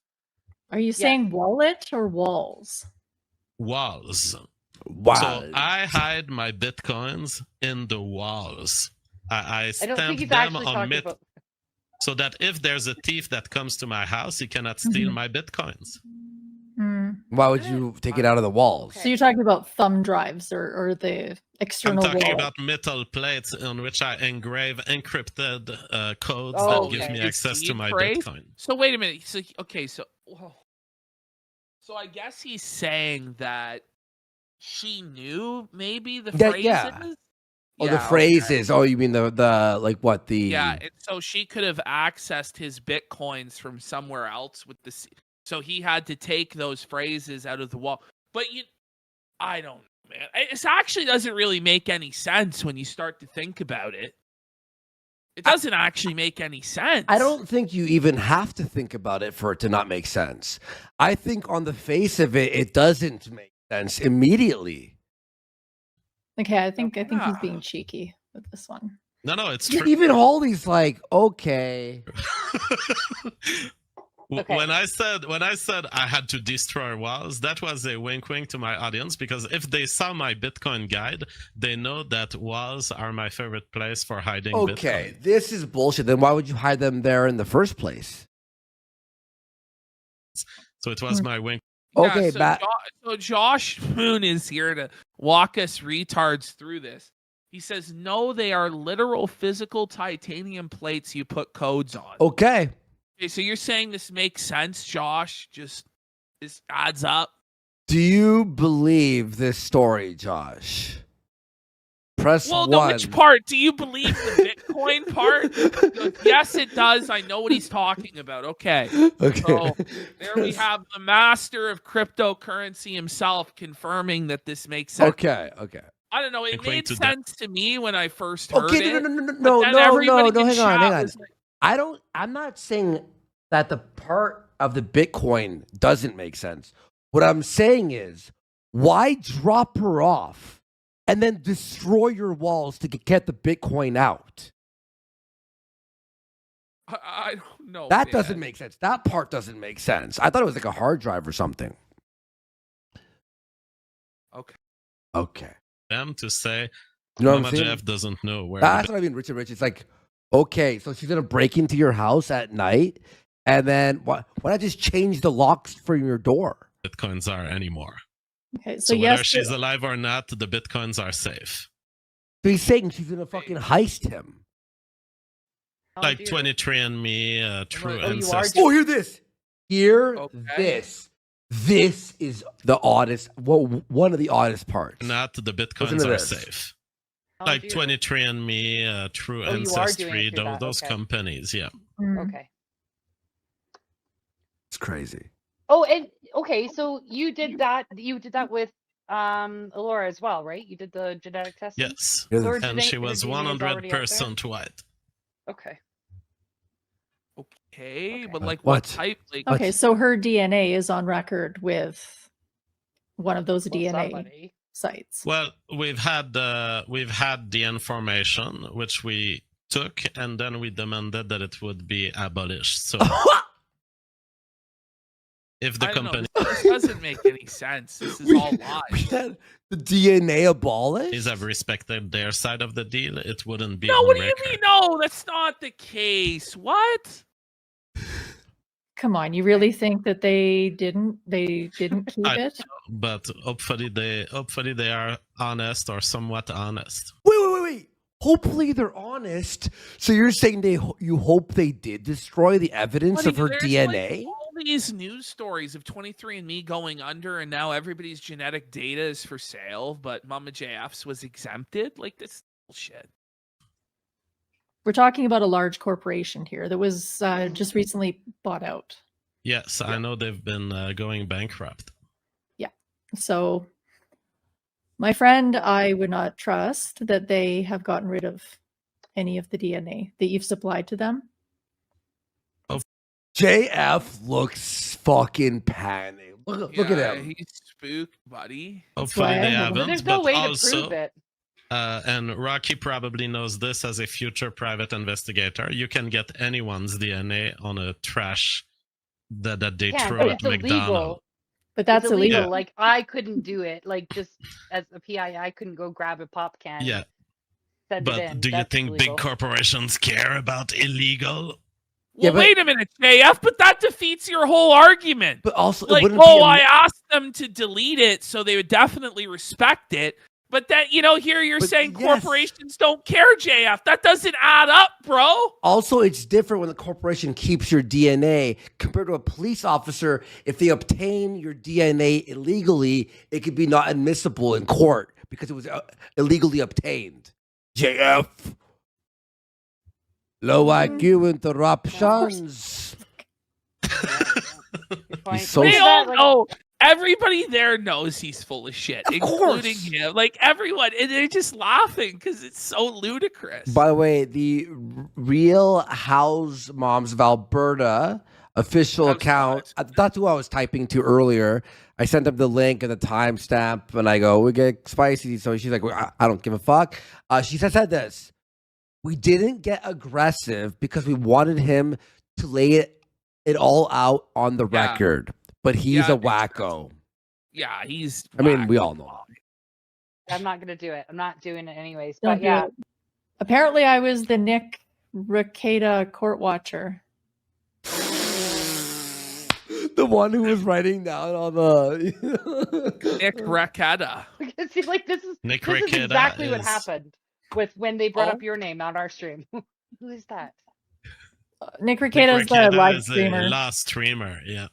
Speaker 6: Are you saying wallet or walls?
Speaker 4: walls.
Speaker 2: Wow.
Speaker 4: So I hide my bitcoins in the walls. I
Speaker 3: I don't
Speaker 4: stamp
Speaker 3: think he's
Speaker 4: them
Speaker 3: actually
Speaker 4: on
Speaker 3: talking about.
Speaker 4: so that if there's a thief that comes to my house, he cannot steal
Speaker 6: Mhm.
Speaker 4: my bitcoins.
Speaker 2: Why would you take it out of the walls?
Speaker 6: So you're talking about thumb drives or the
Speaker 4: I'm
Speaker 6: external
Speaker 4: talking
Speaker 6: wall.
Speaker 4: about metal plates on which I engrave encrypted codes
Speaker 3: Oh,
Speaker 4: that give
Speaker 3: okay.
Speaker 4: me
Speaker 1: His
Speaker 4: access to
Speaker 1: seed
Speaker 4: my
Speaker 1: phrase?
Speaker 4: Bitcoin.
Speaker 1: So wait a minute. So okay, so I guess he's saying that she knew maybe the
Speaker 2: Yeah,
Speaker 1: phrases.
Speaker 2: yeah. Oh, the
Speaker 1: Yeah, okay.
Speaker 2: phrases. Oh, you mean the like what the?
Speaker 1: Yeah, and so she could have accessed his bitcoins from somewhere else with the. So he had to take those phrases out of the wall. But I don't know, man. It actually doesn't really make any sense when you start to think about it. It doesn't actually make any sense.
Speaker 2: I don't think you even have to think about it for it to not make sense. I think on the face of it, it doesn't make sense immediately.
Speaker 6: Okay, I think he's
Speaker 1: Yeah.
Speaker 6: being cheeky with this one.
Speaker 4: No, it's true.
Speaker 2: Even Holly's like, okay.
Speaker 3: Okay.
Speaker 4: When I said I had to destroy walls, that was a wink to my audience, because if they saw my Bitcoin guide, they know that walls are my favorite place for hiding
Speaker 2: Okay,
Speaker 4: Bitcoin.
Speaker 2: this is bullshit. Then why would you hide them there in the first place?
Speaker 4: So it was my wink.
Speaker 2: Okay,
Speaker 1: so,
Speaker 2: Matt.
Speaker 1: so Josh Moon is here to walk us retards through this. He says, no, they are literal physical titanium plates you put codes on.
Speaker 2: Okay.
Speaker 1: Okay, so you're saying this makes sense, Josh? Just this adds up?
Speaker 2: Do you believe this story, Josh? Press
Speaker 1: Well,
Speaker 2: 1.
Speaker 1: no, which part? Do you believe the Bitcoin part? He goes, yes, it does. I know what he's talking about. Okay.
Speaker 2: Okay.
Speaker 1: So there we have the master of cryptocurrency himself confirming that this makes sense.
Speaker 2: Okay.
Speaker 1: I don't know. It
Speaker 4: Wink
Speaker 1: made
Speaker 4: to
Speaker 1: sense to me when I first heard
Speaker 2: Okay,
Speaker 1: it.
Speaker 2: no,
Speaker 1: But then everybody in
Speaker 2: hang
Speaker 1: chat
Speaker 2: on.
Speaker 1: was like,
Speaker 2: I'm not saying that the part of the Bitcoin doesn't make sense. What I'm saying is, why drop her off and then destroy your walls to get the Bitcoin out?
Speaker 1: I don't know.
Speaker 2: That
Speaker 1: man.
Speaker 2: doesn't make sense. That part doesn't make sense. I thought it was like a hard drive or something. Okay.
Speaker 4: Them to say
Speaker 2: You know what
Speaker 4: Mama
Speaker 2: I'm saying?
Speaker 4: Jeff doesn't know where
Speaker 2: That's
Speaker 4: the
Speaker 2: what I mean, Rich. It's like, okay, so she's gonna break into your house at night, and then why not just change the locks for your door?
Speaker 4: Bitcoins are anymore.
Speaker 6: Okay,
Speaker 4: So
Speaker 6: so
Speaker 4: whether
Speaker 6: yes,
Speaker 4: she's alive or not, the Bitcoins are safe.
Speaker 2: So he's saying she's gonna fucking heist him.
Speaker 3: Oh,
Speaker 4: Like
Speaker 3: dear.
Speaker 4: 23andMe, True
Speaker 3: Oh, you are
Speaker 4: Ancestry.
Speaker 2: Oh, hear this. Hear
Speaker 1: Okay.
Speaker 2: this. This is the oddest. Well, one of the oddest parts.
Speaker 4: Not the
Speaker 2: Listen
Speaker 4: Bitcoins
Speaker 2: to
Speaker 4: are
Speaker 2: this.
Speaker 4: safe.
Speaker 3: Oh,
Speaker 4: Like
Speaker 3: dear.
Speaker 4: 23andMe, True
Speaker 3: Oh, you are doing
Speaker 4: Ancestry,
Speaker 3: it through that,
Speaker 4: those
Speaker 3: okay.
Speaker 4: companies, yeah.
Speaker 3: Okay.
Speaker 2: It's crazy.
Speaker 3: Oh, and okay, so you did that. You did that with Alora as well, right? You did the genetic testing.
Speaker 4: Yes.
Speaker 2: Hear
Speaker 3: So her
Speaker 2: this.
Speaker 4: And she
Speaker 3: her
Speaker 4: was
Speaker 3: DNA is already out there?
Speaker 4: 100% white.
Speaker 3: Okay.
Speaker 1: Okay, but
Speaker 3: Okay.
Speaker 1: like
Speaker 2: What?
Speaker 1: what type? Like,
Speaker 6: okay, so her DNA is on record with one of those
Speaker 3: Well,
Speaker 6: DNA
Speaker 3: somebody.
Speaker 6: sites.
Speaker 4: Well, we've had the information which we took, and then we demanded that it would be abolished. So if the
Speaker 1: I don't know.
Speaker 4: company
Speaker 1: This doesn't make any sense. This is all
Speaker 2: We
Speaker 1: lies.
Speaker 2: had the DNA abolished.
Speaker 4: is have respected their side of the deal, it wouldn't be.
Speaker 1: No,
Speaker 4: on
Speaker 1: what do you
Speaker 4: record.
Speaker 1: mean? No, that's not the case. What?
Speaker 6: Come on, you really think that they didn't keep
Speaker 4: I-
Speaker 6: it?
Speaker 4: But hopefully they are honest or somewhat honest.
Speaker 2: Wait. Hopefully they're honest. So you're saying you hope they did destroy the evidence of her
Speaker 1: There's,
Speaker 2: DNA?
Speaker 1: like, all these news stories of 23andMe going under, and now everybody's genetic data is for sale, but Mama JF's was exempted. Like, this bullshit.
Speaker 6: We're talking about a large corporation here that was just recently bought out.
Speaker 4: Yes, I know they've been going bankrupt.
Speaker 6: So, my friend, I would not trust that they have gotten rid of any of the DNA that you've supplied to them.
Speaker 2: JF looks fucking panicked. Look at him.
Speaker 1: He's spooked, buddy.
Speaker 4: Hopefully
Speaker 6: why I
Speaker 4: they
Speaker 6: haven't-
Speaker 3: But
Speaker 4: haven't.
Speaker 3: there's no
Speaker 4: but
Speaker 3: way
Speaker 4: also,
Speaker 3: to prove it.
Speaker 4: And Rocky probably knows this as a future private investigator. You can get anyone's DNA on a trash that they
Speaker 3: Yeah,
Speaker 4: throw
Speaker 3: but
Speaker 4: at
Speaker 3: it's illegal.
Speaker 4: McDonald's.
Speaker 6: But that's
Speaker 3: it's illegal.
Speaker 6: illegal.
Speaker 3: Like I couldn't do it. Like just as a PI, I couldn't go grab a pop can.
Speaker 4: Yeah.
Speaker 3: Send it in.
Speaker 4: But do you
Speaker 3: That's
Speaker 4: think
Speaker 3: illegal.
Speaker 4: big corporations care about illegal?
Speaker 2: Yeah,
Speaker 1: Well,
Speaker 2: but-
Speaker 1: wait a minute, JF, but that defeats your whole argument.
Speaker 2: But also, it
Speaker 1: Like,
Speaker 2: wouldn't be
Speaker 1: I asked them to delete it, so they would definitely respect it. But that, here you're
Speaker 2: But
Speaker 1: saying
Speaker 2: yes.
Speaker 1: corporations don't care, JF. That doesn't add up, bro.
Speaker 2: Also, it's different when the corporation keeps your DNA compared to a police officer. If they obtain your DNA illegally, it could be not admissible in court because it was illegally obtained. JF. Low IQ interruptions. He's so
Speaker 1: They
Speaker 3: Look at
Speaker 1: all
Speaker 3: that, like-
Speaker 1: know. Everybody there knows he's full of shit,
Speaker 2: Of
Speaker 1: including
Speaker 2: course.
Speaker 1: him. Like, everyone. And they're just laughing because it's so ludicrous.
Speaker 2: By the way, the Real House Moms of Alberta official
Speaker 1: That's
Speaker 2: account,
Speaker 1: nice.
Speaker 2: that's who I was typing to earlier. I sent them the link and the timestamp, and I go, we get spicy. So she's like, well, I don't give a fuck. She said this. We didn't get aggressive because we wanted him to lay it all out on the
Speaker 1: Yeah.
Speaker 2: record. But he's
Speaker 1: Yeah,
Speaker 2: a
Speaker 1: it makes sense.
Speaker 2: wacko.
Speaker 1: Yeah, he's.
Speaker 2: I mean, we
Speaker 1: whack.
Speaker 2: all know.
Speaker 3: I'm not gonna do it. I'm not doing it anyways.
Speaker 6: Don't
Speaker 3: But
Speaker 6: do
Speaker 3: yeah,
Speaker 6: it. Apparently, I was the Nick Rekieta court watcher.
Speaker 2: The one who was writing down all the.
Speaker 1: Nick Rekieta.
Speaker 3: because see, like this is
Speaker 4: Nick
Speaker 3: this is
Speaker 4: Rekieta
Speaker 3: exactly what
Speaker 4: is-
Speaker 3: happened with when they brought
Speaker 1: Oh.
Speaker 3: up your name on our stream. Who is that?
Speaker 6: Nick
Speaker 4: Nick
Speaker 6: Rekieta is the
Speaker 4: Rekieta
Speaker 6: live
Speaker 4: is a
Speaker 6: streamer.
Speaker 4: live streamer, yeah.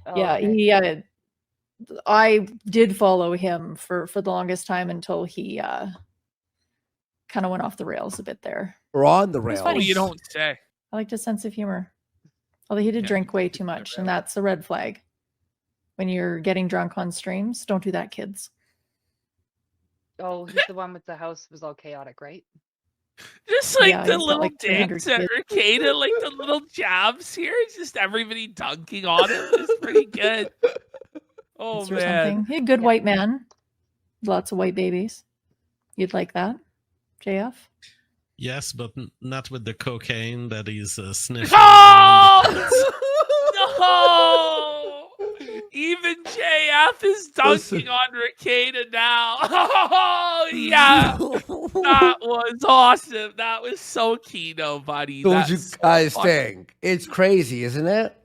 Speaker 3: Oh,
Speaker 6: Yeah,
Speaker 3: okay.
Speaker 6: he. I did follow him for the longest time until he kind of went off the rails a bit there.
Speaker 2: We're on the
Speaker 6: was
Speaker 2: rails.
Speaker 1: Oh,
Speaker 6: funny.
Speaker 1: you don't say.
Speaker 6: I liked his sense of humor. Although he did
Speaker 1: Yeah,
Speaker 6: drink way
Speaker 1: he's
Speaker 6: too
Speaker 1: a
Speaker 6: much,
Speaker 1: bit
Speaker 6: and that's a red flag. When you're getting drunk on streams, don't do that, kids.
Speaker 3: Oh, he's the one with the house was all chaotic, right?
Speaker 1: Just like
Speaker 6: Yeah,
Speaker 1: the
Speaker 6: he's got,
Speaker 1: little
Speaker 6: like, 300
Speaker 1: digs at
Speaker 6: kids.
Speaker 1: Rekieta, like the little jabs here. It's just everybody dunking on him. It's pretty good. Oh,
Speaker 6: Or
Speaker 1: man.
Speaker 6: something. He a good
Speaker 3: Yeah.
Speaker 6: white man. Lots of white babies. You'd like that, JF?
Speaker 4: Yes, but not with the cocaine that he's sniffing. around the place.
Speaker 1: No! Even JF is dunking on Rekieta now. Oh, yeah. That was awesome. That was so Kino, buddy.
Speaker 2: Don't
Speaker 1: That's
Speaker 2: you
Speaker 1: so
Speaker 2: guys
Speaker 1: fucking-
Speaker 2: think? It's crazy, isn't it?